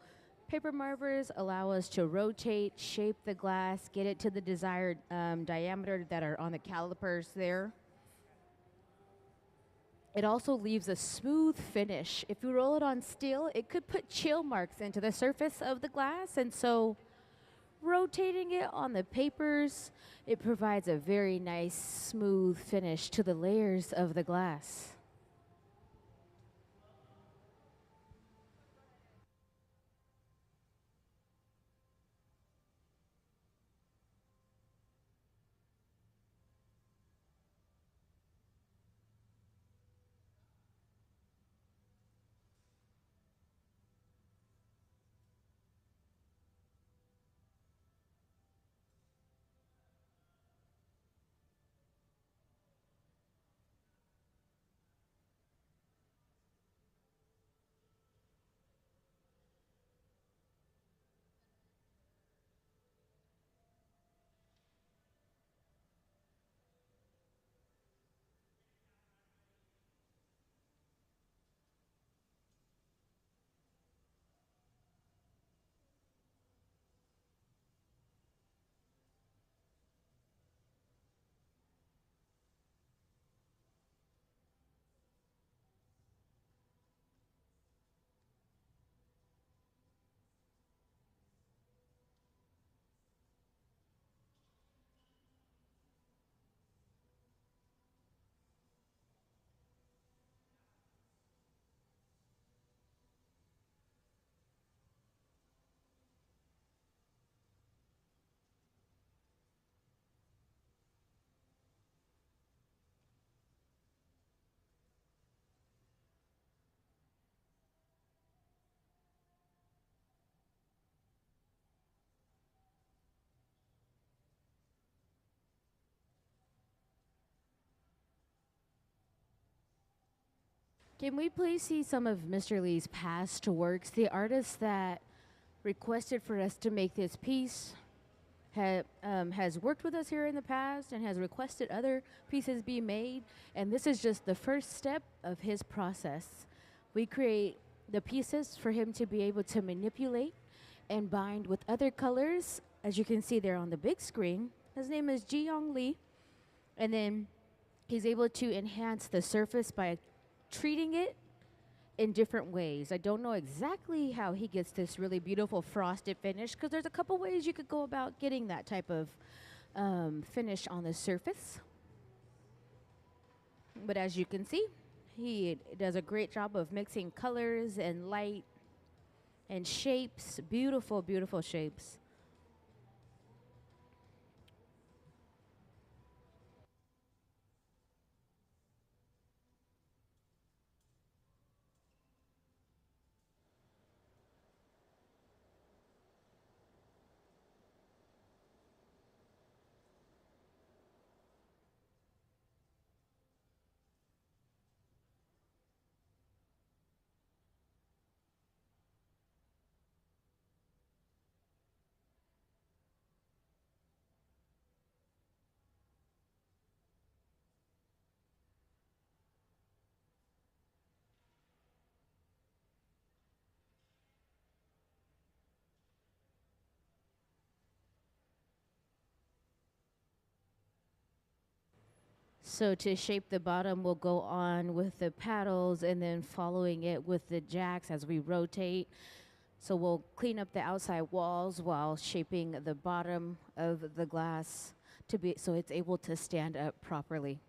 paper marvers allow us to rotate, shape the glass, get it to the desired diameter that are on the calipers there. It also leaves a smooth finish. If you roll it on steel, it could put chill marks into the surface of the glass, and so rotating it on the papers, it provides a very nice smooth finish to the layers of the glass. Can we please see some of Mr. Lee's past works? The artist that requested for us to make this piece has worked with us here in the past and has requested other pieces be made. And this is just the first step of his process. We create the pieces for him to be able to manipulate and bind with other colors. As you can see there on the big screen, his name is Ji Young Lee. And then he's able to enhance the surface by treating it in different ways. I don't know exactly how he gets this really beautiful frosted finish, because there's a couple ways you could go about getting that type of finish on the surface. But as you can see, he does a great job of mixing colors and light and shapes. Beautiful, beautiful shapes. So to shape the bottom, we'll go on with the paddles and then following it with the jacks as we rotate. So we'll clean up the outside walls while shaping the bottom of the glass to be so it's able to stand up properly.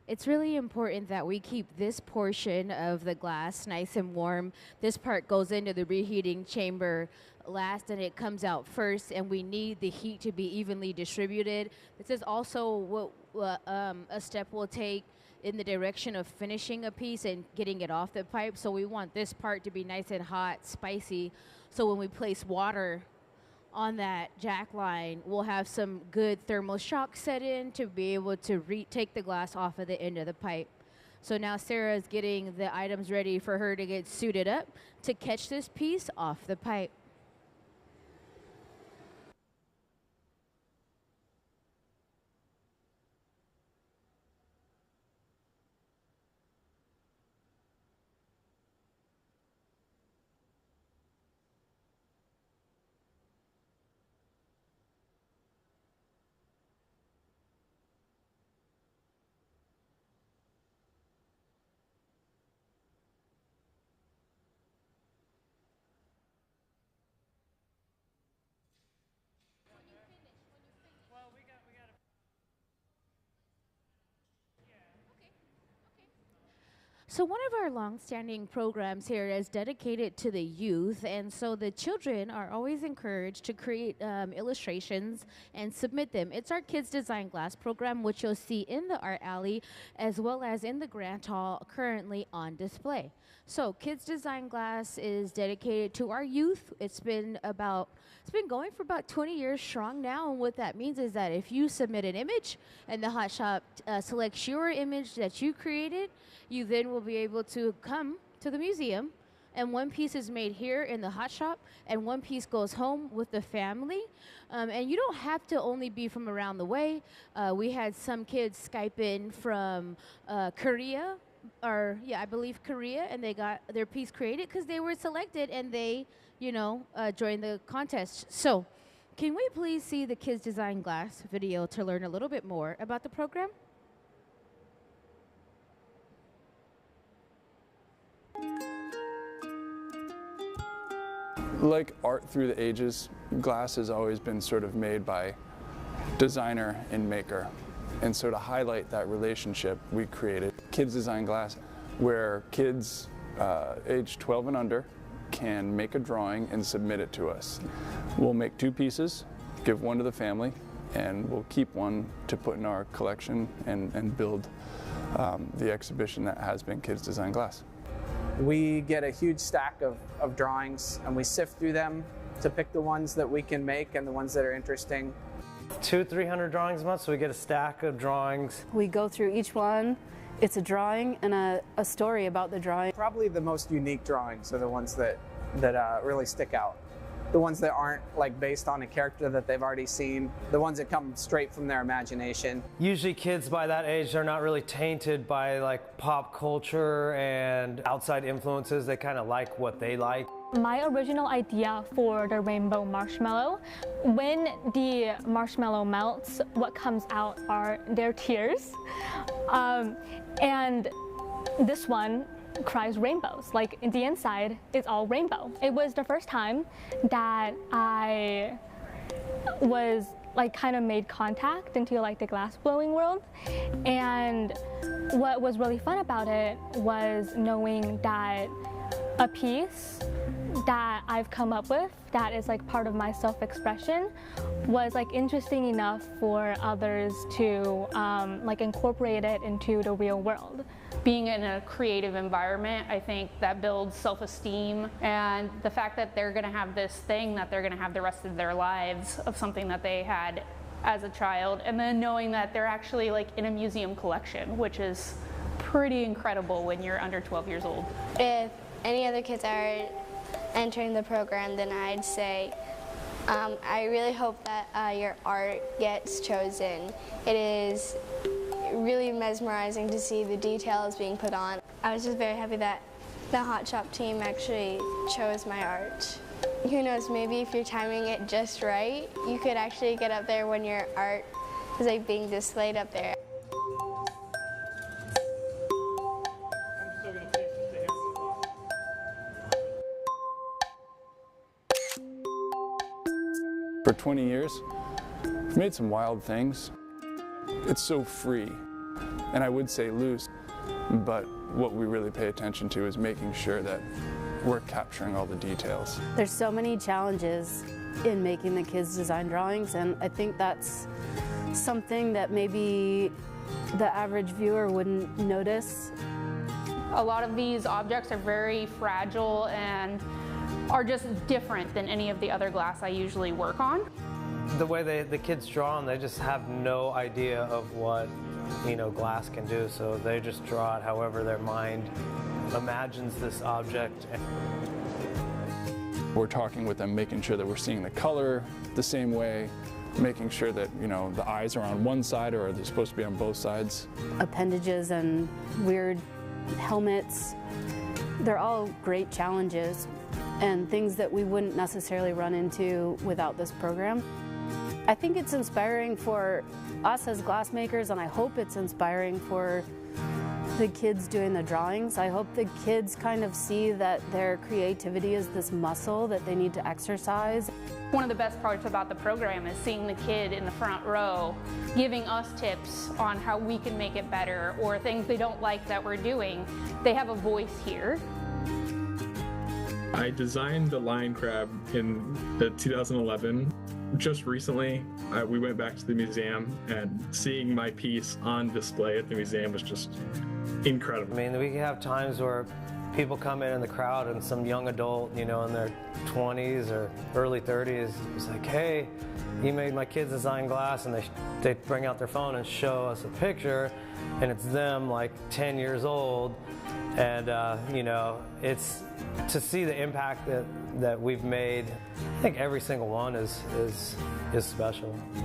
It's really important that we keep this portion of the glass nice and warm. This part goes into the reheating chamber last and it comes out first, and we need the heat to be evenly distributed. This is also what a step we'll take in the direction of finishing a piece and getting it off the pipe. So we want this part to be nice and hot, spicy, so when we place water on that jack line, we'll have some good thermal shock set in to be able to take the glass off of the end of the pipe. So now Sarah is getting the items ready for her to get suited up to catch this piece off the pipe. So one of our long-standing programs here is dedicated to the youth, and so the children are always encouraged to create illustrations and submit them. It's our Kids Design Glass program, which you'll see in the art alley as well as in the Grant Hall currently on display. So Kids Design Glass is dedicated to our youth. It's been going for about 20 years strong now, and what that means is that if you submit an image and the Hot Shop selects your image that you created, you then will be able to come to the museum, and one piece is made here in the Hot Shop and one piece goes home with the family. And you don't have to only be from around the way. We had some kids Skype in from Korea, I believe Korea, and they got their piece created because they were selected and they, joined the contest. So can we please see the Kids Design Glass video to learn a little bit more about the program? Like art through the ages, glass has always been sort of made by designer and maker. And so to highlight that relationship, we created Kids Design Glass, where kids age 12 and under can make a drawing and submit it to us. We'll make 2 pieces, give one to the family, and we'll keep one to put in our collection and build the exhibition that has been Kids Design Glass. We get a huge stack of drawings and we sift through them to pick the ones that we can make and the ones that are interesting. 200-300 drawings a month, so we get a stack of drawings. We go through each one. It's a drawing and a story about the drawing. Probably the most unique drawings are the ones that really stick out. The ones that aren't like based on a character that they've already seen, the ones that come straight from their imagination. Usually kids by that age, they're not really tainted by like pop culture and outside influences. They kind of like what they like. My original idea for the rainbow marshmallow, when the marshmallow melts, what comes out are their tears. And this one cries rainbows. Like the inside is all rainbow. It was the first time that I was like kind of made contact into like the glass blowing world. And what was really fun about it was knowing that a piece that I've come up with that is like part of my self-expression was like interesting enough for others to like incorporate it into the real world. Being in a creative environment, I think that builds self-esteem, and the fact that they're going to have this thing that they're going to have the rest of their lives of something that they had as a child, and then knowing that they're actually like in a museum collection, which is pretty incredible when you're under 12 years old. If any other kids are entering the program, then I'd say I really hope that your art gets chosen. It is really mesmerizing to see the details being put on. I was just very happy that the Hot Shop team actually chose my art. Who knows, maybe if you're timing it just right, you could actually get up there when your art is like being displayed up there. For 20 years, we've made some wild things. It's so free. and I would say loose, but what we really pay attention to is making sure that we're capturing all the details. There's so many challenges in making the kids' design drawings, and I think that's something that maybe the average viewer wouldn't notice. A lot of these objects are very fragile and are just different than any of the other glass I usually work on. The way the kids draw them, they just have no idea of what, you know, glass can do, so they just draw it however their mind imagines this object. We're talking with them, making sure that we're seeing the color the same way, making sure that, you know, the eyes are on one side or are they supposed to be on both sides. Appendages and weird helmets, they're all great challenges and things that we wouldn't necessarily run into without this program. I think it's inspiring for us as glassmakers, and I hope it's inspiring for the kids doing the drawings. I hope the kids kind of see that their creativity is this muscle that they need to exercise. One of the best parts about the program is seeing the kid in the front row giving us tips on how we can make it better or things they don't like that we're doing. They have a voice here. I designed the lion crab in 2011. Just recently, we went back to the museum, and seeing my piece on display at the museum was just incredible. I mean, we have times where people come in the crowd and some young adult, you know, in their 20s or early 30s is like, hey, you made my kids design glass, and they bring out their phone and show us a picture, and it's them like 10 years old, and you know, it's to see the impact that we've made. I think every single one is special. Yeah.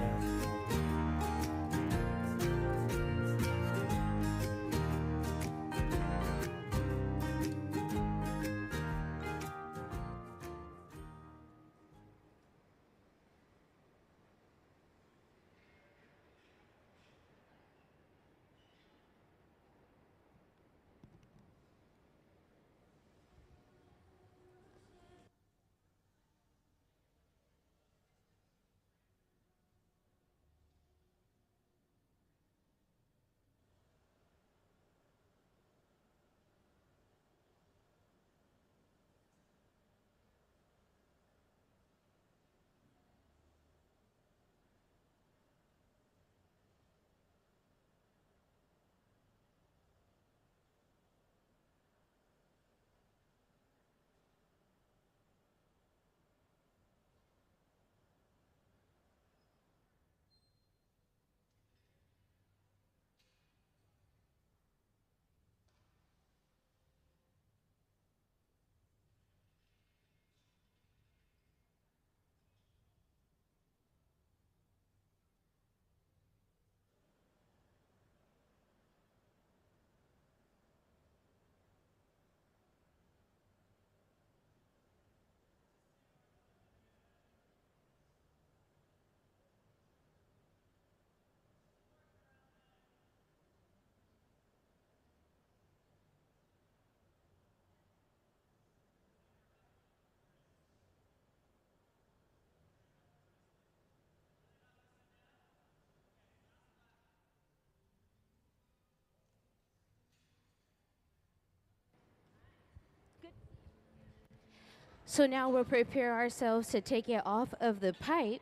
So now we'll prepare ourselves to take it off of the pipe.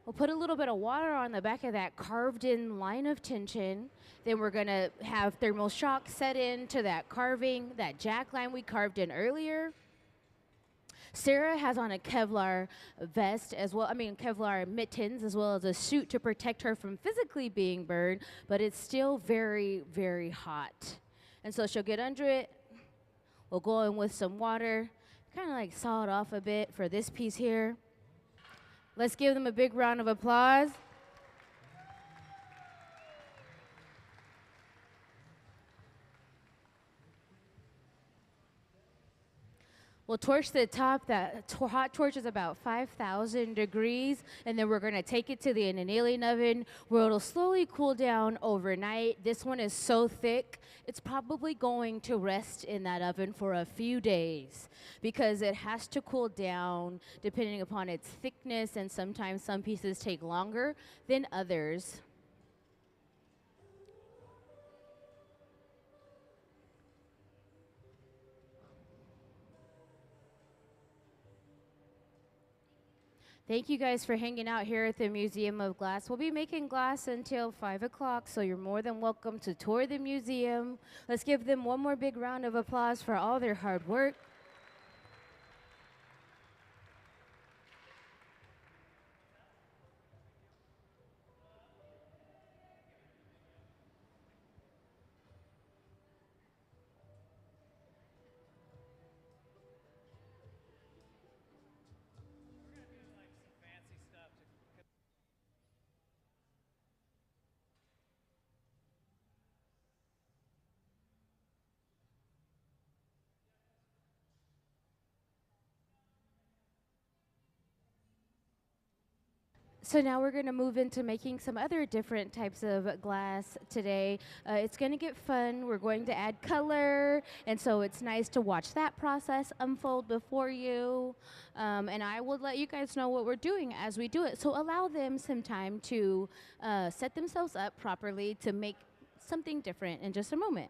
We'll put a little bit of water on the back of that carved in line of tension. Then we're gonna have thermal shock set into that carving, that jack line we carved in earlier. Sarah has on a Kevlar vest as well, Kevlar mittens as well as a suit to protect her from physically being burned, but it's still very, very hot. And so she'll get under it. We'll go in with some water, kind of like saw it off a bit for this piece here. Let's give them a big round of applause. We'll torch the top. That hot torch is about 5,000 degrees, and then we're gonna take it to the annealing oven where it'll slowly cool down overnight. This one is so thick, it's probably going to rest in that oven for a few days because it has to cool down depending upon its thickness, and sometimes some pieces take longer than others. Thank you guys for hanging out here at the Museum of Glass. We'll be making glass until 5 o'clock, so you're more than welcome to tour the museum. Let's give them one more big round of applause for all their hard work. So now we're going to move into making some other different types of glass today. It's going to get fun. We're going to add color, and so it's nice to watch that process unfold before you. And I will let you guys know what we're doing as we do it. So allow them some time to set themselves up properly to make something different in just a moment.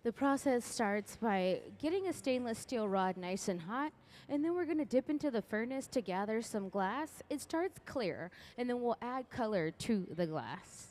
The process starts by getting a stainless steel rod nice and hot, and then we're going to dip into the furnace to gather some glass. It starts clear, and then we'll add color to the glass.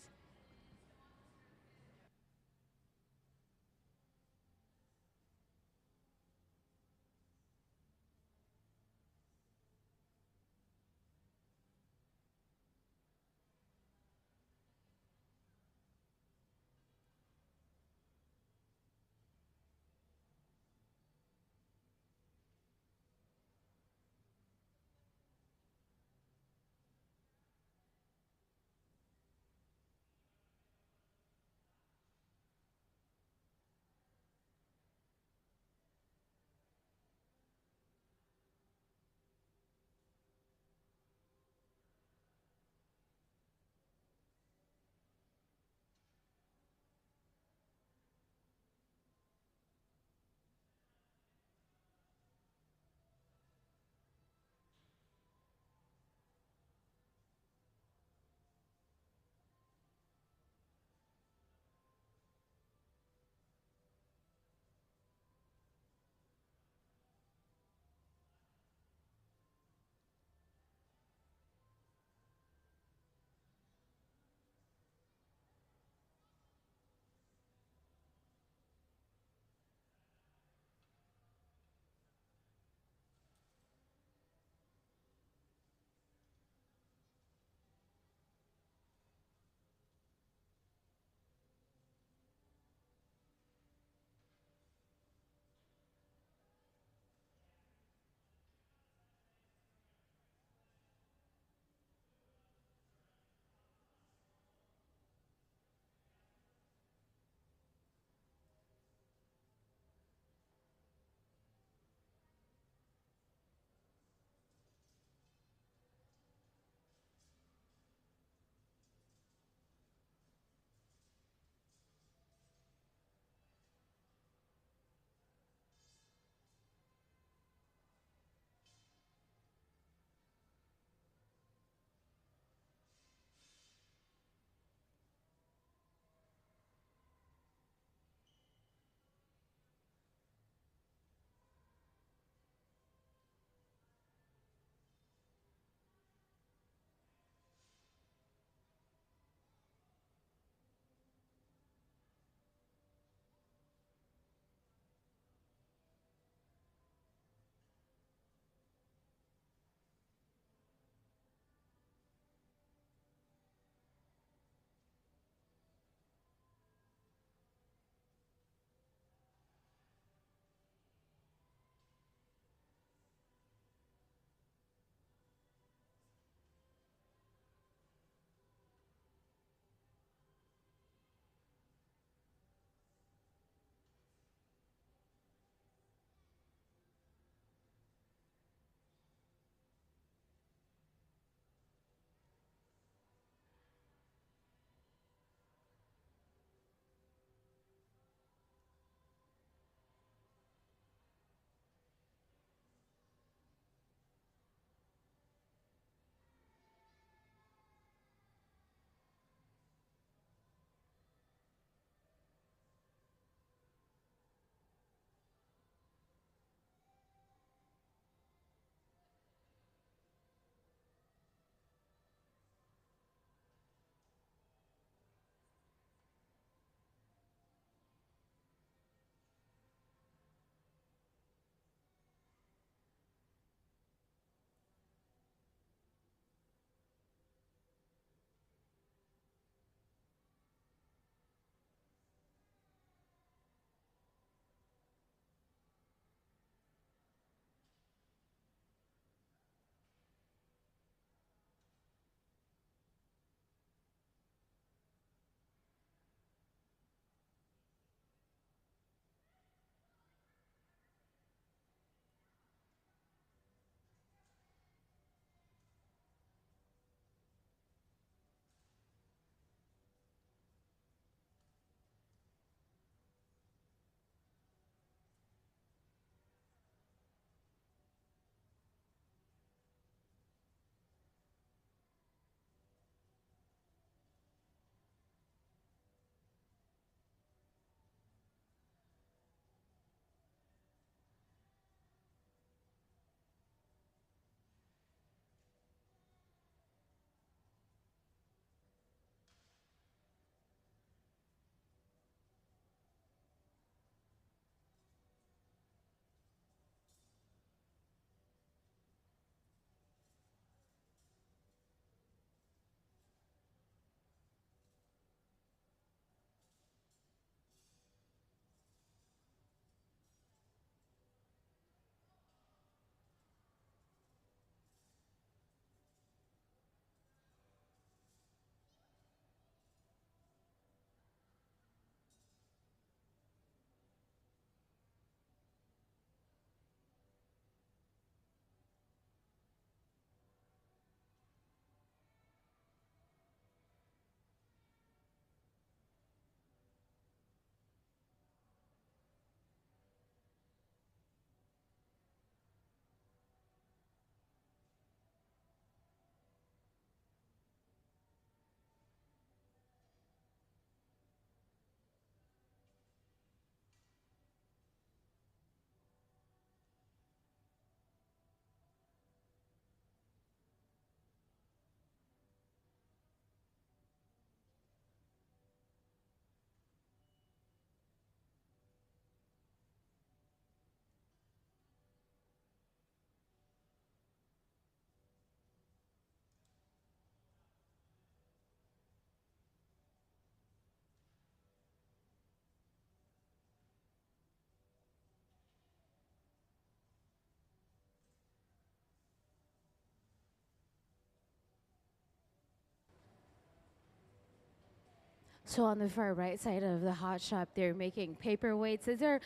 So on the far right side of the hot shop, they're making paperweights.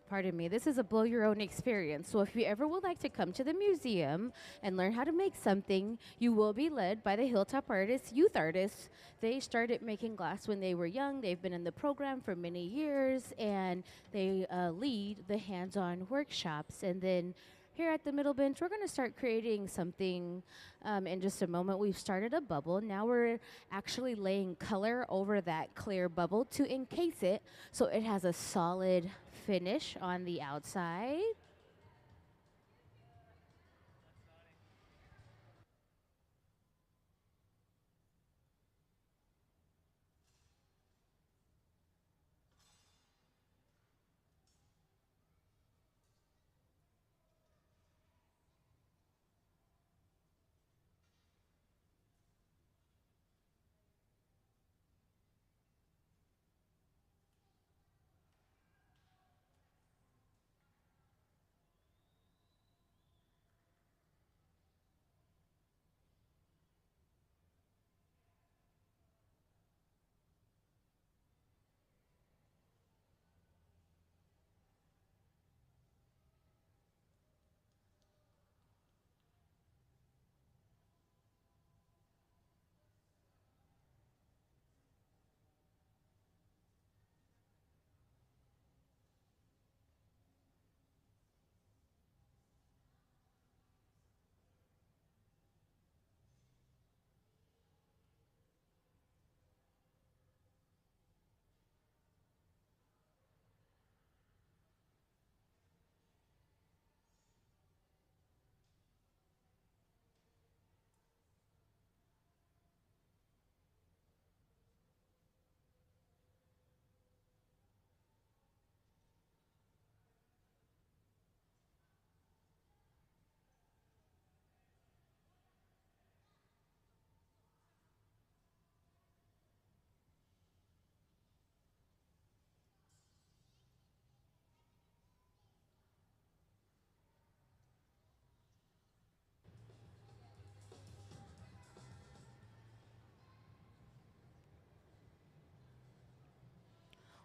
Pardon me, this is a blow your own experience. So if you ever would like to come to the museum and learn how to make something, you will be led by the Hilltop Artists, youth artists. They started making glass when they were young. They've been in the program for many years, and they lead the hands-on workshops. And then here at the middle bench, we're going to start creating something in just a moment. We've started a bubble. Now we're actually laying color over that clear bubble to encase it so it has a solid finish on the outside.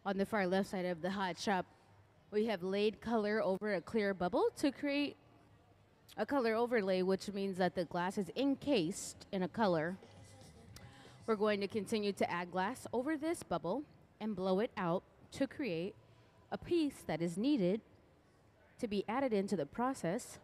On the far left side of the hot shop, we have laid color over a clear bubble to create a color overlay, which means that the glass is encased in a color. We're going to continue to add glass over this bubble and blow it out to create a piece that is needed to be added into the process.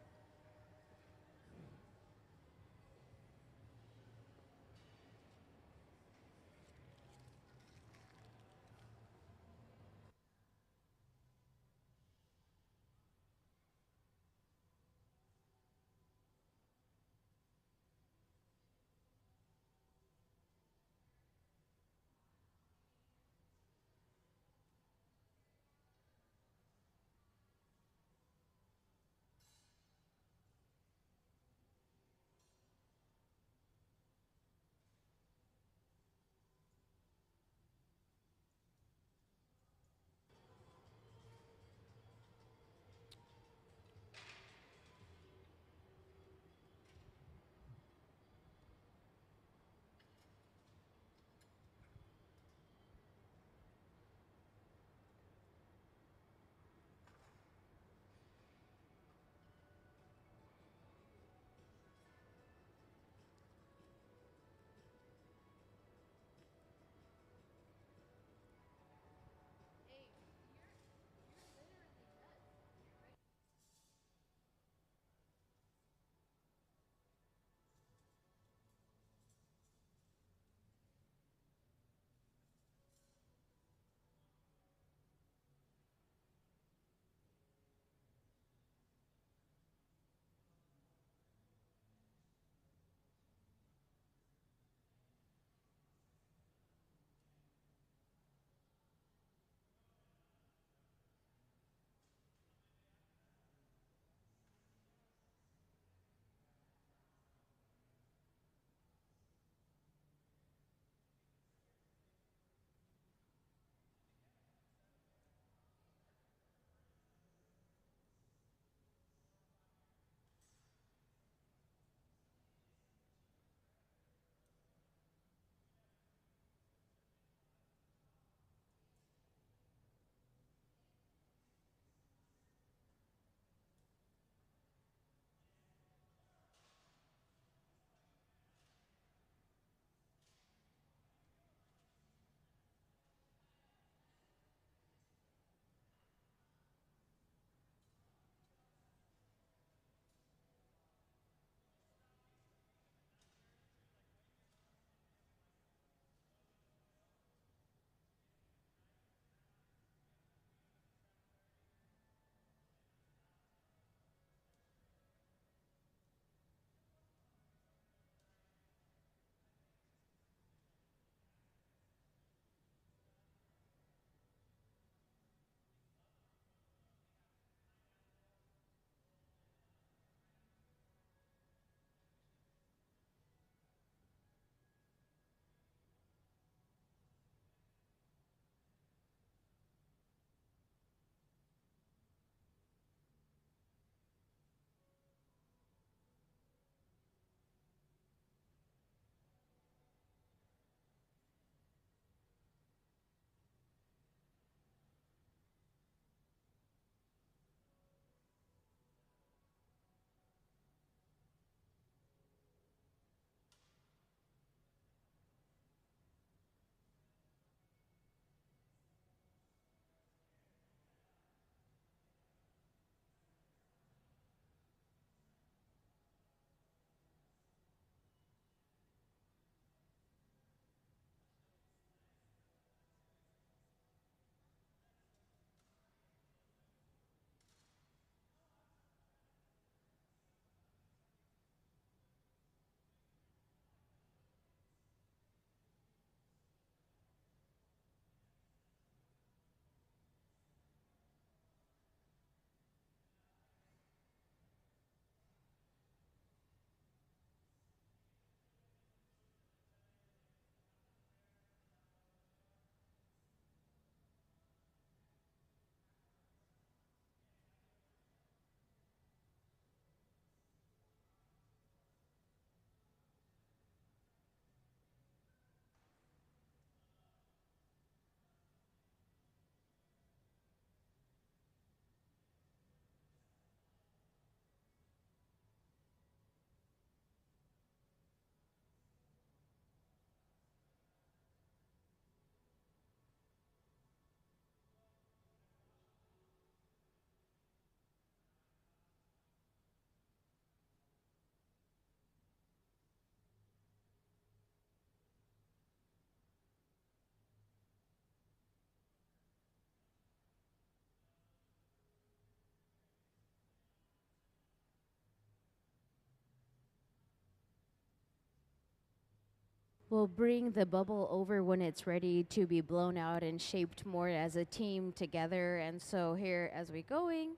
We'll bring the bubble over when it's ready to be blown out and shaped more as a team together. And so here as we going,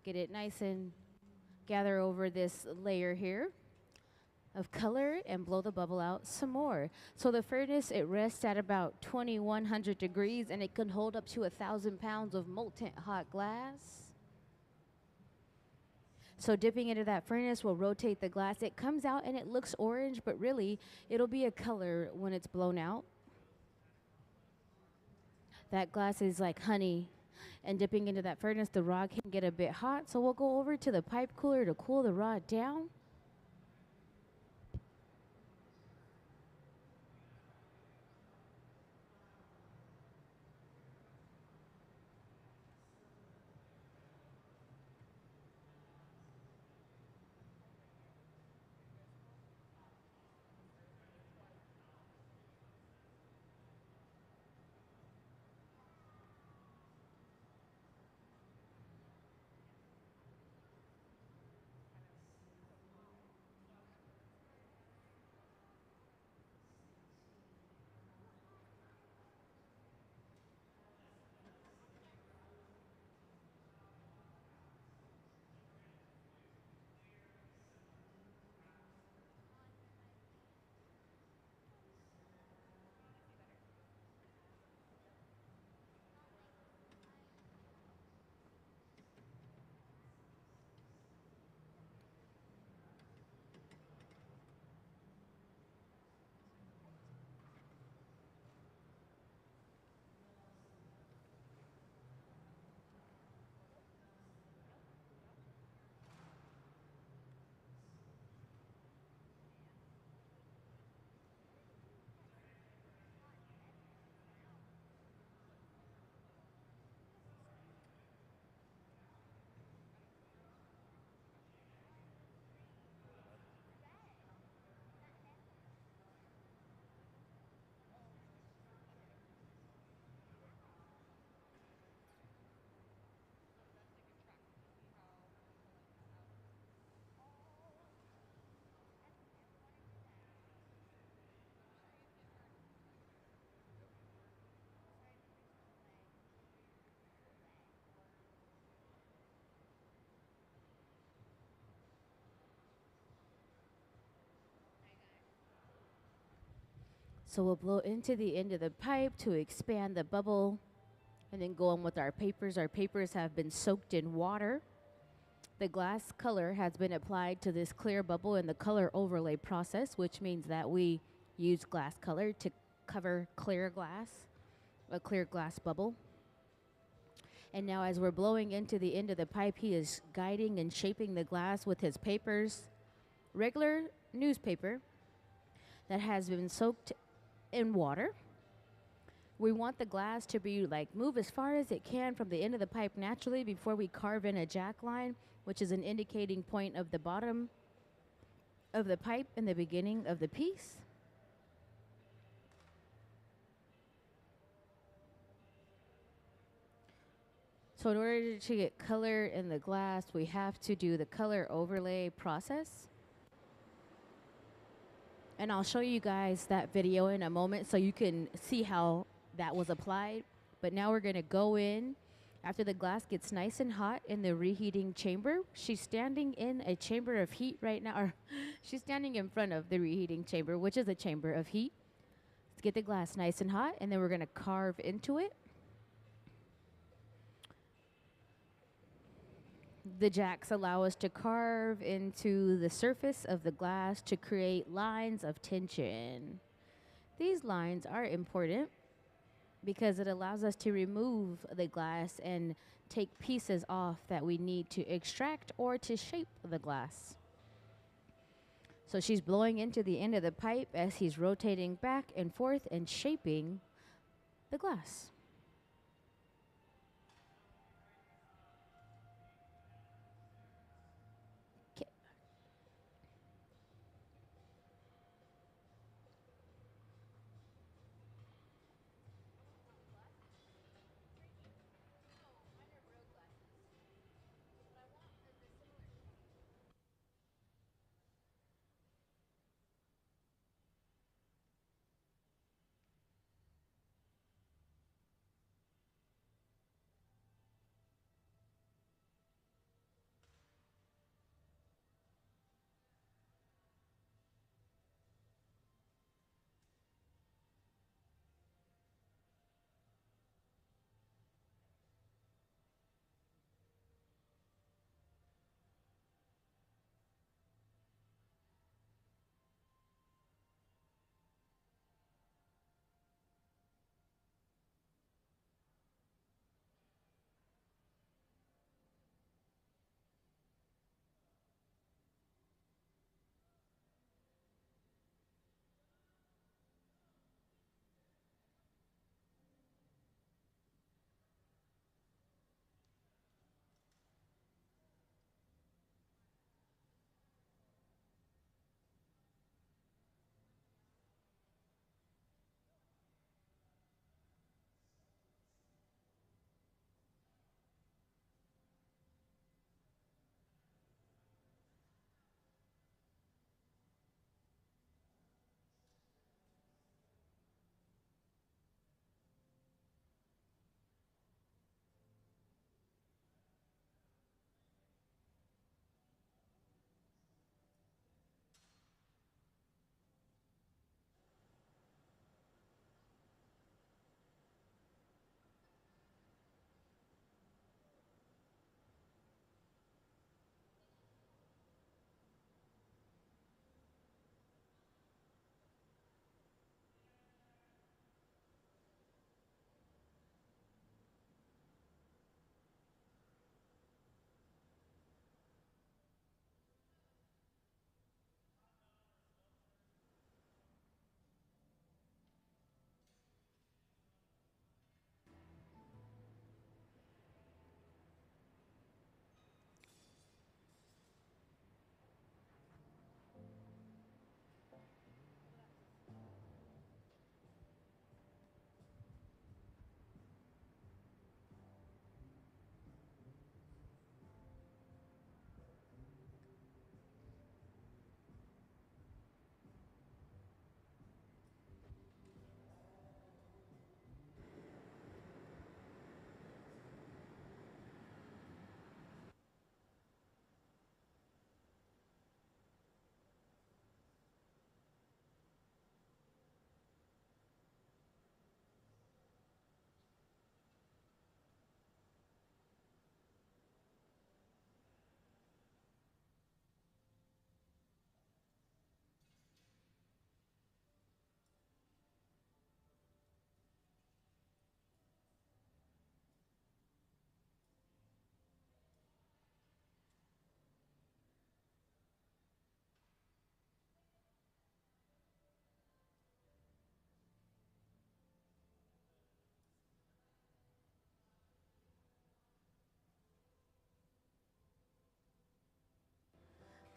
get it nice and gather over this layer here of color and blow the bubble out some more. So the furnace, it rests at about 2100 degrees and it can hold up to 1,000 pounds of molten hot glass. So dipping into that furnace will rotate the glass. It comes out and it looks orange, but really it'll be a color when it's blown out. That glass is like honey. And dipping into that furnace, the rod can get a bit hot. So we'll go over to the pipe cooler to cool the rod down. So we'll blow into the end of the pipe to expand the bubble and then go on with our papers. Our papers have been soaked in water. The glass color has been applied to this clear bubble in the color overlay process, which means that we use glass color to cover clear glass, a clear glass bubble. And now as we're blowing into the end of the pipe, he is guiding and shaping the glass with his papers, regular newspaper that has been soaked in water. We want the glass to be move as far as it can from the end of the pipe naturally before we carve in a jack line, which is an indicating point of the bottom of the pipe and the beginning of the piece. So in order to get color in the glass, we have to do the color overlay process. And I'll show you guys that video in a moment so you can see how that was applied. But now we're going to go in after the glass gets nice and hot in the reheating chamber. She's standing in a chamber of heat right now, or she's standing in front of the reheating chamber, which is a chamber of heat. Let's get the glass nice and hot, and then we're going to carve into it. The jacks allow us to carve into the surface of the glass to create lines of tension. These lines are important because it allows us to remove the glass and take pieces off that we need to extract or to shape the glass. So she's blowing into the end of the pipe as he's rotating back and forth and shaping the glass.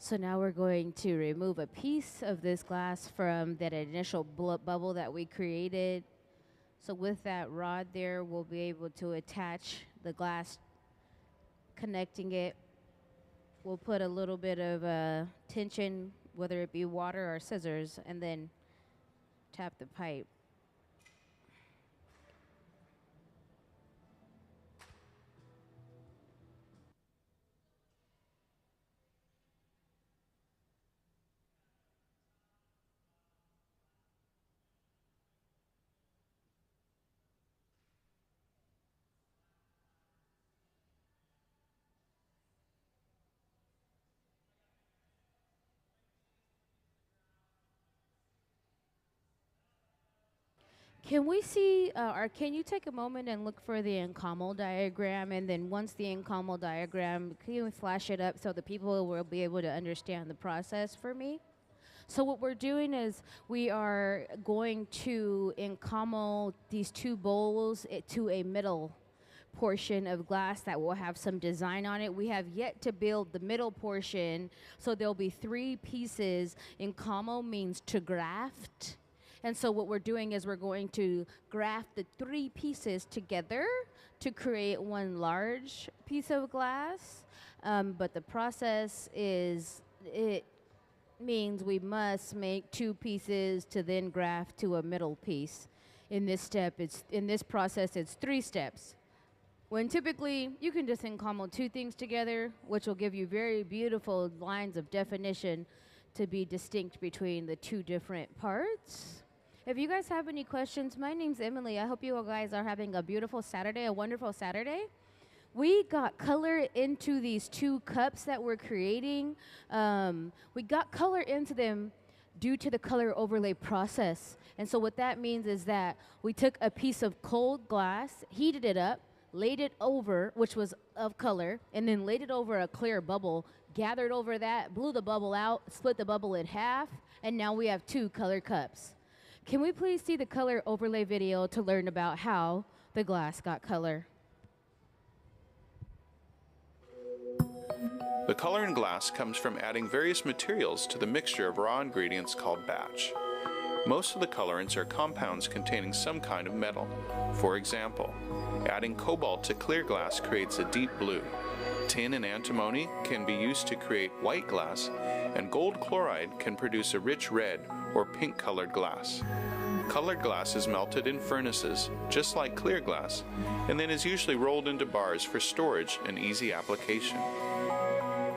So now we're going to remove a piece of this glass from that initial bubble that we created. So with that rod there, we'll be able to attach the glass, connecting it. We'll put a little bit of tension, whether it be water or scissors, and then tap the pipe. Can we see, or can you take a moment and look for the Encamo diagram? And then once the Encamo diagram, can you flash it up so the people will be able to understand the process for me? So what we're doing is we are going to Encamo these two bowls to a middle portion of glass that will have some design on it. We have yet to build the middle portion, so there'll be 3 pieces. Encamo means to graft. And so what we're doing is we're going to graft the 3 pieces together to create one large piece of glass. But the process is, it means we must make 2 pieces to then graft to a middle piece. In this process, it's 3 steps. When typically you can just Encamo 2 things together, which will give you very beautiful lines of definition to be distinct between the 2 different parts. If you guys have any questions, my name's Emily. I hope you all guys are having a beautiful Saturday, a wonderful Saturday. We got color into these 2 cups that we're creating. We got color into them due to the color overlay process. And so what that means is that we took a piece of cold glass, heated it up, laid it over, which was of color, and then laid it over a clear bubble, gathered over that, blew the bubble out, split the bubble in half, and now we have 2 color cups. Can we please see the color overlay video to learn about how the glass got color? The color in glass comes from adding various materials to the mixture of raw ingredients called batch. Most of the colorants are compounds containing some kind of metal. For example, adding cobalt to clear glass creates a deep blue. Tin and antimony can be used to create white glass, and gold chloride can produce a rich red or pink-colored glass. Colored glass is melted in furnaces, just like clear glass, and then is usually rolled into bars for storage and easy application.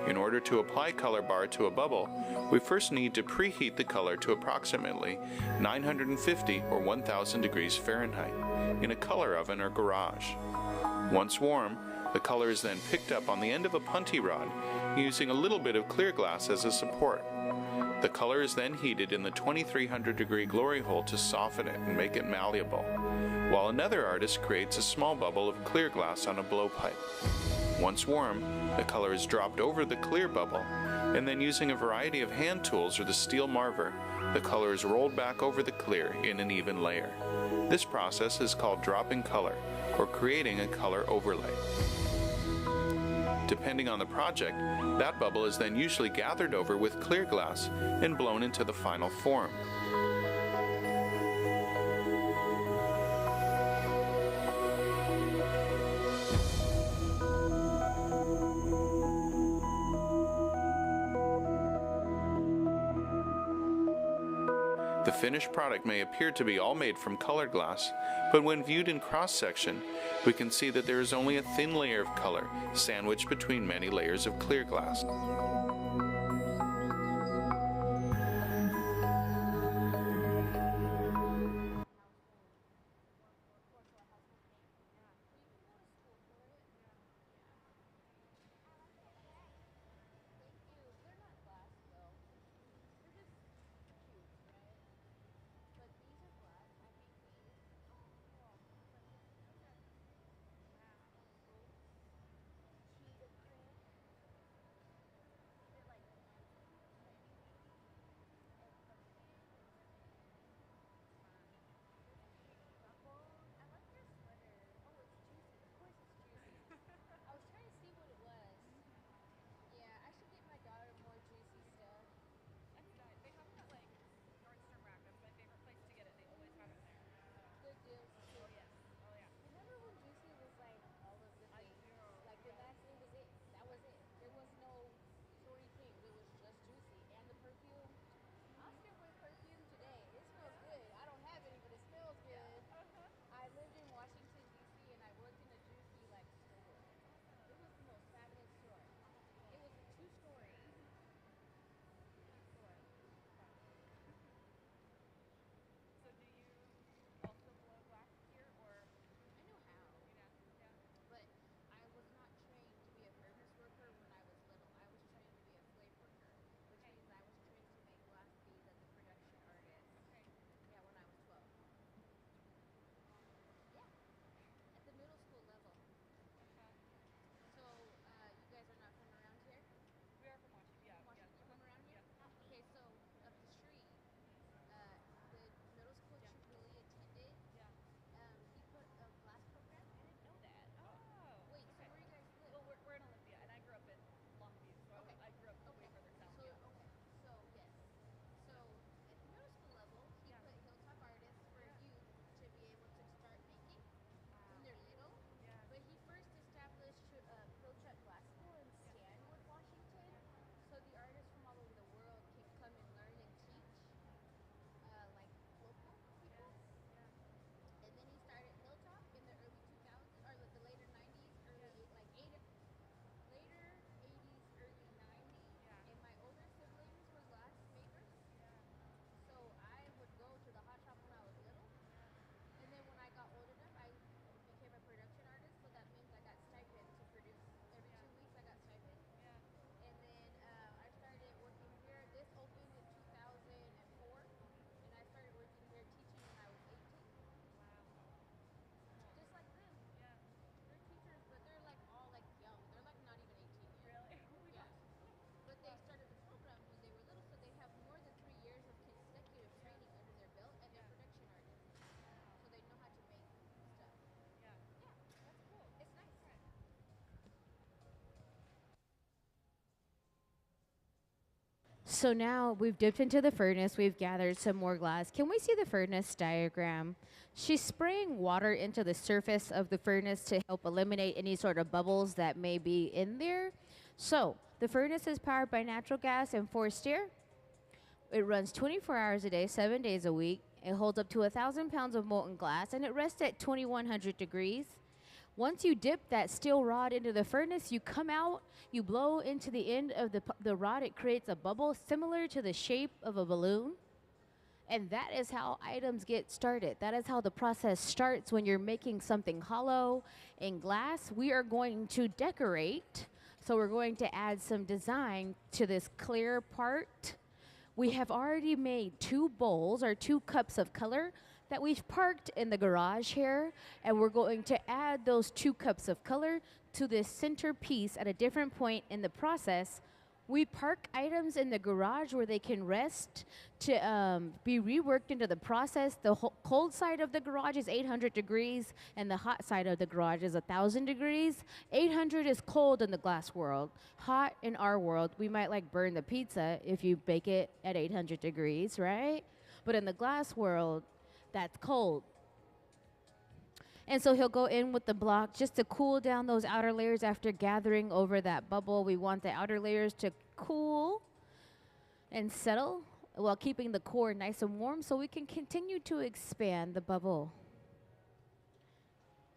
In order to apply color bar to a bubble, we first need to preheat the color to approximately 950 or 1000 degrees Fahrenheit in a color oven or garage. Once warm, the color is then picked up on the end of a punty rod using a little bit of clear glass as a support. The color is then heated in the 2300 degree glory hole to soften it and make it malleable, while another artist creates a small bubble of clear glass on a blowpipe. Once warm, the color is dropped over the clear bubble, and then using a variety of hand tools or the steel marver, the color is rolled back over the clear in an even layer. This process is called dropping color, or creating a color overlay. Depending on the project, that bubble is then usually gathered over with clear glass and blown into the final form. The finished product may appear to be all made from colored glass, but when viewed in cross-section, we can see that there is only a thin layer of color sandwiched between many layers of clear glass. So now we've dipped into the furnace. We've gathered some more glass. Can we see the furnace diagram? She's spraying water into the surface of the furnace to help eliminate any sort of bubbles that may be in there. So the furnace is powered by natural gas and forced air. It runs 24 hours a day, 7 days a week. It holds up to 1,000 pounds of molten glass, and it rests at 2,100 degrees. Once you dip that steel rod into the furnace, you come out, you blow into the end of the rod. It creates a bubble similar to the shape of a balloon. And that is how items get started. That is how the process starts when you're making something hollow in glass. We are going to decorate. So we're going to add some design to this clear part. We have already made 2 bowls or 2 cups of color that we've parked in the garage here, and we're going to add those 2 cups of color to this center piece at a different point in the process. We park items in the garage where they can rest to be reworked into the process. The cold side of the garage is 800 degrees, and the hot side of the garage is 1,000 degrees. 800 is cold in the glass world. Hot in our world, we might like burn the pizza if you bake it at 800 degrees, right? But in the glass world, that's cold. And so he'll go in with the block just to cool down those outer layers after gathering over that bubble. We want the outer layers to cool and settle while keeping the core nice and warm so we can continue to expand the bubble.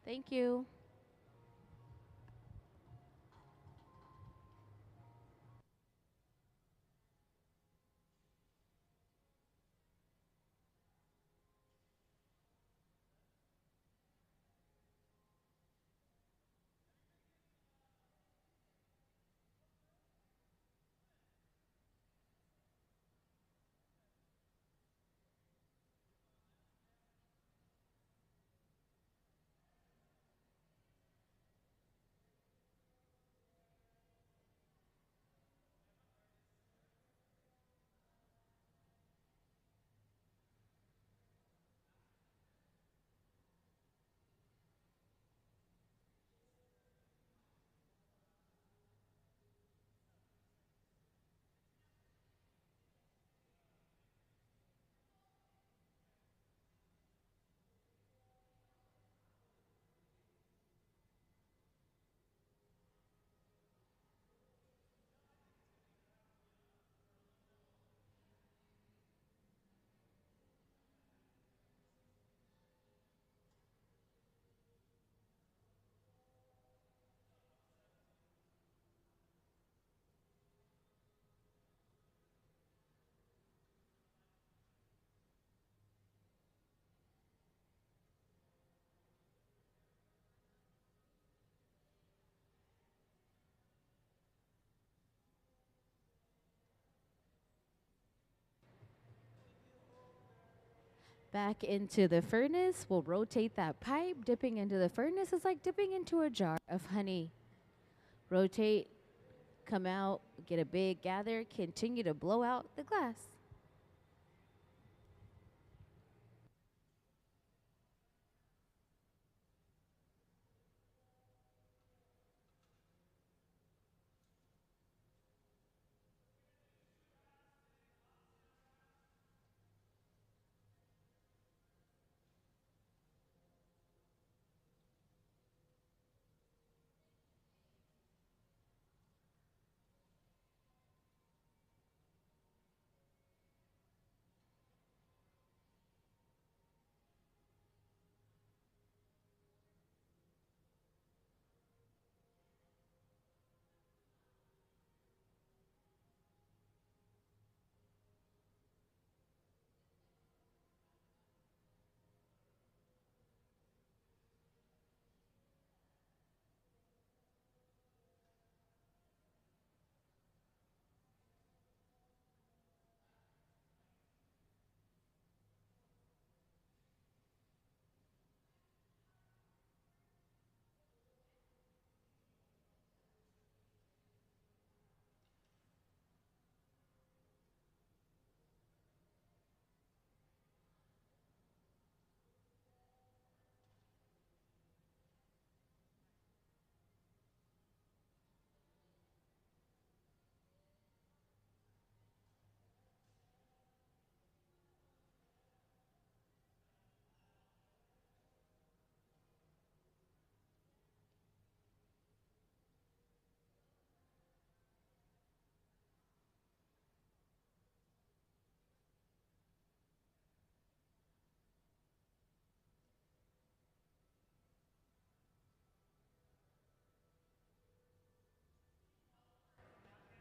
Thank you. Back into the furnace. We'll rotate that pipe. Dipping into the furnace is like dipping into a jar of honey. Rotate, come out, get a big gather, continue to blow out the glass.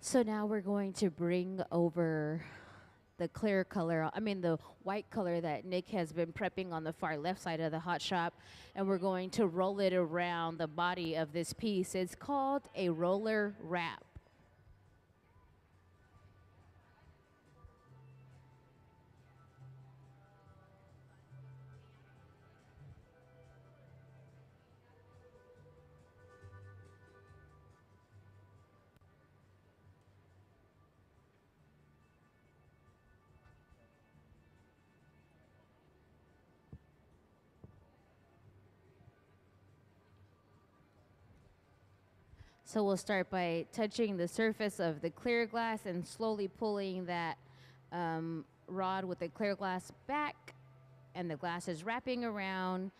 So now we're going to bring over the clear color, the white color that Nick has been prepping on the far left side of the hot shop, and we're going to roll it around the body of this piece. It's called a roller wrap. So we'll start by touching the surface of the clear glass and slowly pulling that rod with the clear glass back, and the glass is wrapping around.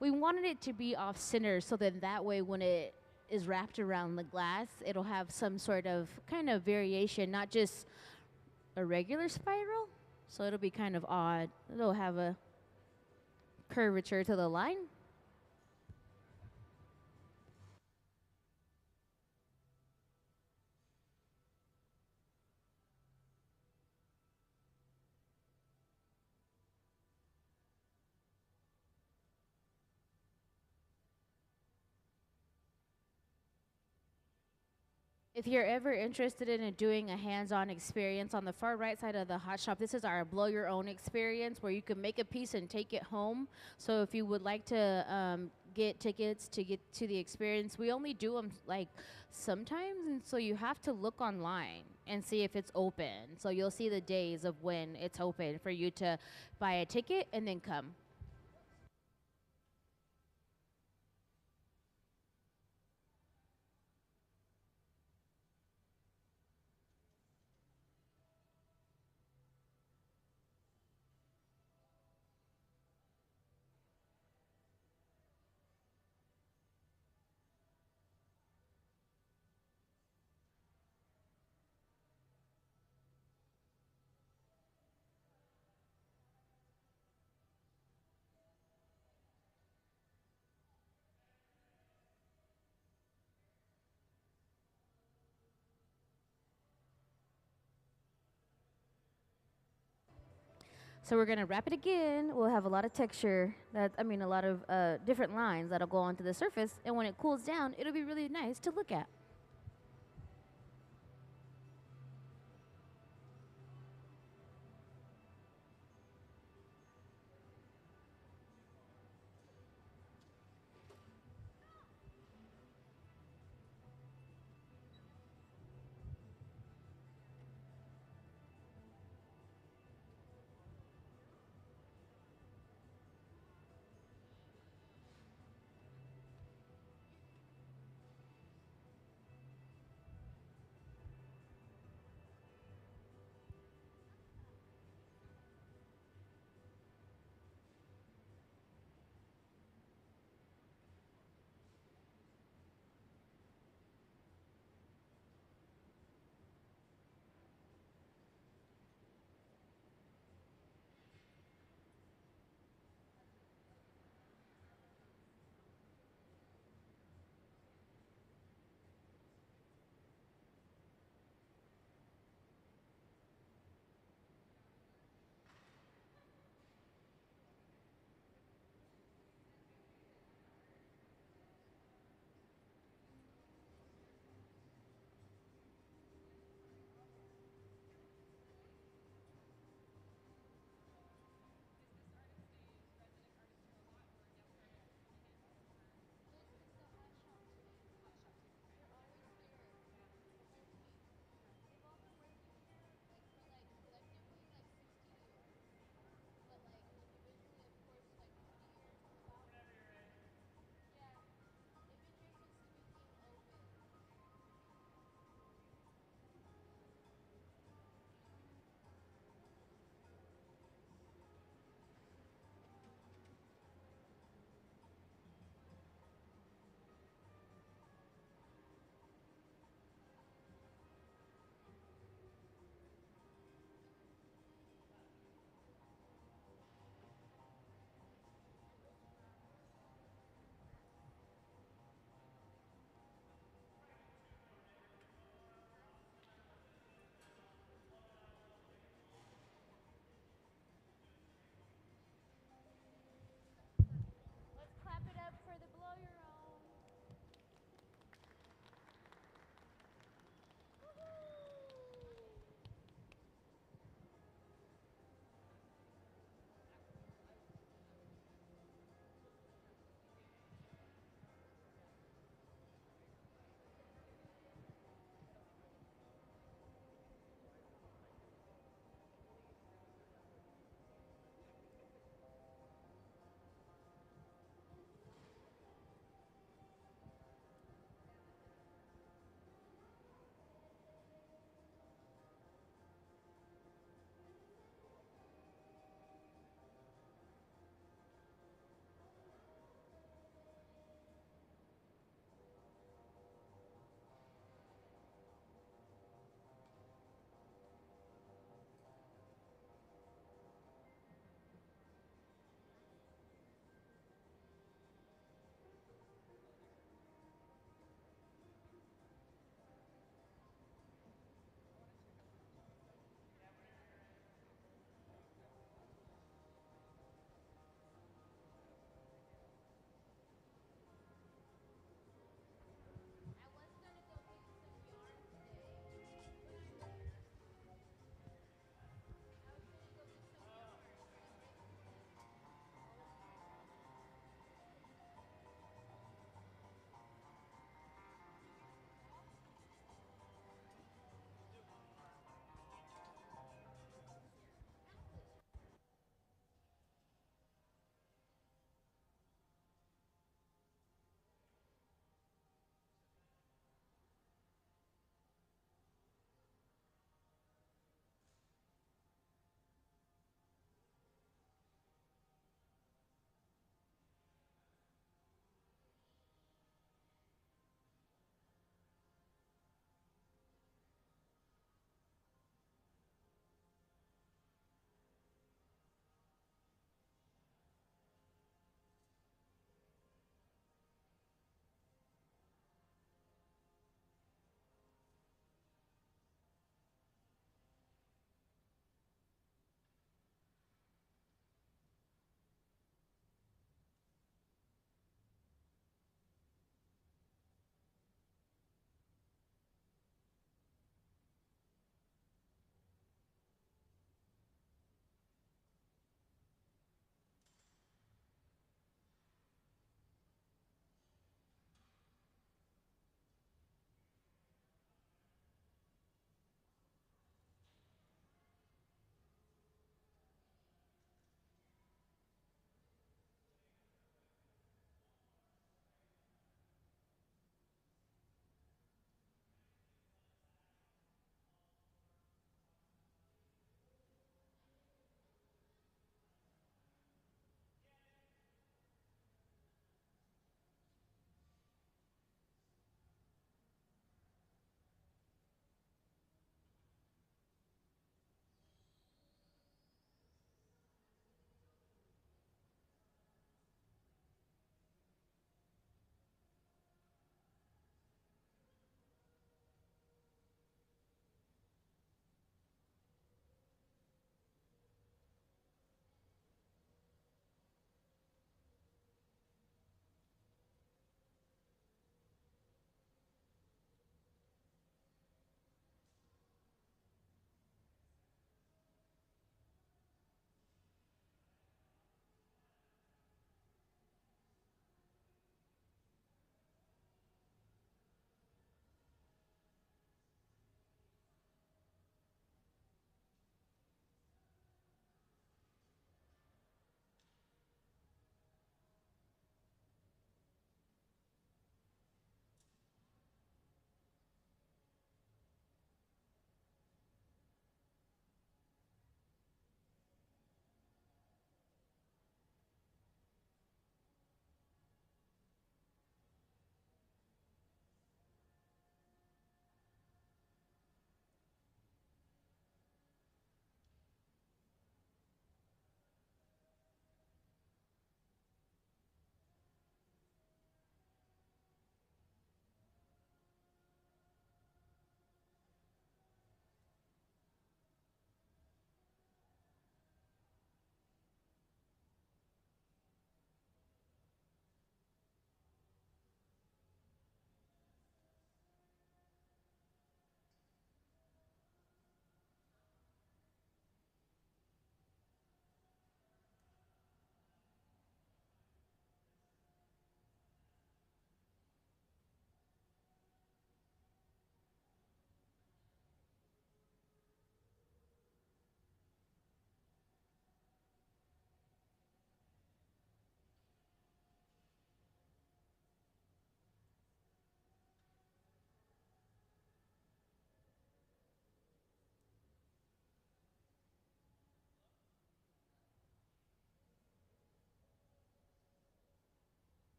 We wanted it to be off center so that way when it is wrapped around the glass, it'll have some sort of kind of variation, not just a regular spiral. So it'll be kind of odd. It'll have a curvature to the line. If you're ever interested in doing a hands-on experience on the far right side of the hot shop, this is our blow your own experience where you can make a piece and take it home. So if you would like to get tickets to get to the experience, we only do them like sometimes, and so you have to look online and see if it's open. So you'll see the days of when it's open for you to buy a ticket and then come. So we're gonna wrap it again. We'll have a lot of texture, a lot of different lines that'll go onto the surface. And when it cools down, it'll be really nice to look at.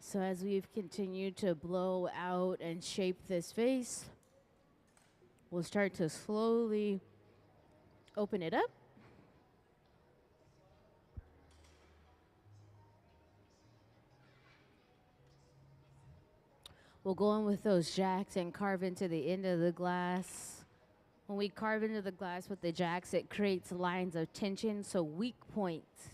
So as we've continued to blow out and shape this vase, we'll start to slowly open it up. We'll go in with those jacks and carve into the end of the glass. When we carve into the glass with the jacks, it creates lines of tension, so weak points.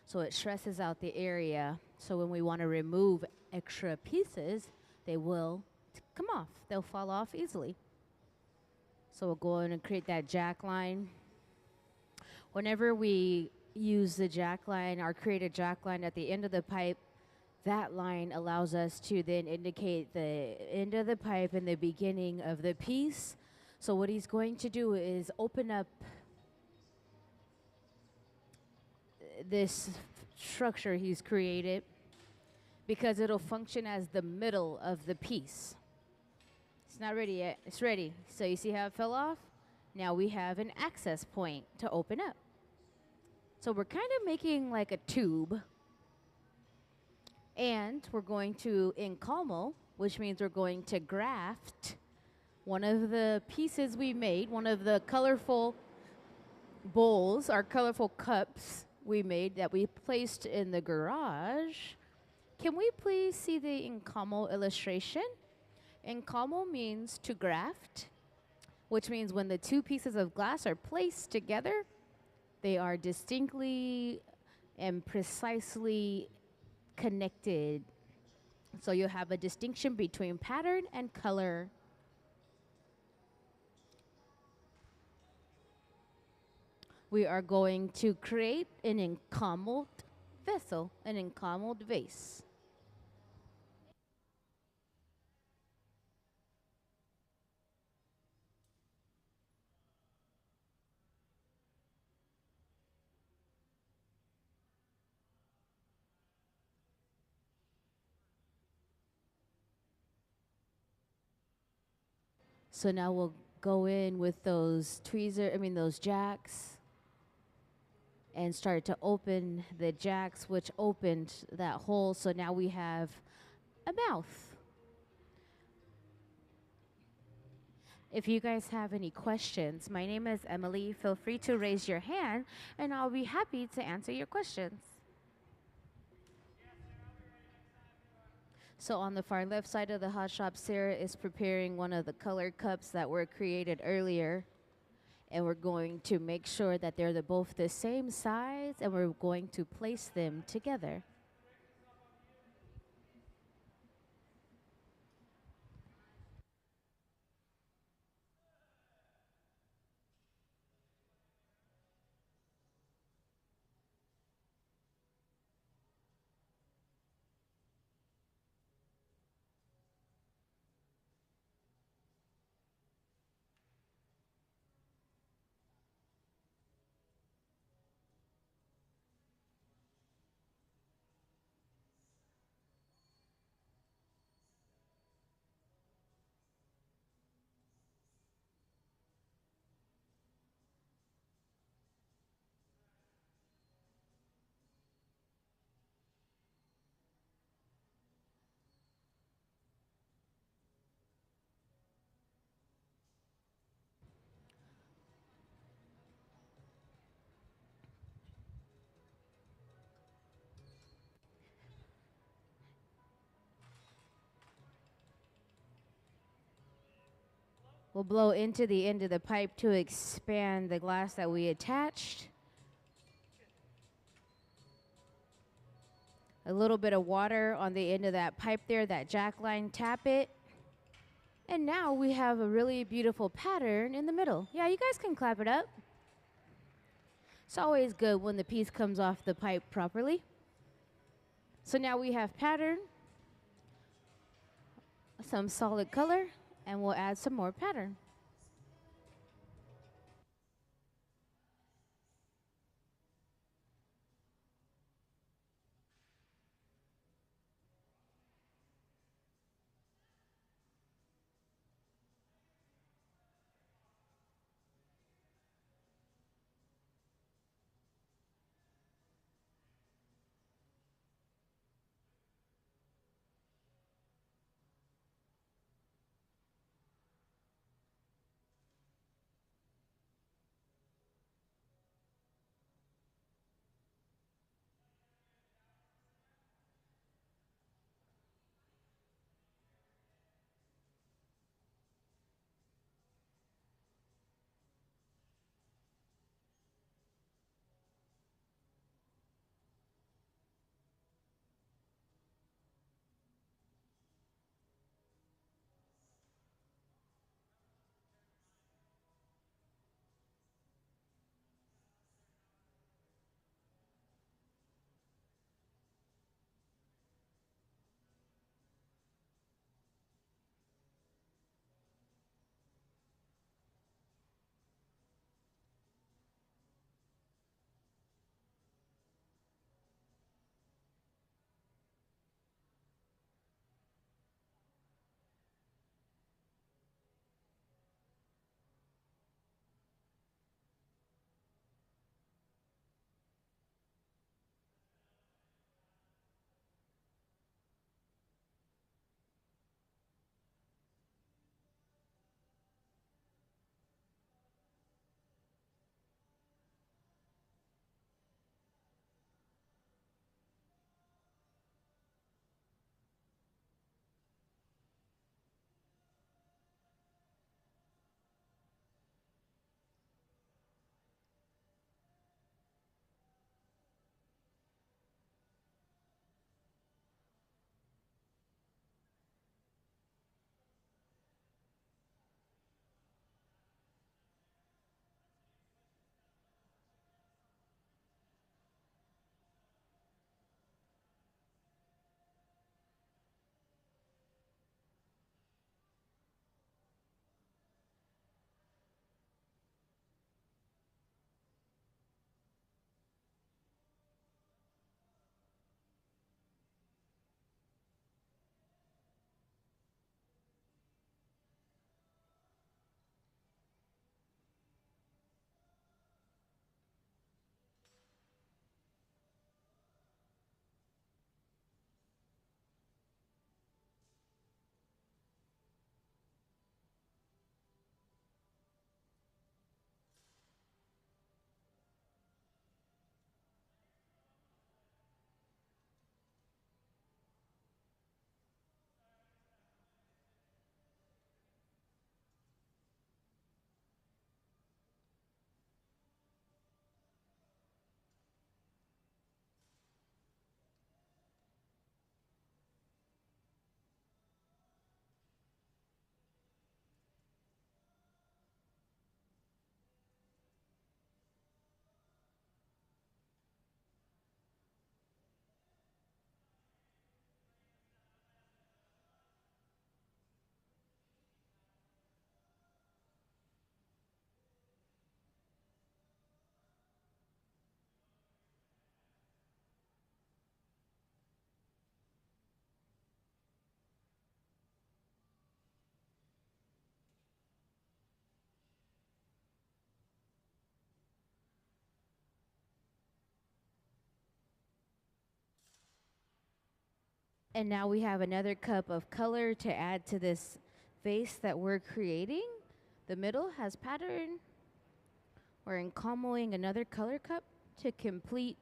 So it stresses out the area. So when we want to remove extra pieces, they will come off. They'll fall off easily. So we'll go in and create that jack line. Whenever we use the jack line or create a jack line at the end of the pipe, that line allows us to then indicate the end of the pipe and the beginning of the piece. So what he's going to do is open up this structure he's created because it'll function as the middle of the piece. It's not ready yet. It's ready. So you see how it fell off? Now we have an access point to open up. So we're kind of making like a tube. And we're going to encalmo, which means we're going to graft one of the pieces we made, one of the colorful bowls, our colorful cups we made that we placed in the garage. Can we please see the encalmo illustration? Encalmo means to graft, which means when the two pieces of glass are placed together, they are distinctly and precisely connected. So you'll have a distinction between pattern and color. We are going to create an encalmed vessel, an encalmed vase. So now we'll go in with those those jacks and start to open the jacks, which opened that hole. So now we have a mouth. If you guys have any questions, my name is Emily. Feel free to raise your hand and I'll be happy to answer your questions. So on the far left side of the hot shop, Sarah is preparing one of the color cups that were created earlier. And we're going to make sure that they're both the same size and we're going to place them together. We'll blow into the end of the pipe to expand the glass that we attached. A little bit of water on the end of that pipe there, that jack line, tap it. And now we have a really beautiful pattern in the middle. Yeah, you guys can clap it up. It's always good when the piece comes off the pipe properly. So now we have pattern, some solid color, and we'll add some more pattern. And now we have another cup of color to add to this vase that we're creating. The middle has pattern. We're encamelling another color cup to complete.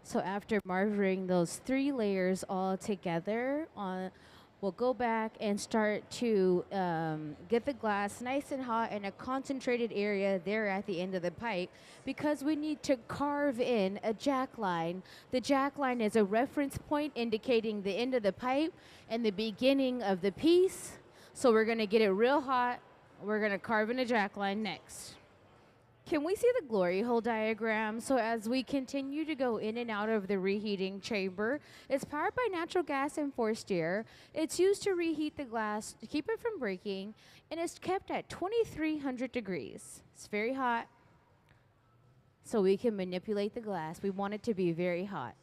So after marvering those 3 layers all together, we'll go back and start to get the glass nice and hot in a concentrated area there at the end of the pipe, because we need to carve in a jack line. The jack line is a reference point indicating the end of the pipe and the beginning of the piece. So we're going to get it real hot. We're going to carve in a jack line next. Can we see the glory hole diagram? So as we continue to go in and out of the reheating chamber, it's powered by natural gas and forced air. It's used to reheat the glass to keep it from breaking, and it's kept at 2,300 degrees. It's very hot, so we can manipulate the glass. We want it to be very hot.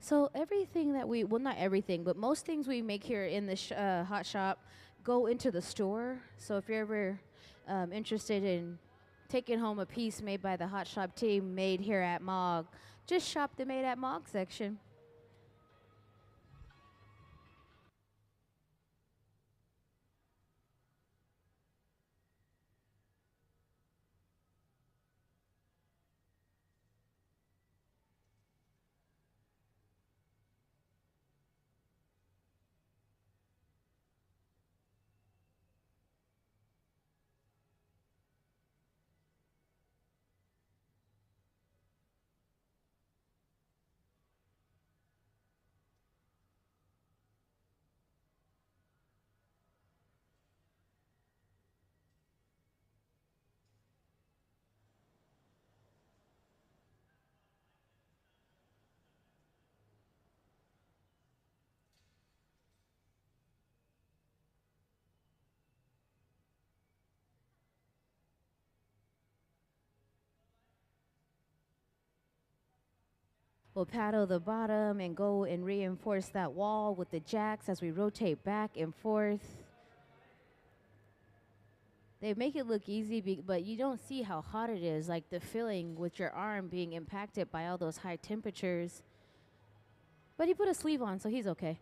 So everything that we, well, not everything, but most things we make here in the hot shop go into the store. So if you're ever interested in taking home a piece made by the hot shop team made here at MOG, just shop the Made at MOG section. We'll paddle the bottom and go and reinforce that wall with the jacks as we rotate back and forth. They make it look easy, but you don't see how hot it is, like the feeling with your arm being impacted by all those high temperatures. But he put a sleeve on, so he's okay.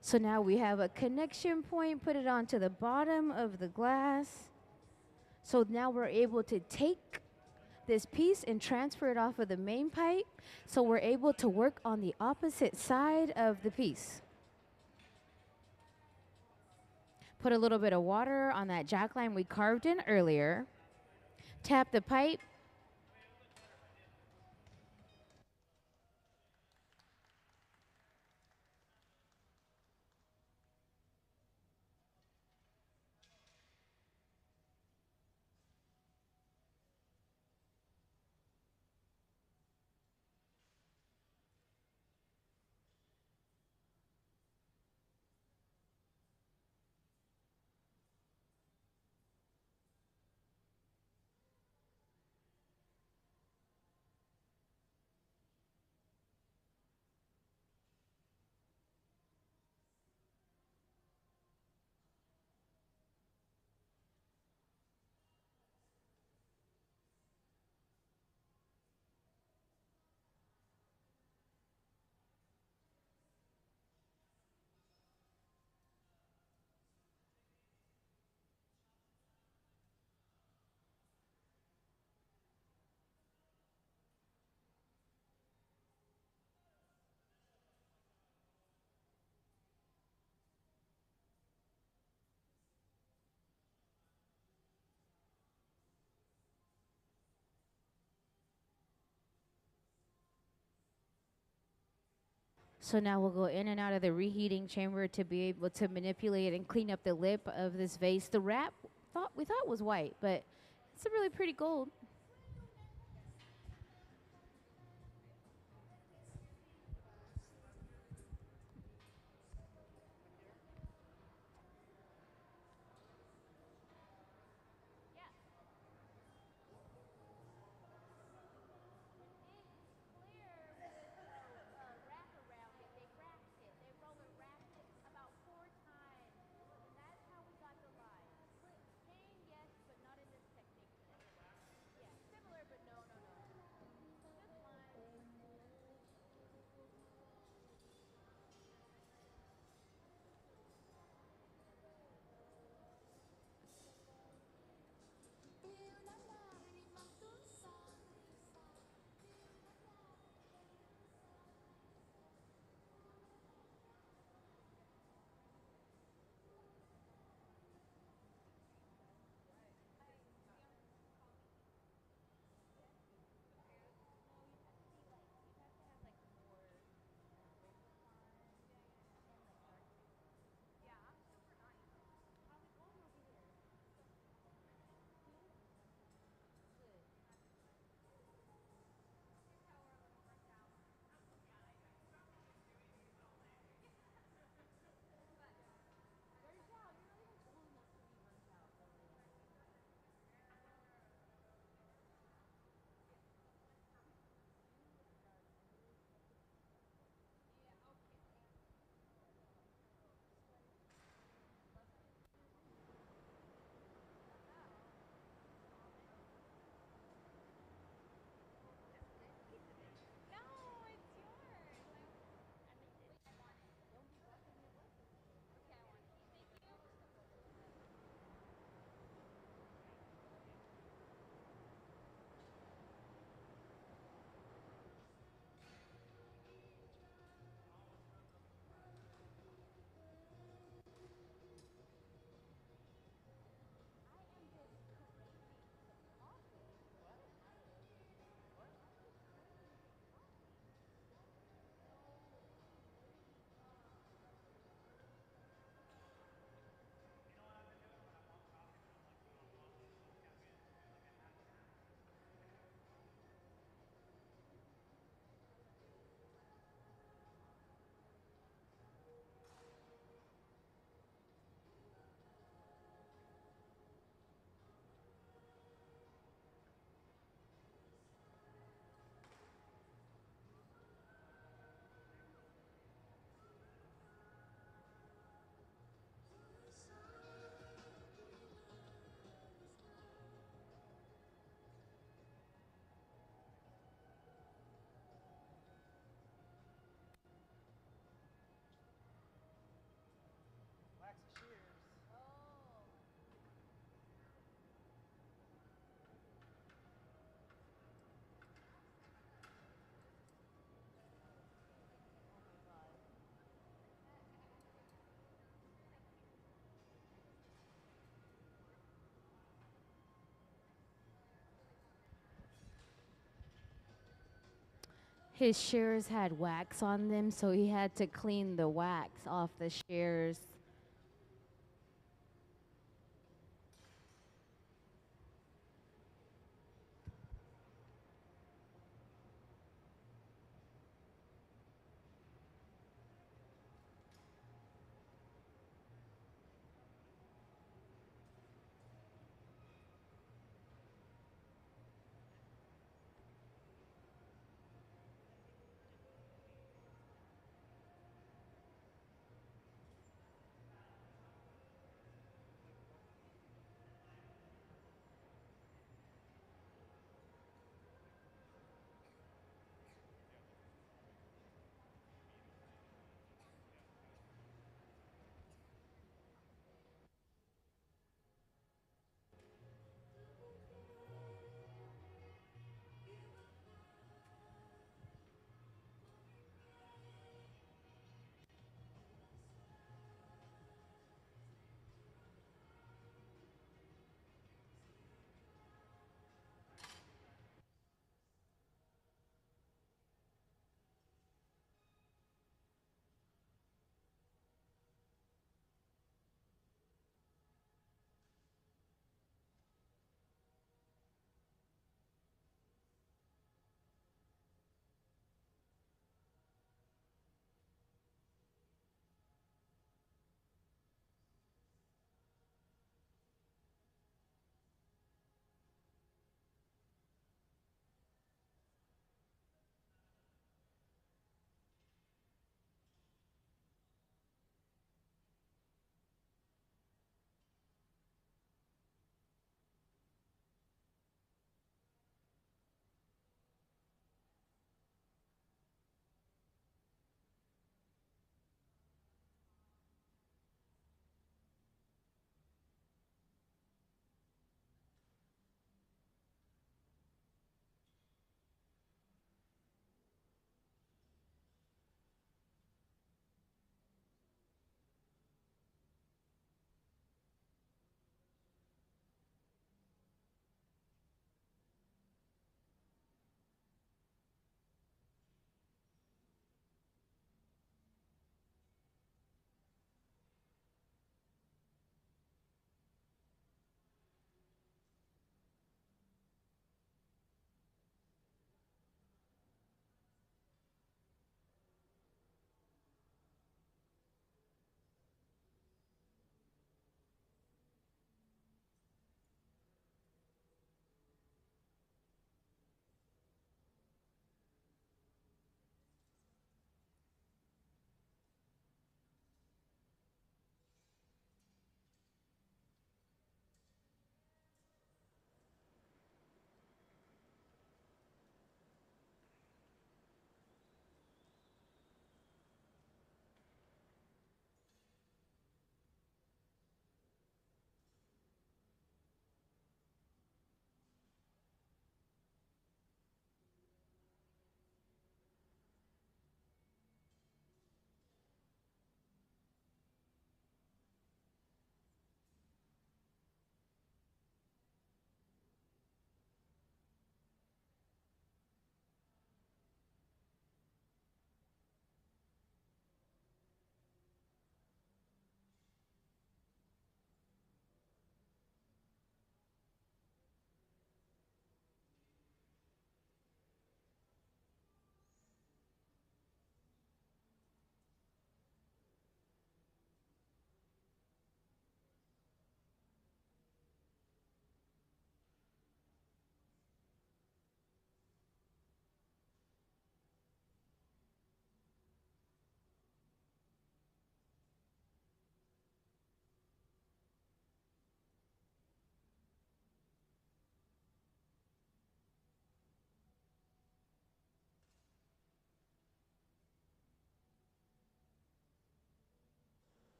So now we have a connection point, put it onto the bottom of the glass. So now we're able to take this piece and transfer it off of the main pipe. So we're able to work on the opposite side of the piece. Put a little bit of water on that jack line we carved in earlier. Tap the pipe. So now we'll go in and out of the reheating chamber to be able to manipulate and clean up the lip of this vase. The wrap we thought was white, but it's a really pretty gold. His shears had wax on them, so he had to clean the wax off the shears.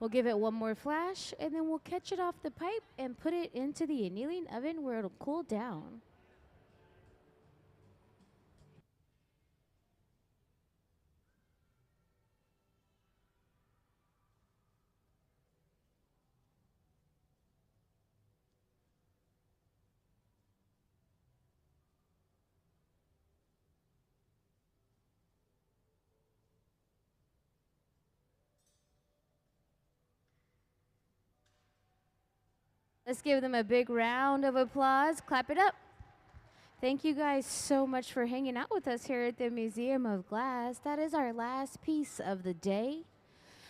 We'll give it one more flash, and then we'll catch it off the pipe and put it into the annealing oven where it'll cool down. Let's give them a big round of applause. Clap it up. Thank you guys so much for hanging out with us here at the Museum of Glass. That is our last piece of the day.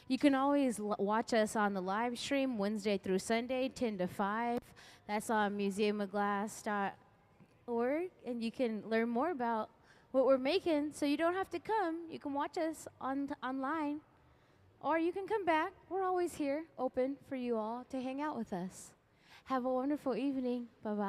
You can always watch us on the live stream Wednesday through Sunday, 10 to 5. That's on museumofglass.org, and you can learn more about what we're making so you don't have to come. You can watch us online, or you can come back. We're always here, open for you all to hang out with us. Have a wonderful evening. Bye-bye.